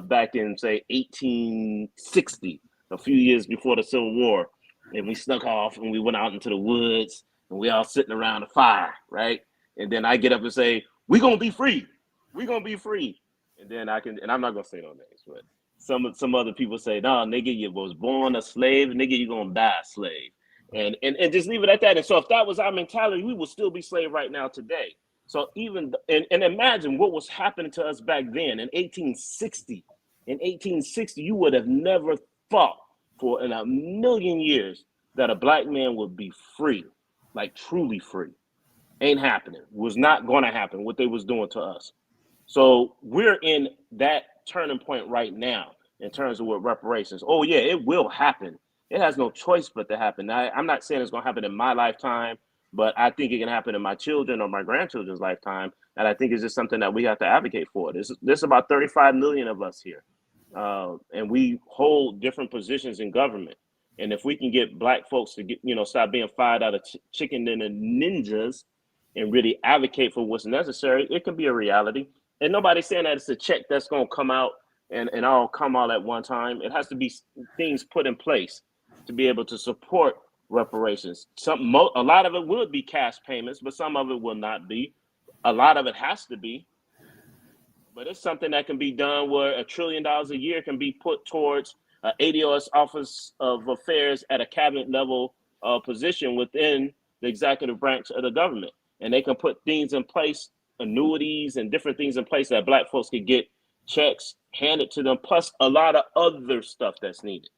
back in, say, 1860, a few years before the Civil War, and we snuck off and we went out into the woods and we all sitting around a fire, right? And then I get up and say, we're going to be free. We're going to be free. And then and I'm not going to say no names, but some other people say, no, nigga, you was born a slave, nigga, you're going to die a slave. And just leave it at that. And so if that was our mentality, we would still be slave right now today. So and imagine what was happening to us back then in 1860. In 1860, you would have never thought for in a million years that a Black man would be free, like truly free. Ain't happening. Was not going to happen, what they was doing to us. So we're in that turning point right now in terms of what reparations. Oh, yeah, it will happen. It has no choice but to happen. I'm not saying it's going to happen in my lifetime, but I think it can happen in my children or my grandchildren's lifetime. And I think it's just something that we have to advocate for. There's about 35 million of us here. And we hold different positions in government. And if we can get Black folks to stop being fired out of chicken dinner ninjas and really advocate for what's necessary, it can be a reality. And nobody's saying that it's a check that's going to come out and all come all at one time. It has to be things put in place to be able to support reparations. A lot of it would be cash payments, but some of it will not be. A lot of it has to be. But it's something that can be done where $1 trillion a year can be put towards ADOS Office of Affairs at a cabinet level position within the executive branch of the government. And they can put things in place, annuities and different things in place that Black folks could get checks handed to them, plus a lot of other stuff that's needed.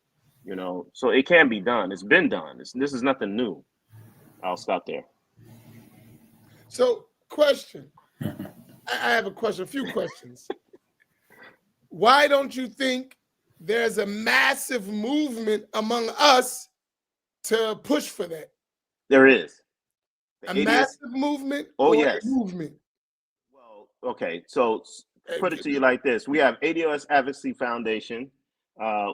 So it can be done. It's been done. This is nothing new. I'll stop there. So, question. I have a few questions. Why don't you think there's a massive movement among us to push for that? There is. Massive movement? Oh, or yes. A movement? Well, okay. So put it to you like this. We have ADOS Advocacy Foundation,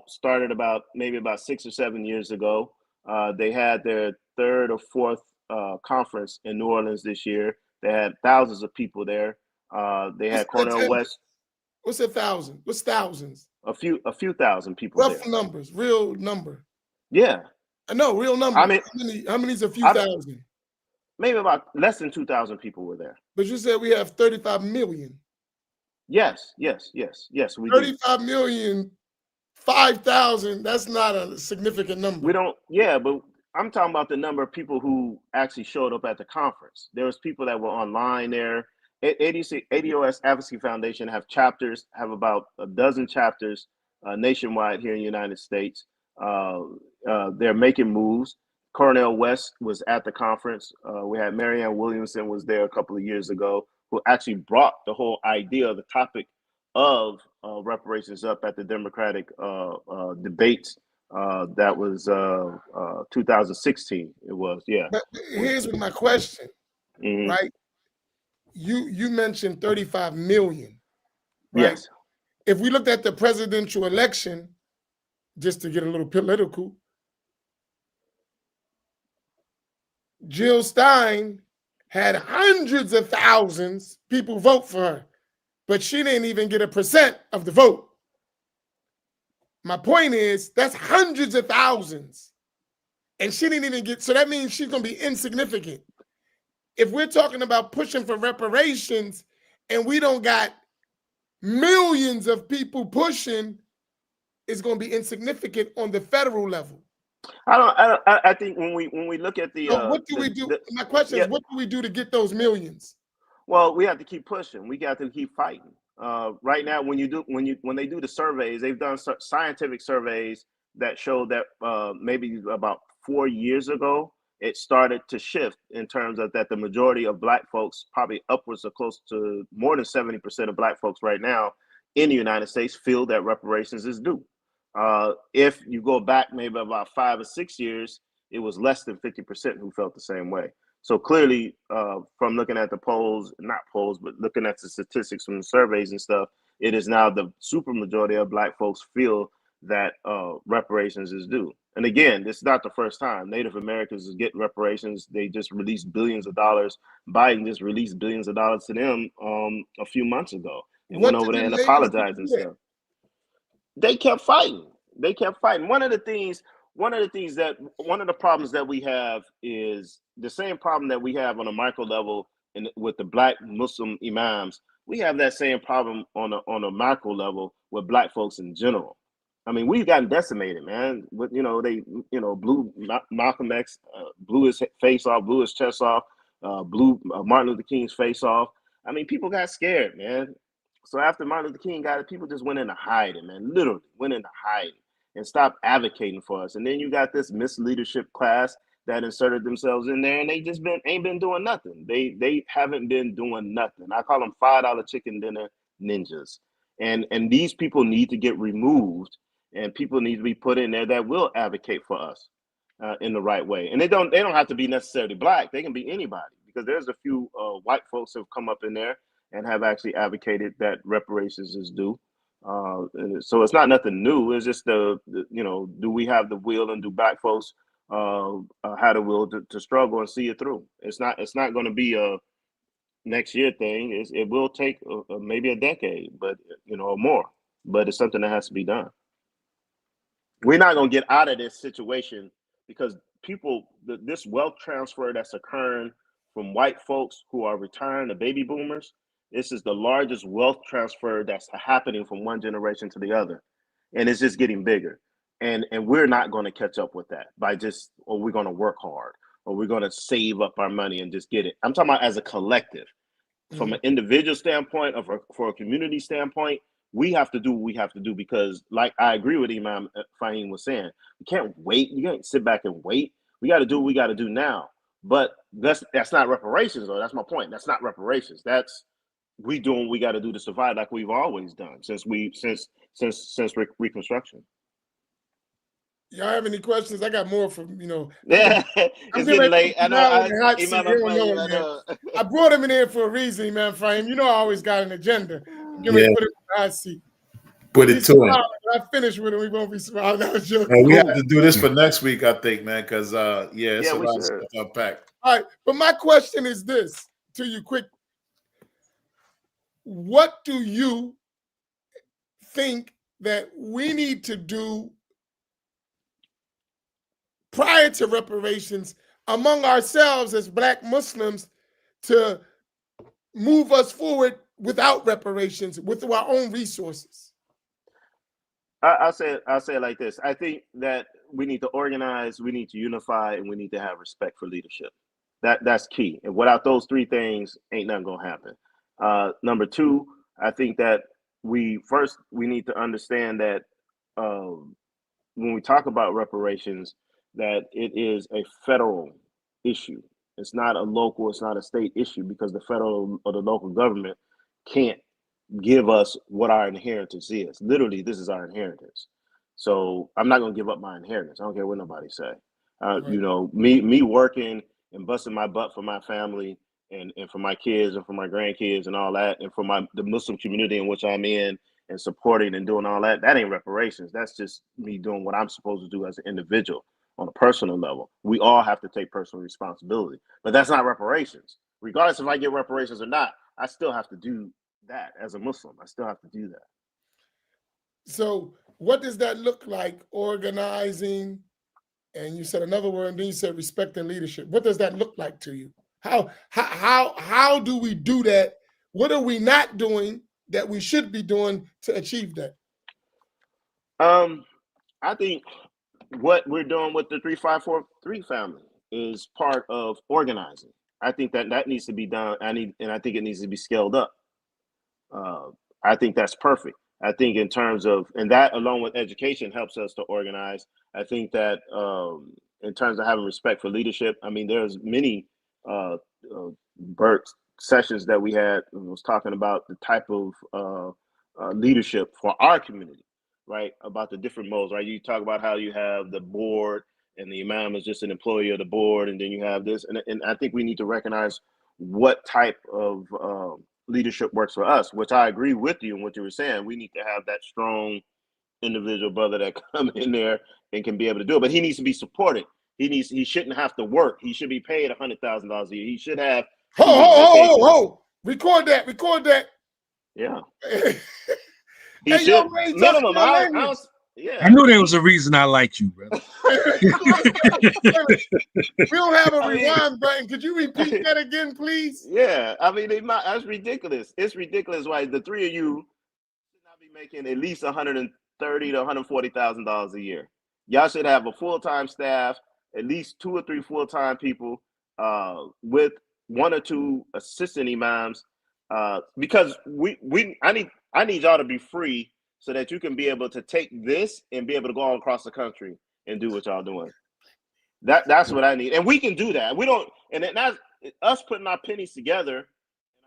started about 6 or 7 years ago. They had their third or fourth conference in New Orleans this year. They had thousands of people there. They had Cornel West. What's 1,000? What's thousands? A few thousand people. Rough there. Numbers, real number. Yeah. I know, real number. I mean, how many's a few thousand? Maybe about less than 2,000 people were there. But you said we have 35 million. Yes. We 35 million, 5,000. That's not a significant number. We don't. Yeah, but I'm talking about the number of people who actually showed up at the conference. There was people that were online there. ADOS Advocacy Foundation have about a dozen chapters nationwide here in the United States. They're making moves. Cornel West was at the conference. We had Marianne Williamson was there a couple of years ago, who actually brought the whole idea, the topic of reparations up at the Democratic debates. That was 2016. It was, yeah. But here's my question, right? You mentioned 35 million, right? Yes. If we looked at the presidential election, just to get a little political, Jill Stein had hundreds of thousands people vote for her, but she didn't even get 1% of the vote. My point is, that's hundreds of thousands. And she didn't even get, so that means she's going to be insignificant. If we're talking about pushing for reparations and we don't got millions of people pushing, it's going to be insignificant on the federal level. I think when we look at the So what do we do? My question is, what do we do to get those millions? Well, we have to keep pushing. We got to keep fighting. Right now, when they do the surveys, they've done scientific surveys that show that maybe about 4 years ago, it started to shift in terms of that the majority of Black folks, probably upwards of close to more than 70% of Black folks right now in the United States, feel that reparations is due. If you go back maybe about 5 or 6 years, it was less than 50% who felt the same way. So clearly, from looking at the polls, not polls, but looking at the statistics from the surveys and stuff, it is now the super majority of Black folks feel that reparations is due. And again, this is not the first time. Native Americans is getting reparations. They just released billions of dollars. Biden just released billions of dollars to them a few months ago and went over there and apologized and stuff. They kept fighting. One of the problems that we have is the same problem that we have on a micro level with the Black Muslim imams. We have that same problem on a macro level with Black folks in general. I mean, we've gotten decimated, man. With they blew Malcolm X, blew his face off, blew his chest off, blew Martin Luther King's face off. I mean, people got scared, man. So after Martin Luther King got it, people just went into hiding, man. Literally went into hiding and stopped advocating for us. And then you got this misleadership class that inserted themselves in there, and they just ain't been doing nothing. They haven't been doing nothing. I call them $5 chicken dinner ninjas. And these people need to get removed, and people need to be put in there that will advocate for us in the right way. And they don't have to be necessarily Black. They can be anybody, because there's a few white folks who have come up in there and have actually advocated that reparations is due. So it's not nothing new. It's just do we have the will, and do Black folks have the will to struggle and see it through? It's not going to be a next year thing. It will take maybe a decade, but or more. But it's something that has to be done. We're not going to get out of this situation because this wealth transfer that's occurring from white folks who are retiring, the baby boomers. This is the largest wealth transfer that's happening from one generation to the other. And it's just getting bigger. And we're not going to catch up with that by we're going to work hard, or we're going to save up our money and just get it. I'm talking about as a collective. From an individual standpoint, or for a community standpoint, we have to do what we have to do, because like I agree with Imam Faheem was saying, we can't wait. You can't sit back and wait. We got to do what we got to do now. But that's not reparations, though. That's my point. That's not reparations. That's we doing what we got to do to survive, like we've always done since Reconstruction. Y'all have any questions? I got more from Yeah, it's getting late. I know. I brought him in here for a reason, man. Frame. I always got an agenda. I'm gonna put him in the hot seat. Put it to him. I finished with him. We won't be smiling. That was joking. We have to do this for next week, I think, man. Because it's a lot of stuff to unpack. All right, but my question is this to you, quick. What do you think that we need to do prior to reparations among ourselves as Black Muslims to move us forward without reparations, with our own resources? I'll say it like this. I think that we need to organize, we need to unify, and we need to have respect for leadership. That's key. And without those three things, ain't nothing gonna happen. Number two, I think that we need to understand that when we talk about reparations, that it is a federal issue. It's not a local, it's not a state issue, because the federal or the local government can't give us what our inheritance is. Literally, this is our inheritance. So I'm not gonna give up my inheritance. I don't care what nobody say. Right. Me working and busting my butt for my family and for my kids and for my grandkids and all that, and for the Muslim community in which I'm in and supporting and doing all that, that ain't reparations. That's just me doing what I'm supposed to do as an individual on a personal level. We all have to take personal responsibility, but that's not reparations. Regardless if I get reparations or not, I still have to do that as a Muslim. I still have to do that. So what does that look like, organizing and you said another word, and then you said respect and leadership. What does that look like to you? How do we do that? What are we not doing that we should be doing to achieve that? I think what we're doing with the 3543 family is part of organizing. I think that needs to be done. I think it needs to be scaled up. I think that's perfect. I think in terms of, and that along with education helps us to organize. I think that in terms of having respect for leadership, I mean, there's many Bert sessions that we had was talking about the type of leadership for our community, right? About the different modes, right? You talk about how you have the board and the Imam is just an employee of the board, and then you have this, and I think we need to recognize what type of leadership works for us, which I agree with you and what you were saying. We need to have that strong individual brother that come in there and can be able to do it, but he needs to be supported. He shouldn't have to work. He should be paid $100,000 a year. He should have. Record that. Yeah. He hey, should minimum. Yeah. I knew there was a reason I liked you, brother. We don't have a rewind button. Could you repeat that again, please? Yeah, I mean, that's ridiculous. It's ridiculous. Why the three of you should not be making at least $130,000 to $140,000 a year. Y'all should have a full-time staff, at least 2 or 3 full-time people, with 1 or 2 assistant imams, because I need y'all to be free so that you can be able to take this and be able to go all across the country and do what y'all doing. That's what I need, and we can do that. We don't, and that's us putting our pennies together and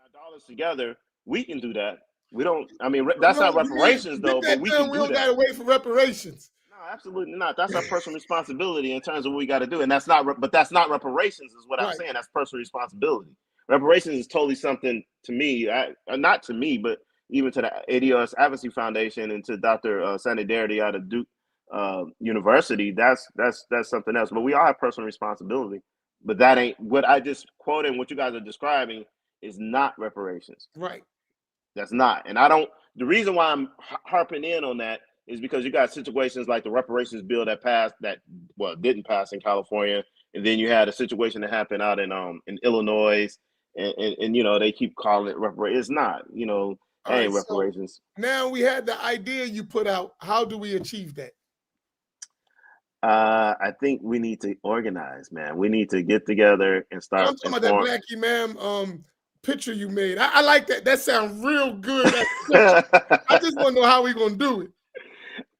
our dollars together. We can do that. We don't. I mean, that's not reparations though, but we can do that. We don't gotta wait for reparations. No, absolutely not. That's our personal responsibility in terms of what we got to do, and that's not reparations is what I'm saying. That's personal responsibility. Reparations is totally something to me. Not to me, but even to the ADOS Advocacy Foundation and to Dr. Sandy Darity out of Duke University. That's something else. But we all have personal responsibility. But that ain't what I just quoted. What you guys are describing is not reparations. Right. That's not. And I don't. The reason why I'm harping in on that is because you got situations like the reparations bill that passed that didn't pass in California, and then you had a situation that happened out in Illinois, and you know they keep calling it reparations. It's not. You know. Hey, reparations. So now we had the idea you put out. How do we achieve that? I think we need to organize, man. We need to get together and start. I'm talking about that Black Imam picture you made. I like that. That sounds real good. I just want to know how we're gonna do it.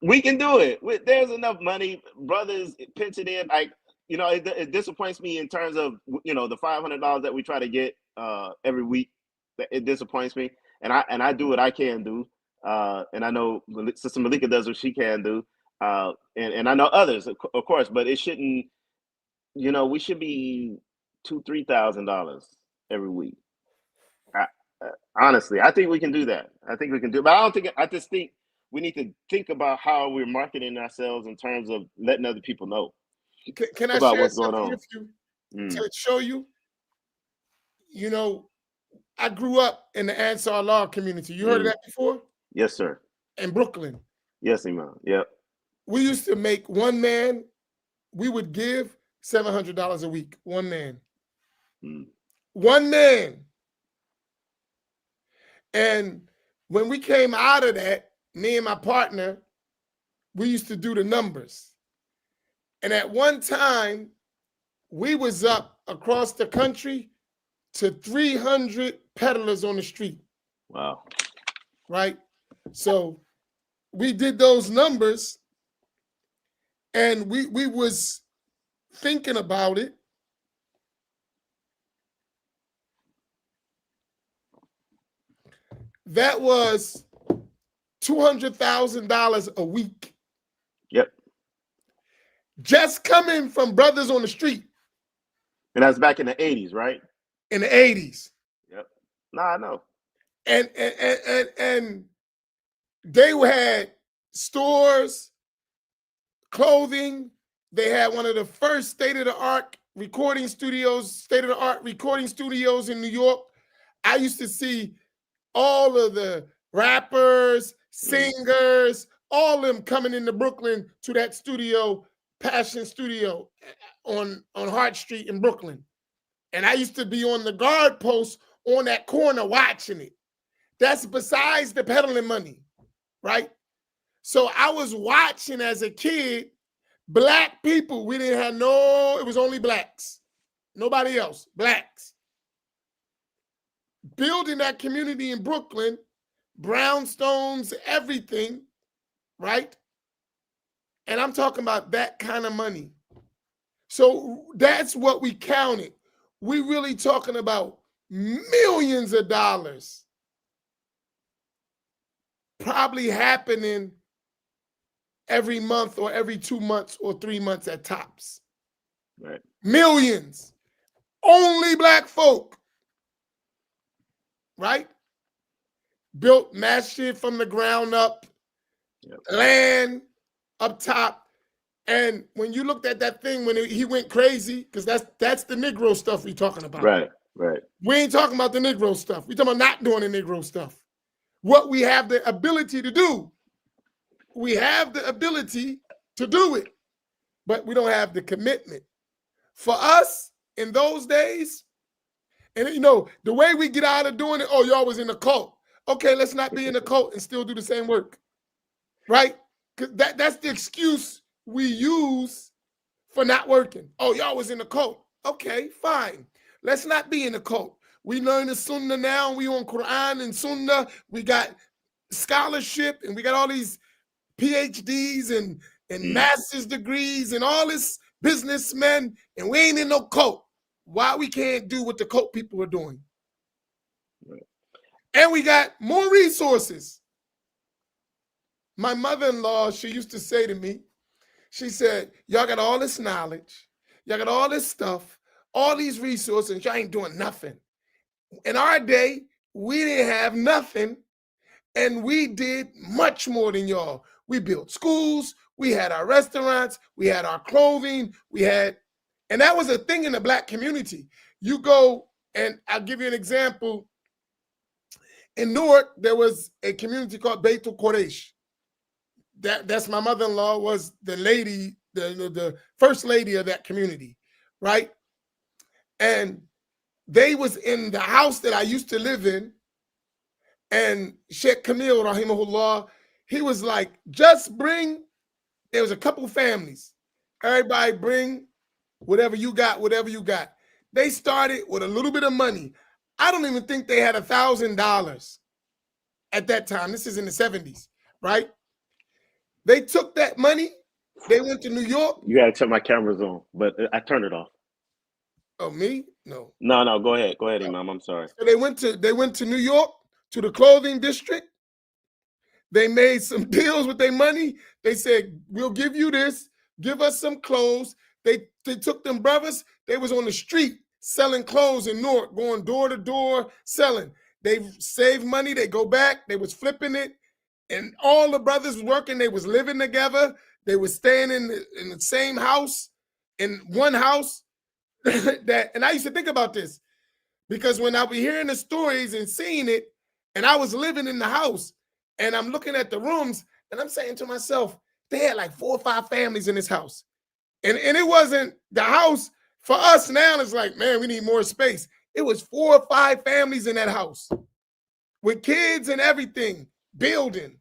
We can do it. There's enough money, brothers pitching in. Like, you know, it disappoints me in terms of, you know, the $500 that we try to get every week. It disappoints me. And I do what I can do, and I know Sister Malika does what she can do, and I know others, of course. But it shouldn't, you know, we should be $2,000-3,000 every week. Honestly, I think we can do that. I think we can do it, but I don't think. I just think we need to think about how we're marketing ourselves in terms of letting other people know. Can I share something with you to show you? You know. I grew up in the Ansar Allah community. You heard of that before? Yes, sir. In Brooklyn. Yes, Imam. Yep. We used to make one man, we would give $700 a week. One man. One man. And when we came out of that, me and my partner, we used to do the numbers. And at one time, we was up across the country to 300 peddlers on the street. Wow. Right? So we did those numbers and we was thinking about it. That was $200,000 a week. Yep. Just coming from brothers on the street. And that's back in the 80s, right? In the 80s. Yep. Nah, I know. And they had stores, clothing. They had one of the first state-of-the-art recording studios in New York. I used to see all of the rappers, singers, all of them coming into Brooklyn to that studio Passion Studio on Hart Street in Brooklyn. And I used to be on the guard post on that corner watching it. That's besides the peddling money, right? So I was watching as a kid, black people. We didn't have it was only blacks. Nobody else, blacks. Building that community in Brooklyn, brownstones, everything, right? And I'm talking about that kind of money. So that's what we counted. We really talking about millions of dollars probably happening every month or every 2 months or 3 months at tops. Right. Millions. Only black folk. Right? Built Masjid from the ground up, yep. Land up top. And when you looked at that thing, when he went crazy, because that's the Negro stuff we talking about. Right, right. We ain't talking about the Negro stuff. We talking about not doing the Negro stuff. What we have the ability to do. We have the ability to do it, but we don't have the commitment. For us, in those days, and you know, the way we get out of doing it, oh, y'all was in a cult. Okay, let's not be in a cult and still do the same work. Right? Because that's the excuse we use for not working. Oh, y'all was in a cult. Okay, fine. Let's not be in a cult. We learn the Sunnah now. We on Quran and Sunnah. We got scholarship and we got all these PhDs and master's degrees and all this businessmen, and we ain't in no cult. Why we can't do what the cult people are doing? Right. And we got more resources. My mother-in-law, she used to say to me, she said, y'all got all this knowledge, y'all got all this stuff, all these resources, and y'all ain't doing nothing. In our day, we didn't have nothing, and we did much more than y'all. We built schools, we had our restaurants, we had our clothing, and that was a thing in the black community. You go, and I'll give you an example. In Newark, there was a community called Beitul Quraysh. That's my mother-in-law was the lady, the first lady of that community, right? And they was in the house that I used to live in, and Sheikh Kamil, rahimahullah, he was like, just bring, there was a couple families. Everybody bring whatever you got, whatever you got. They started with a little bit of money. I don't even think they had $1,000 at that time. This is in the 70s, right? They took that money. They went to New York. You got to turn my cameras on, but I turned it off. Oh, me? No. No, go ahead. Go ahead, Imam. I'm sorry. So they went to New York, to the clothing district. They made some deals with their money. They said, we'll give you this. Give us some clothes. They took them brothers. They was on the street selling clothes in Newark, going door to door, selling. They saved money. They go back. They was flipping it. And all the brothers was working. They was living together. They was staying in the same house, in one house. And I used to think about this because when I be hearing the stories and seeing it, and I was living in the house, and I'm looking at the rooms, and I'm saying to myself, they had like 4 or 5 families in this house. And it wasn't the house. For us now, it's like, man, we need more space. It was 4 or 5 families in that house with kids and everything, building.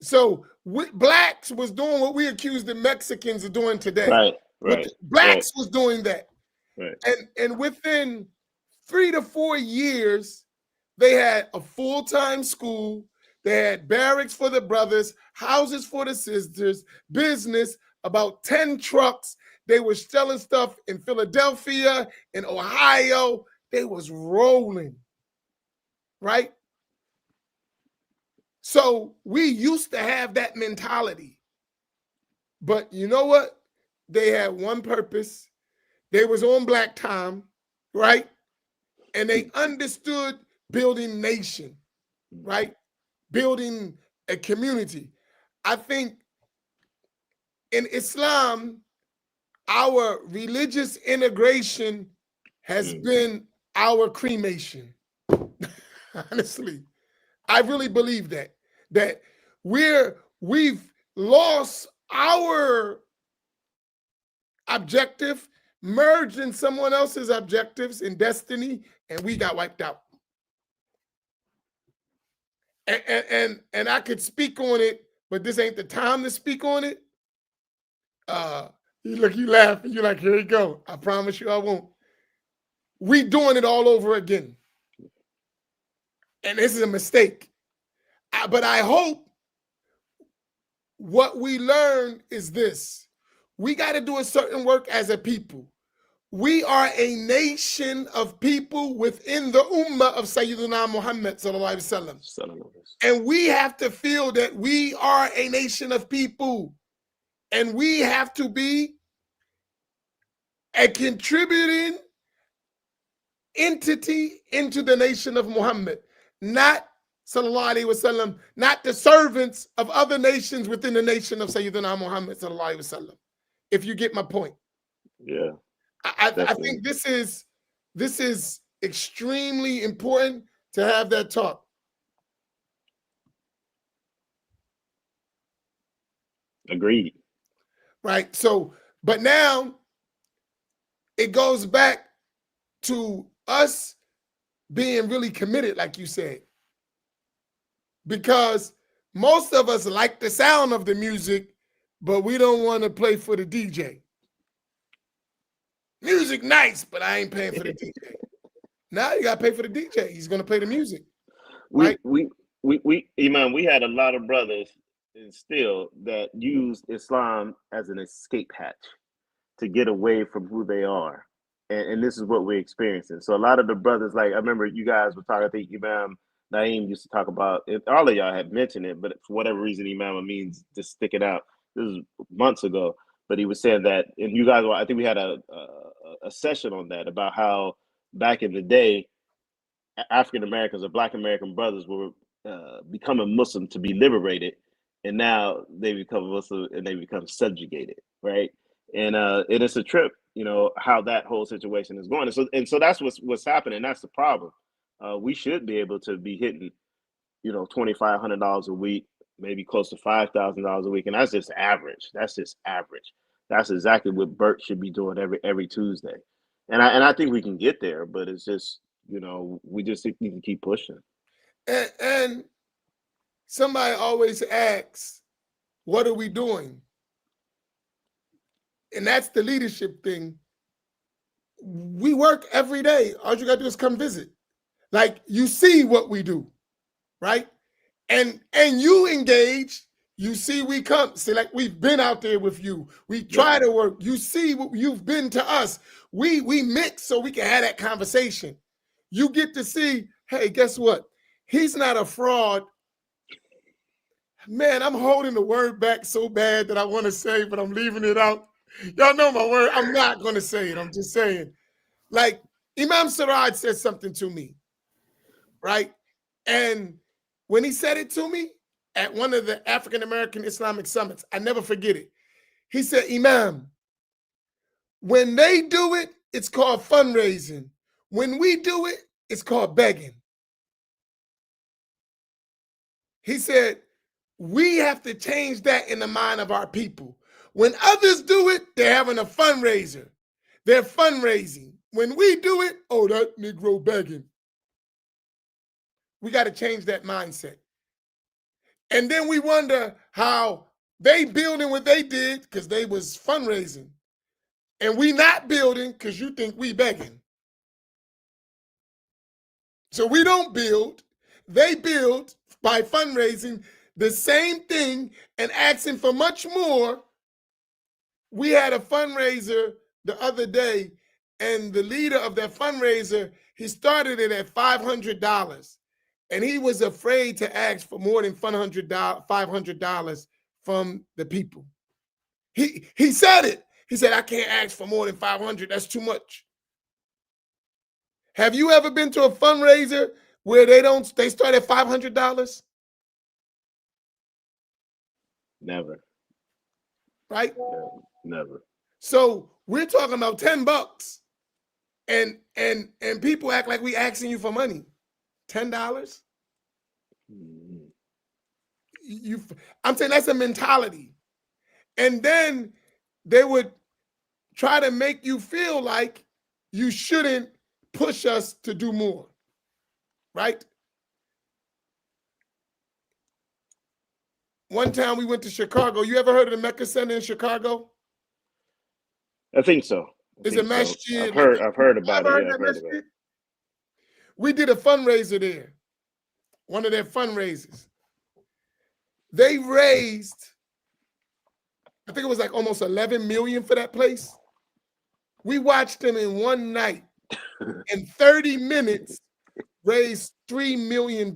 So blacks was doing what we accuse the Mexicans of doing today. Right. Blacks was doing that. Right. And within 3 to 4 years, they had a full-time school. They had barracks for the brothers, houses for the sisters, business, about 10 trucks. They were selling stuff in Philadelphia, in Ohio. They was rolling, right? So we used to have that mentality. But you know what? They had one purpose. They was on black time, right? And they understood building nation, right? Building a community. I think in Islam, our religious integration has been our cremation. Honestly, I really believe that we've lost our objective merged in someone else's objectives and destiny, and we got wiped out. And I could speak on it, but this ain't the time to speak on it. You laughing, you're like, here you go. I promise you I won't. We doing it all over again. And this is a mistake. But I hope what we learn is this. We got to do a certain work as a people. We are a nation of people within the ummah of Sayyidina Muhammad sallallahu alaihi wasallam. And we have to feel that we are a nation of people. And we have to be a contributing entity into the nation of Muhammad, not sallallahu alaihi wasallam, not the servants of other nations within the nation of Sayyidina Muhammad sallallahu alaihi wasallam. If you get my point. Yeah. I think this is extremely important to have that talk. Agreed. Right. So, but now it goes back to us being really committed, like you said, because most of us like the sound of the music, but we don't want to play for the DJ. Music nice, but I ain't paying for the DJ. Now you got to pay for the DJ. He's going to play the music. Right? We Imam, we had a lot of brothers and still that used Islam as an escape hatch to get away from who they are. And this is what we're experiencing. So a lot of the brothers, like I remember you guys were talking, I think Imam Naeem used to talk about it. All of y'all had mentioned it, but for whatever reason, Imam Amin's just sticking out. This was months ago, but he was saying that, and you guys, I think we had a session on that about how back in the day, African Americans or Black American brothers were becoming Muslim to be liberated, and now they become Muslim and they become subjugated, right? And it's a trip, you know, how that whole situation is going. And so that's what's happening. That's the problem. We should be able to be hitting, you know, $2,500 a week, maybe close to $5,000 a week, and that's just average. That's just average. That's exactly what Bert should be doing every Tuesday. And I think we can get there, but it's just, you know, we just need to keep pushing. And somebody always asks, what are we doing? And that's the leadership thing. We work every day. All you got to do is come visit. Like, you see what we do, right? And you engage. You see we come. See, like, we've been out there with you. We try to work. You see what you've been to us. We mix so we can have that conversation. You get to see, hey, guess what? He's not a fraud. Man, I'm holding the word back so bad that I want to say, but I'm leaving it out. Y'all know my word. I'm not going to say it. I'm just saying. Like, Imam Siraj said something to me, right? And when he said it to me at one of the African-American Islamic summits, I never forget it. He said, Imam, when they do it, it's called fundraising. When we do it, it's called begging. He said, we have to change that in the mind of our people. When others do it, they're having a fundraiser. They're fundraising. When we do it, oh, that Negro begging. We got to change that mindset. And then we wonder how they building what they did because they was fundraising. And we not building because you think we begging. So we don't build. They build by fundraising the same thing and asking for much more. We had a fundraiser the other day, and the leader of that fundraiser, he started it at $500. And he was afraid to ask for more than $500 from the people. He said it. He said, I can't ask for more than $500. That's too much. Have you ever been to a fundraiser where they start at $500? Never. Right? Never. So we're talking about $10. And people act like we asking you for money. $10? I'm saying that's a mentality. And then they would try to make you feel like you shouldn't push us to do more, right? One time we went to Chicago. You ever heard of the Mecca Center in Chicago? I think so. It's a masjid. I've heard about it. Heard Yeah, I've heard about it. We did a fundraiser there. One of their fundraisers. They raised, I think it was like almost 11 million for that place. We watched them in one night. In 30 minutes, raised $3 million.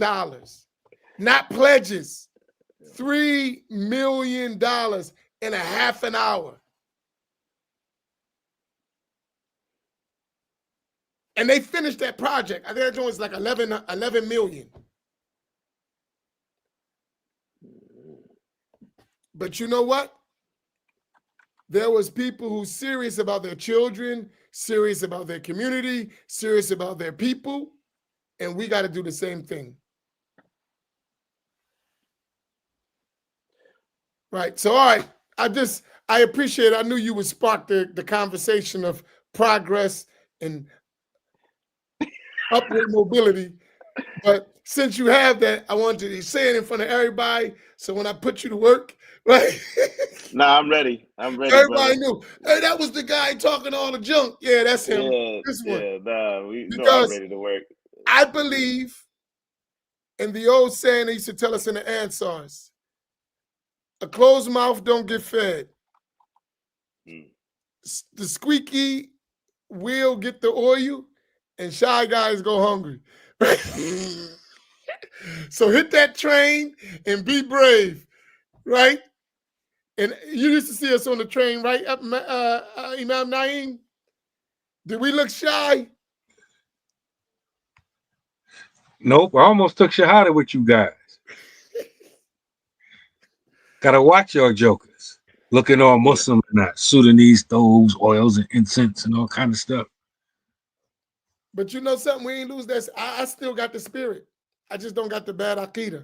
Not pledges. $3 million in a half an hour. And they finished that project. I think that was like 11 million. But you know what? There was people who serious about their children, serious about their community, serious about their people, and we got to do the same thing. Right. So, all right. I appreciate it. I knew you would spark the conversation of progress and upward mobility. But since you have that, I wanted to say it in front of everybody. So when I put you to work, right? Nah, I'm ready. Everybody knew. Hey, that was the guy talking all the junk. Yeah, that's him. Yeah, This one. yeah, nah, Because I'm ready to work. I believe in the old saying they used to tell us in the Ansars, a closed mouth don't get fed. The squeaky wheel get the oil, and shy guys go hungry. So hit that train and be brave, right? And you used to see us on the train, right? Imam Naeem, did we look shy? Nope, I almost took Shahada with you guys. Gotta watch your jokers. Looking all Muslim and that, Sudanese stoves, oils, and incense, and all kind of stuff. But you know something? We ain't lose that. I still got the spirit. I just don't got the bad aqidah.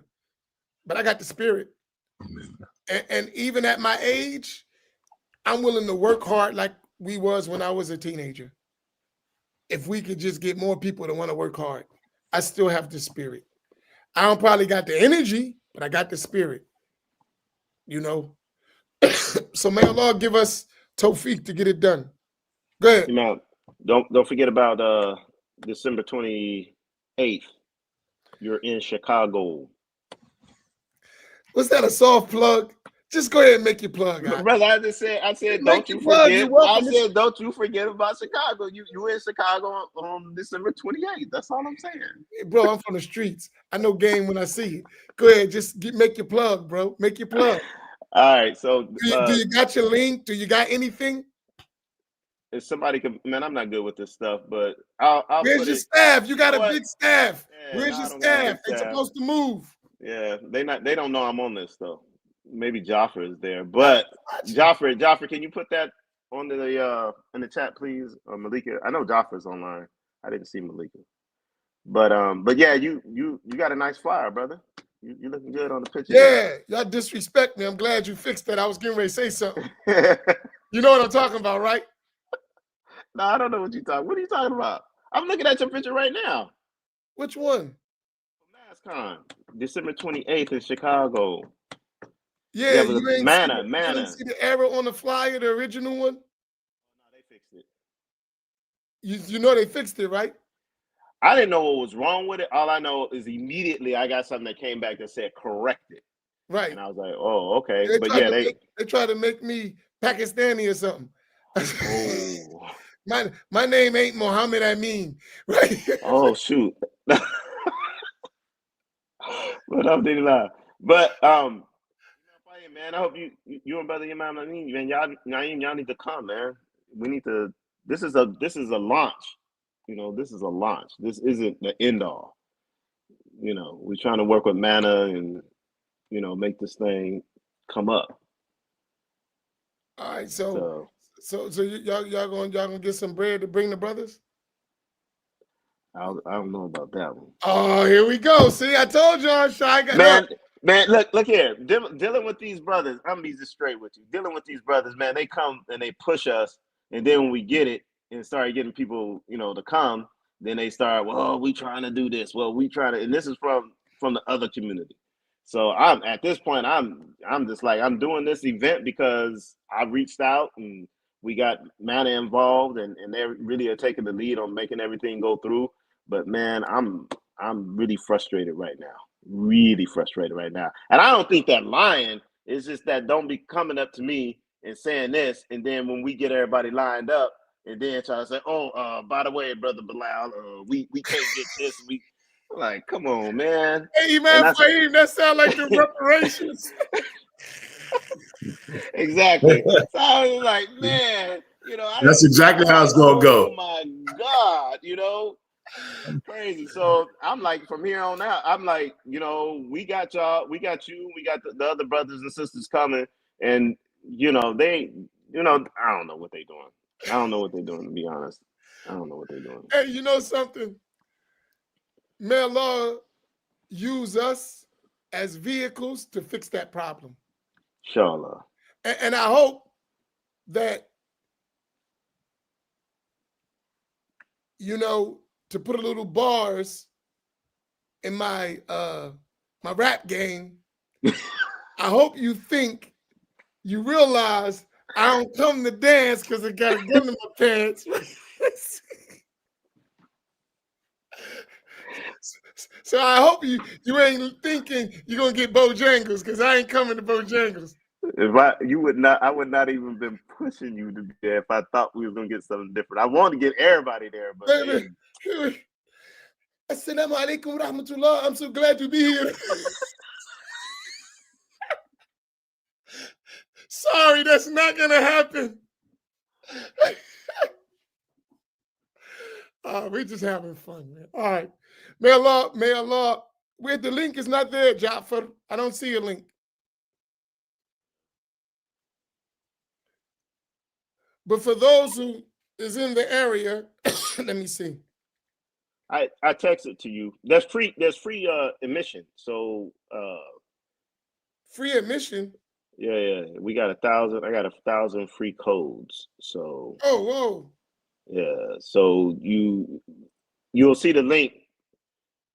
But I got the spirit. And even at my age, I'm willing to work hard like we was when I was a teenager. If we could just get more people to want to work hard. I still have the spirit. I don't probably got the energy, but I got the spirit. You know? So may Allah give us tawfiq to get it done. Go ahead. Imam, don't forget about December 28th. You're in Chicago. Was that a soft plug? Just go ahead and make your plug. Brother, I said, don't you forget. I said, don't you forget about Chicago. You in Chicago on December 28th. That's all I'm saying. Bro, I'm from the streets. I know game when I see it. Go ahead, just make your plug, bro. Make your plug. All right, so do you got your link? Do you got anything? If somebody could, man, I'm not good with this stuff, but I'll Where's your staff? You got a big staff. Yeah, where's your staff? They're supposed to move. Yeah, they don't know I'm on this though. Maybe Jaffer is there, but Jaffer, can you put that on the in the chat, please? Or Malika, I know Jaffer's online. I didn't see Malika, but yeah, you got a nice flyer, brother. You looking good on the picture. Yeah, y'all disrespect me. I'm glad you fixed that. I was getting ready to say something. You know what I'm talking about, right? No, I don't know what What are you talking about? I'm looking at your picture right now. Which one? NASCON, December 28th in Chicago. Yeah, you ain't Manna. See the error on the flyer, the original one? No, they fixed it. You know they fixed it, right? I didn't know what was wrong with it. All I know is immediately I got something that came back that said corrected. Right. And I was like, oh, okay. They tried to make me Pakistani or something. Oh. My name ain't Muhammad Amin, right? Oh shoot. But Abdullah. But man, I hope you and brother Imam Amin, man, y'all need to come, man. We need to. This is a launch. You know, this is a launch. This isn't the end all. You know, we're trying to work with Manna and make this thing come up. All right, so y'all gonna get some bread to bring the brothers? I don't know about that one. Oh, here we go. See, I told y'all, Shy. Man, Man, look here. Dealing with these brothers, I'm gonna be just straight with you. Dealing with these brothers, man, they come and they push us, and then when we get it and start getting people, to come, then they start, well, we trying to do this. Well, we try to, and this is from the other community. So I'm at this point, I'm just like, I'm doing this event because I reached out and we got Mana involved, and they really are taking the lead on making everything go through. But man, I'm really frustrated right now. Really frustrated right now. And I don't think that lying is just that don't be coming up to me and saying this, and then when we get everybody lined up, and then try to say, oh, by the way, brother Bilal, we can't get this. I'm like, come on, man. Hey, man, Faheem, that sound like the reparations. Exactly. So I was like, man, That's exactly how it's gonna go. Oh my God, crazy. So I'm like, from here on out, I'm like, we got y'all, we got you, we got the other brothers and sisters coming, and they, I don't know what they're doing. I don't know what they're doing, to be honest. I don't know what they're doing. Hey, you know something? May Allah use us as vehicles to fix that problem. Inshallah. And I hope that, to put a little bars in my my rap game, I hope you realize I don't come to dance because I got a gun in my pants. So I hope you ain't thinking you're gonna get Bojangles, because I ain't coming to Bojangles. I would not even been pushing you to be there if I thought we was gonna get something different. I want to get everybody there, but Assalamu alaikum rahmatullah. I'm so glad to be here. Sorry, that's not gonna happen. We're just having fun, man. All right. May Allah, where the link is not there, Ja'far. I don't see a link. But for those who is in the area, let me see. I texted to you. There's free admission. So free admission. Yeah. We got 1,000. I got 1,000 free codes. So whoa. Yeah. So you'll see the link.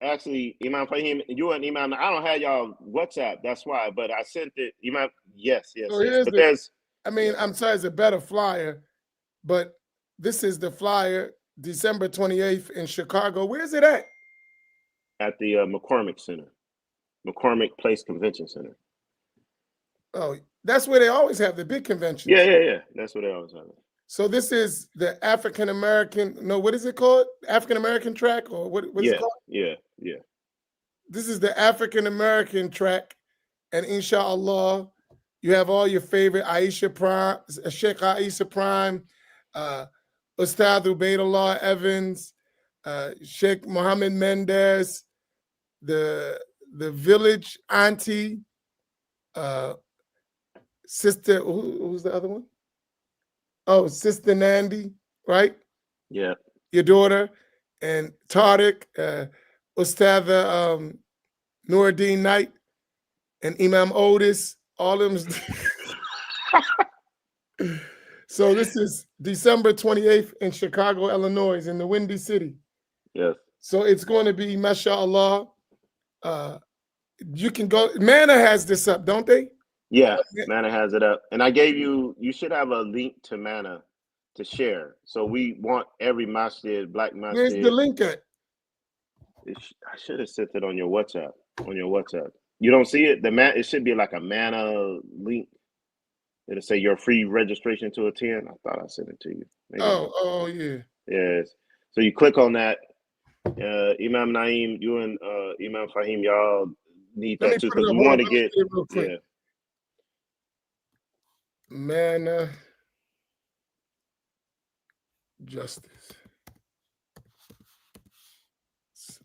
Actually, Imam Faheem, you and Imam, I don't have y'all WhatsApp. That's why, but I sent it. Imam, yes. So yes. But I'm sorry, it's a better flyer, but this is the flyer, December 28th in Chicago. Where is it at? At the McCormick Center, McCormick Place Convention Center. Oh, that's where they always have the big conventions. Yeah. That's where they always have it. So this is the African American. No, what is it called? African American track, or what is it called? Yeah. This is the African American track, and inshallah, you have all your favorite Aisha Prime, Shaykh Aisha Prime, Ustad Ubaidullah Evans, Sheikh Mohammed Mendez, the village auntie, sister. Who's the other one? Oh, Sister Nandi, right? Yeah. Your daughter, and Tariq, Ustadha Nuruddin Knight, and Imam Otis, all of them. So this is December 28th in Chicago, Illinois, in the Windy City. Yes. So it's going to be, mashallah. You can go. Mana has this up, don't they? Yeah, Mana has it up. And I gave you should have a link to Mana to share. So we want every masjid, black masjid. Where's the link at? I should have sent it on your WhatsApp. You don't see it? It should be like a Mana link. It'll say your free registration to attend. I thought I sent it to you. Maybe Yeah. Yes. So you click on that. Imam Naeem, you and Imam Faheem, y'all need that too, because we want to get Mana Justice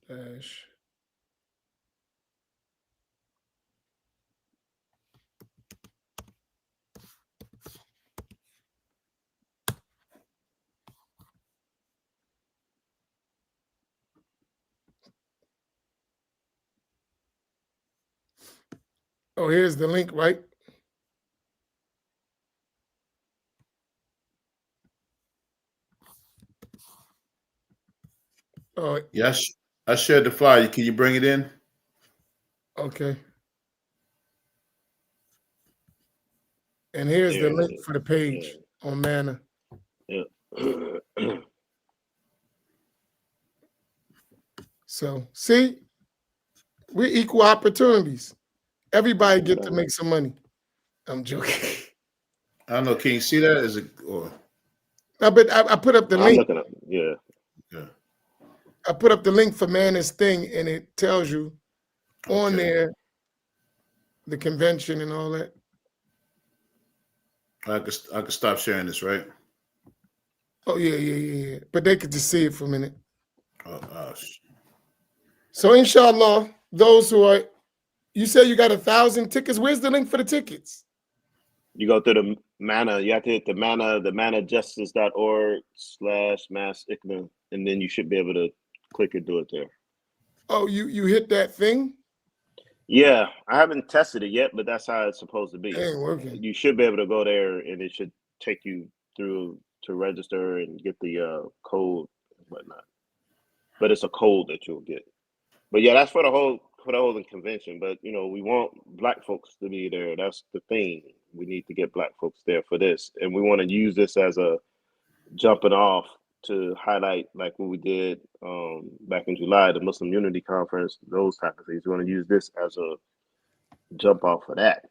/ Oh, here's the link, right? Oh, Yes, I shared the flyer. Can you bring it in? okay. And here's the link for the page on Mana. Yeah. So, see, we're equal opportunities. Everybody get to make some money. I'm joking. I don't know. Can you see that? Is it? Or But I put up the I'm link. looking up. Yeah. yeah. I put up the link for Mana's thing, and it tells you on there the convention and all that. I could stop sharing this, right? Oh yeah. But they could just see it for a minute. Oh, So inshallah, those who are, you say you got 1,000 tickets. Where's the link for the tickets? You go through the Mana. You have to hit the manajustice.org/mass-ICNA, and then you should be able to click and do it there. Oh, you hit that thing? Yeah, I haven't tested it yet, but that's how it's supposed to be. It ain't working. You should be able to go there, and it should take you through to register and get the code and whatnot. But it's a code that you'll get. But yeah, that's for the whole convention. But you know, we want Black folks to be there. That's the thing. We need to get Black folks there for this, and we want to use this as a jumping off to highlight like what we did back in July, the Muslim Unity Conference, those type of things. We want to use this as a jump off for that.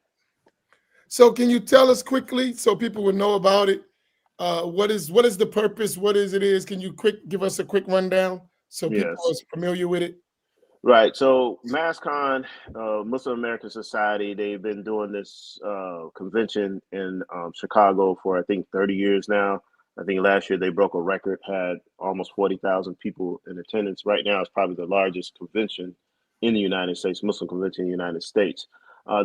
So can you tell us quickly so people would know about it? What is the purpose? What is it? Can you give us a quick rundown so people are familiar with it? Right. So MASCON, Muslim American Society, they've been doing this convention in Chicago for, I think, 30 years now. I think last year they broke a record, had almost 40,000 people in attendance. Right now, it's probably the largest convention in the United States, Muslim convention in the United States.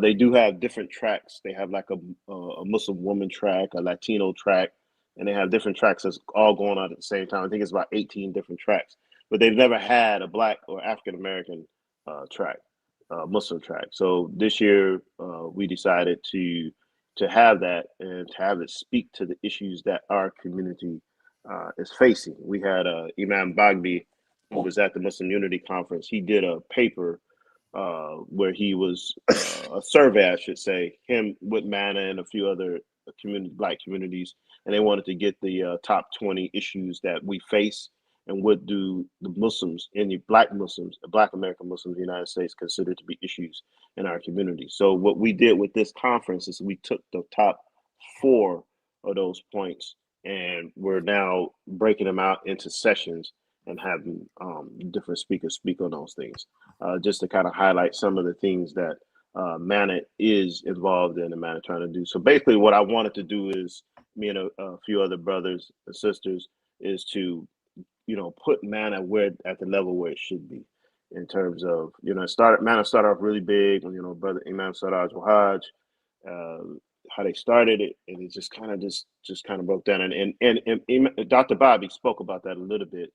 They do have different tracks. They have like a Muslim woman track, a Latino track, and they have different tracks that's all going on at the same time. I think it's about 18 different tracks. But they've never had a Black or African American track, Muslim track. So this year we decided to have that and to have it speak to the issues that our community is facing. We had Imam Bagbi, who was at the Muslim Unity Conference. He did a paper where he was a survey, I should say, him with Mana and a few other Black communities, and they wanted to get the top 20 issues that we face. And what do the Muslims, any Black Muslims, Black American Muslims in the United States consider to be issues in our community? So what we did with this conference is we took the top 4 of those points, and we're now breaking them out into sessions and having different speakers speak on those things, just to kind of highlight some of the things that Mana is involved in and Mana trying to do. So basically what I wanted to do is, me and a few other brothers and sisters, is to put Mana at the level where it should be, in terms of, Mana started off really big when, brother Imam Saraj Wahaj, how they started it, and it just kind of broke down. And Dr. Bobby spoke about that a little bit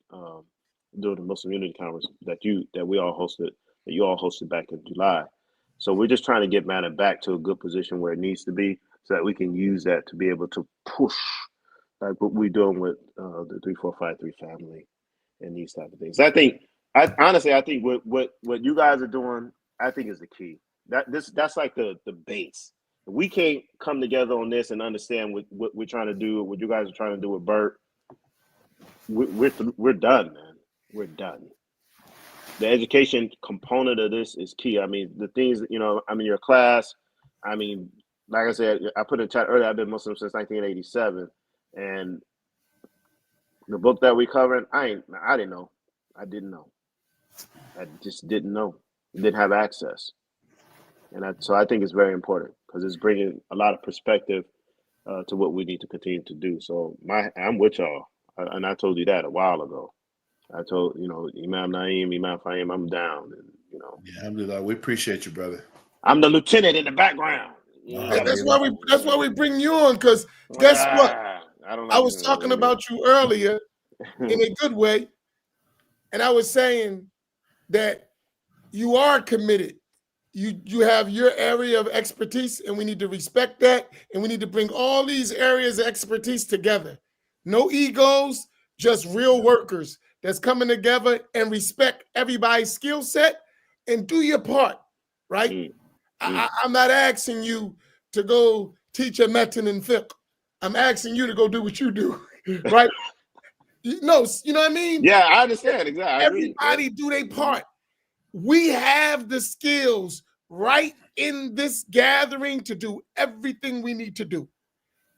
during the Muslim Unity Conference that you all hosted back in July. So we're just trying to get Mana back to a good position where it needs to be, so that we can use that to be able to push like what we're doing with the 3453 family and these type of things. Honestly, I think what you guys are doing, I think, is the key. That's like the base. If we can't come together on this and understand what we're trying to do, what you guys are trying to do with Bert, we're done, man. We're done. The education component of this is key. I mean, the things I'm in your class. I mean, like I said, I put in chat earlier, I've been Muslim since 1987. And the book that we covered, I didn't know. I just didn't know. Didn't have access. And so I think it's very important, because it's bringing a lot of perspective to what we need to continue to do. So I'm with y'all. And I told you that a while ago. I told, Imam Naeem, Imam Faheem, I'm down. And, Yeah, Alhamdulillah, we appreciate you, brother. I'm the lieutenant in the background. That's why we bring you on, because guess what? I was talking about you earlier in a good way, and I was saying that you are committed you have your area of expertise, and we need to respect that, and we need to bring all these areas of expertise together. No egos, just real workers that's coming together and respect everybody's skill set and do your part, right? I'm not asking you to go teach a metin and fiqh. I'm asking you to go do what you do, right? No, you know what I mean? Yeah, I understand. Exactly. I agree. Everybody do their part. We have the skills right in this gathering to do everything we need to do.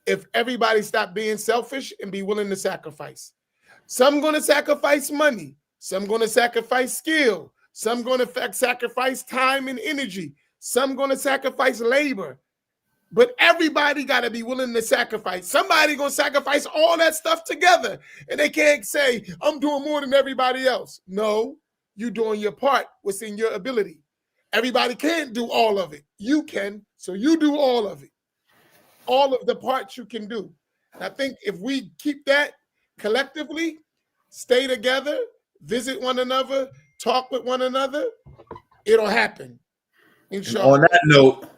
If everybody stop being selfish and be willing to sacrifice. Some going to sacrifice money. Some going to sacrifice skill. Some going to sacrifice time and energy. Some going to sacrifice labor. But everybody got to be willing to sacrifice. Somebody going to sacrifice all that stuff together. And they can't say, I'm doing more than everybody else. No, you're doing your part, what's in your ability. Everybody can't do all of it. You can, so you do all of it. All of the parts you can do. And I think if we keep that collectively, stay together, visit one another, talk with one another, it'll happen. Inshallah. On that note,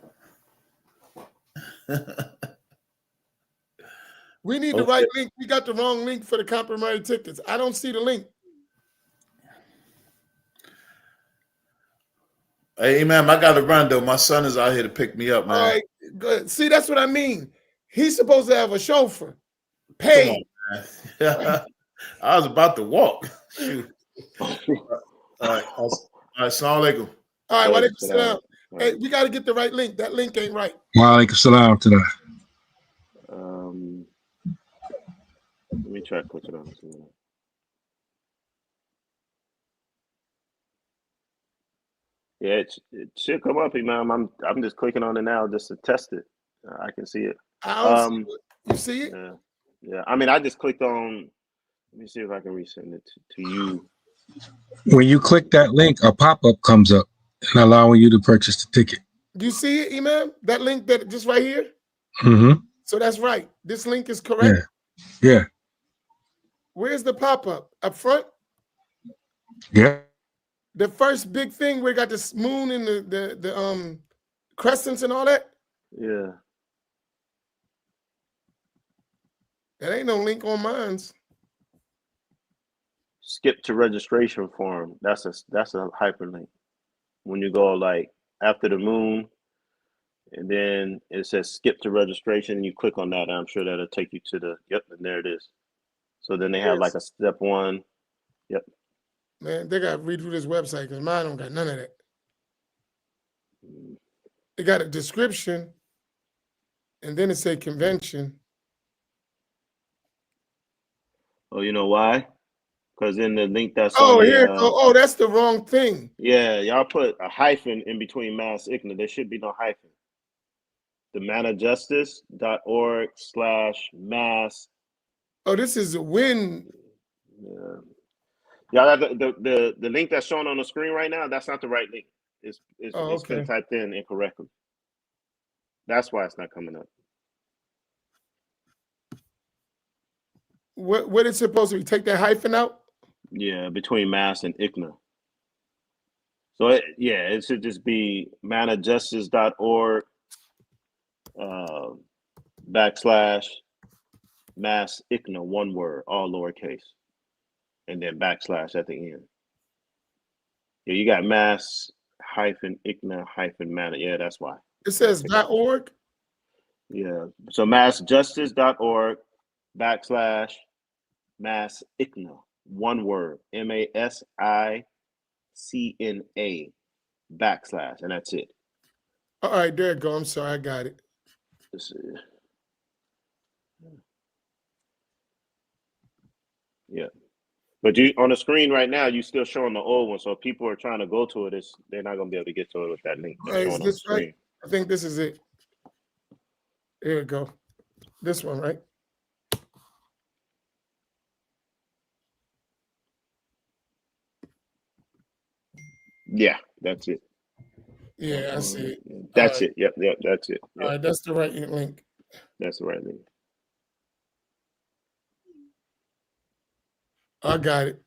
we need the right link. We got the wrong link for the complimentary tickets. I don't see the link. Hey, Imam, I got to run, though. My son is out here to pick me up, man. All right, good. See, that's what I mean. He's supposed to have a chauffeur. Paid. Come on, man. I was about to walk. Shoot. All right. Assalamu alaikum. All right, walaikum salam. Hey, we got to get the right link. That link ain't right. Wa alaikum salam to that. Let me try to click it on. Yeah, it should come up, Imam. I'm just clicking on it now just to test it. I can see it. You see it? Yeah. I mean, I just clicked on. Let me see if I can resend it to you. When you click that link, a pop-up comes up and allowing you to purchase the ticket. Do you see it, Imam? That link that just right here? Mm-hmm. So that's right. This link is correct. Yeah. Where's the pop-up? Up front? Yeah. The first big thing where we got this moon and the crescents and all that? Yeah. That ain't no link on mine's. Skip to registration form. That's a hyperlink. When you go like after the moon, and then it says skip to registration, and you click on that, and I'm sure that'll take you to the and there it is. So then they have like a step one. Yep. Man, they got to read through this website because mine don't got none of that. It got a description, and then it say convention. Oh, you know why? Because in the link that's that's the wrong thing. Yeah, y'all put a hyphen in between mass ICNA. There should be no hyphen. The mannajustice.org/mass. Oh, this is a win. Yeah. Y'all got the link that's shown on the screen right now. That's not the right link. It's been typed in incorrectly. That's why it's not coming up. What is supposed to be? Take that hyphen out? Yeah, between mass and ICNA. So it should just be mannajustice.org /mass ICNA, one word, all lowercase, and then / at the end. Yeah, you got mass -ICNA -manna. Yeah, that's why. It says .org. Yeah, so massjustice.org /mass ICNA, one word, MASICNA /, and that's it. All right, there you go. I'm sorry, I got it. Let's see. Yeah, but you on the screen right now, you still showing the old one. So if people are trying to go to it, they're not gonna be able to get to it with that link. Is this right? I think this is it. There you go. This one, right? Yeah, that's it. Yeah, I see it. That's it. Yep, that's it. Yep. All right, that's the right link. That's the right link. I got it.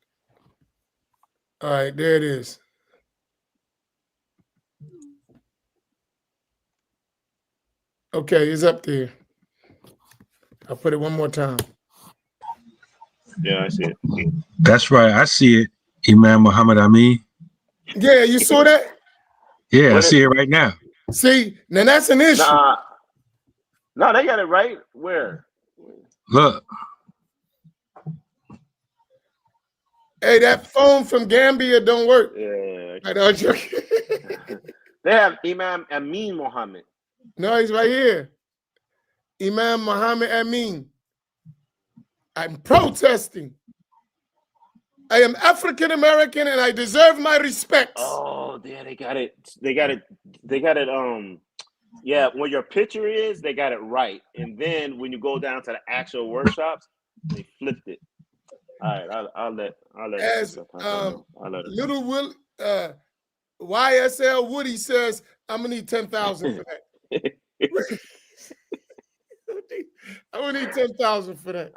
All right, there it is. Okay, it's up there. I'll put it one more time. Yeah, I see it. That's right. I see it. Imam Muhammad Amin. Yeah, you saw that? Yeah, I What see it right now. See, now that's an issue. No, they got it right. Where? Look. Hey, that phone from Gambia don't work. Yeah. I don't joke. They have Imam Amin Muhammad. No, he's right here. Imam Muhammad Amin. I'm protesting. I am African American and I deserve my respects. Oh, yeah, they got it. They got it. Yeah, where your picture is, they got it right. And then when you go down to the actual workshops, they flipped it. All right, I'll let As Little Will YSL Woody says, I'm gonna need 10,000 for that. I'm gonna need 10,000 for that.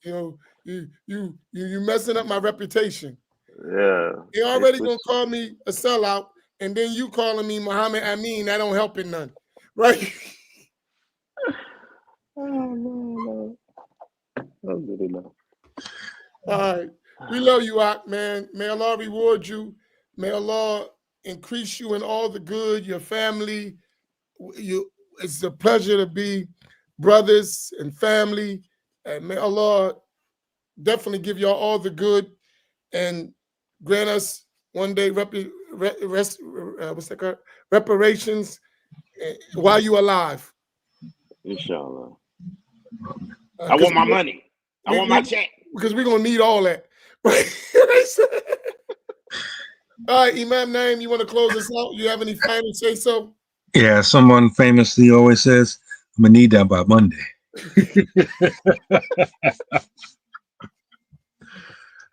You know, you messing up my reputation. Yeah. They already gonna call me a sellout, and then you calling me Muhammad Amin. That don't help it none, right? Oh no. All right, we love you, Ak, man. May Allah reward you. May Allah increase you in all the good. Your family, it's a pleasure to be brothers and family. And may Allah definitely give y'all all the good and grant us one day reparations while you alive. Inshallah. I want my money. I want my check. Because we're going to need all that. All right, Imam Naim, you want to close us out? You have any final say so? Yeah, someone famously always says, I'm going to need that by Monday.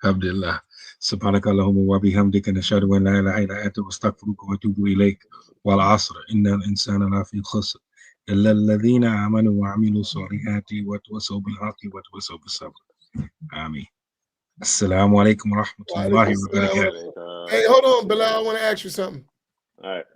Abdullah. Subhanakallahumma wa bihamdika nashhadu an la ilaha illa anta astaghfiruka wa atubu ilayk. Wal 'asr innal insana lafi khusr illa alladhina amanu wa 'amilu salihati wa tawassaw bil haqqi wa tawassaw bis sabr. Amin. Assalamu alaikum wa rahmatullahi wa barakatuh. Hey, hold on, Bilal. I want to ask you something. All right.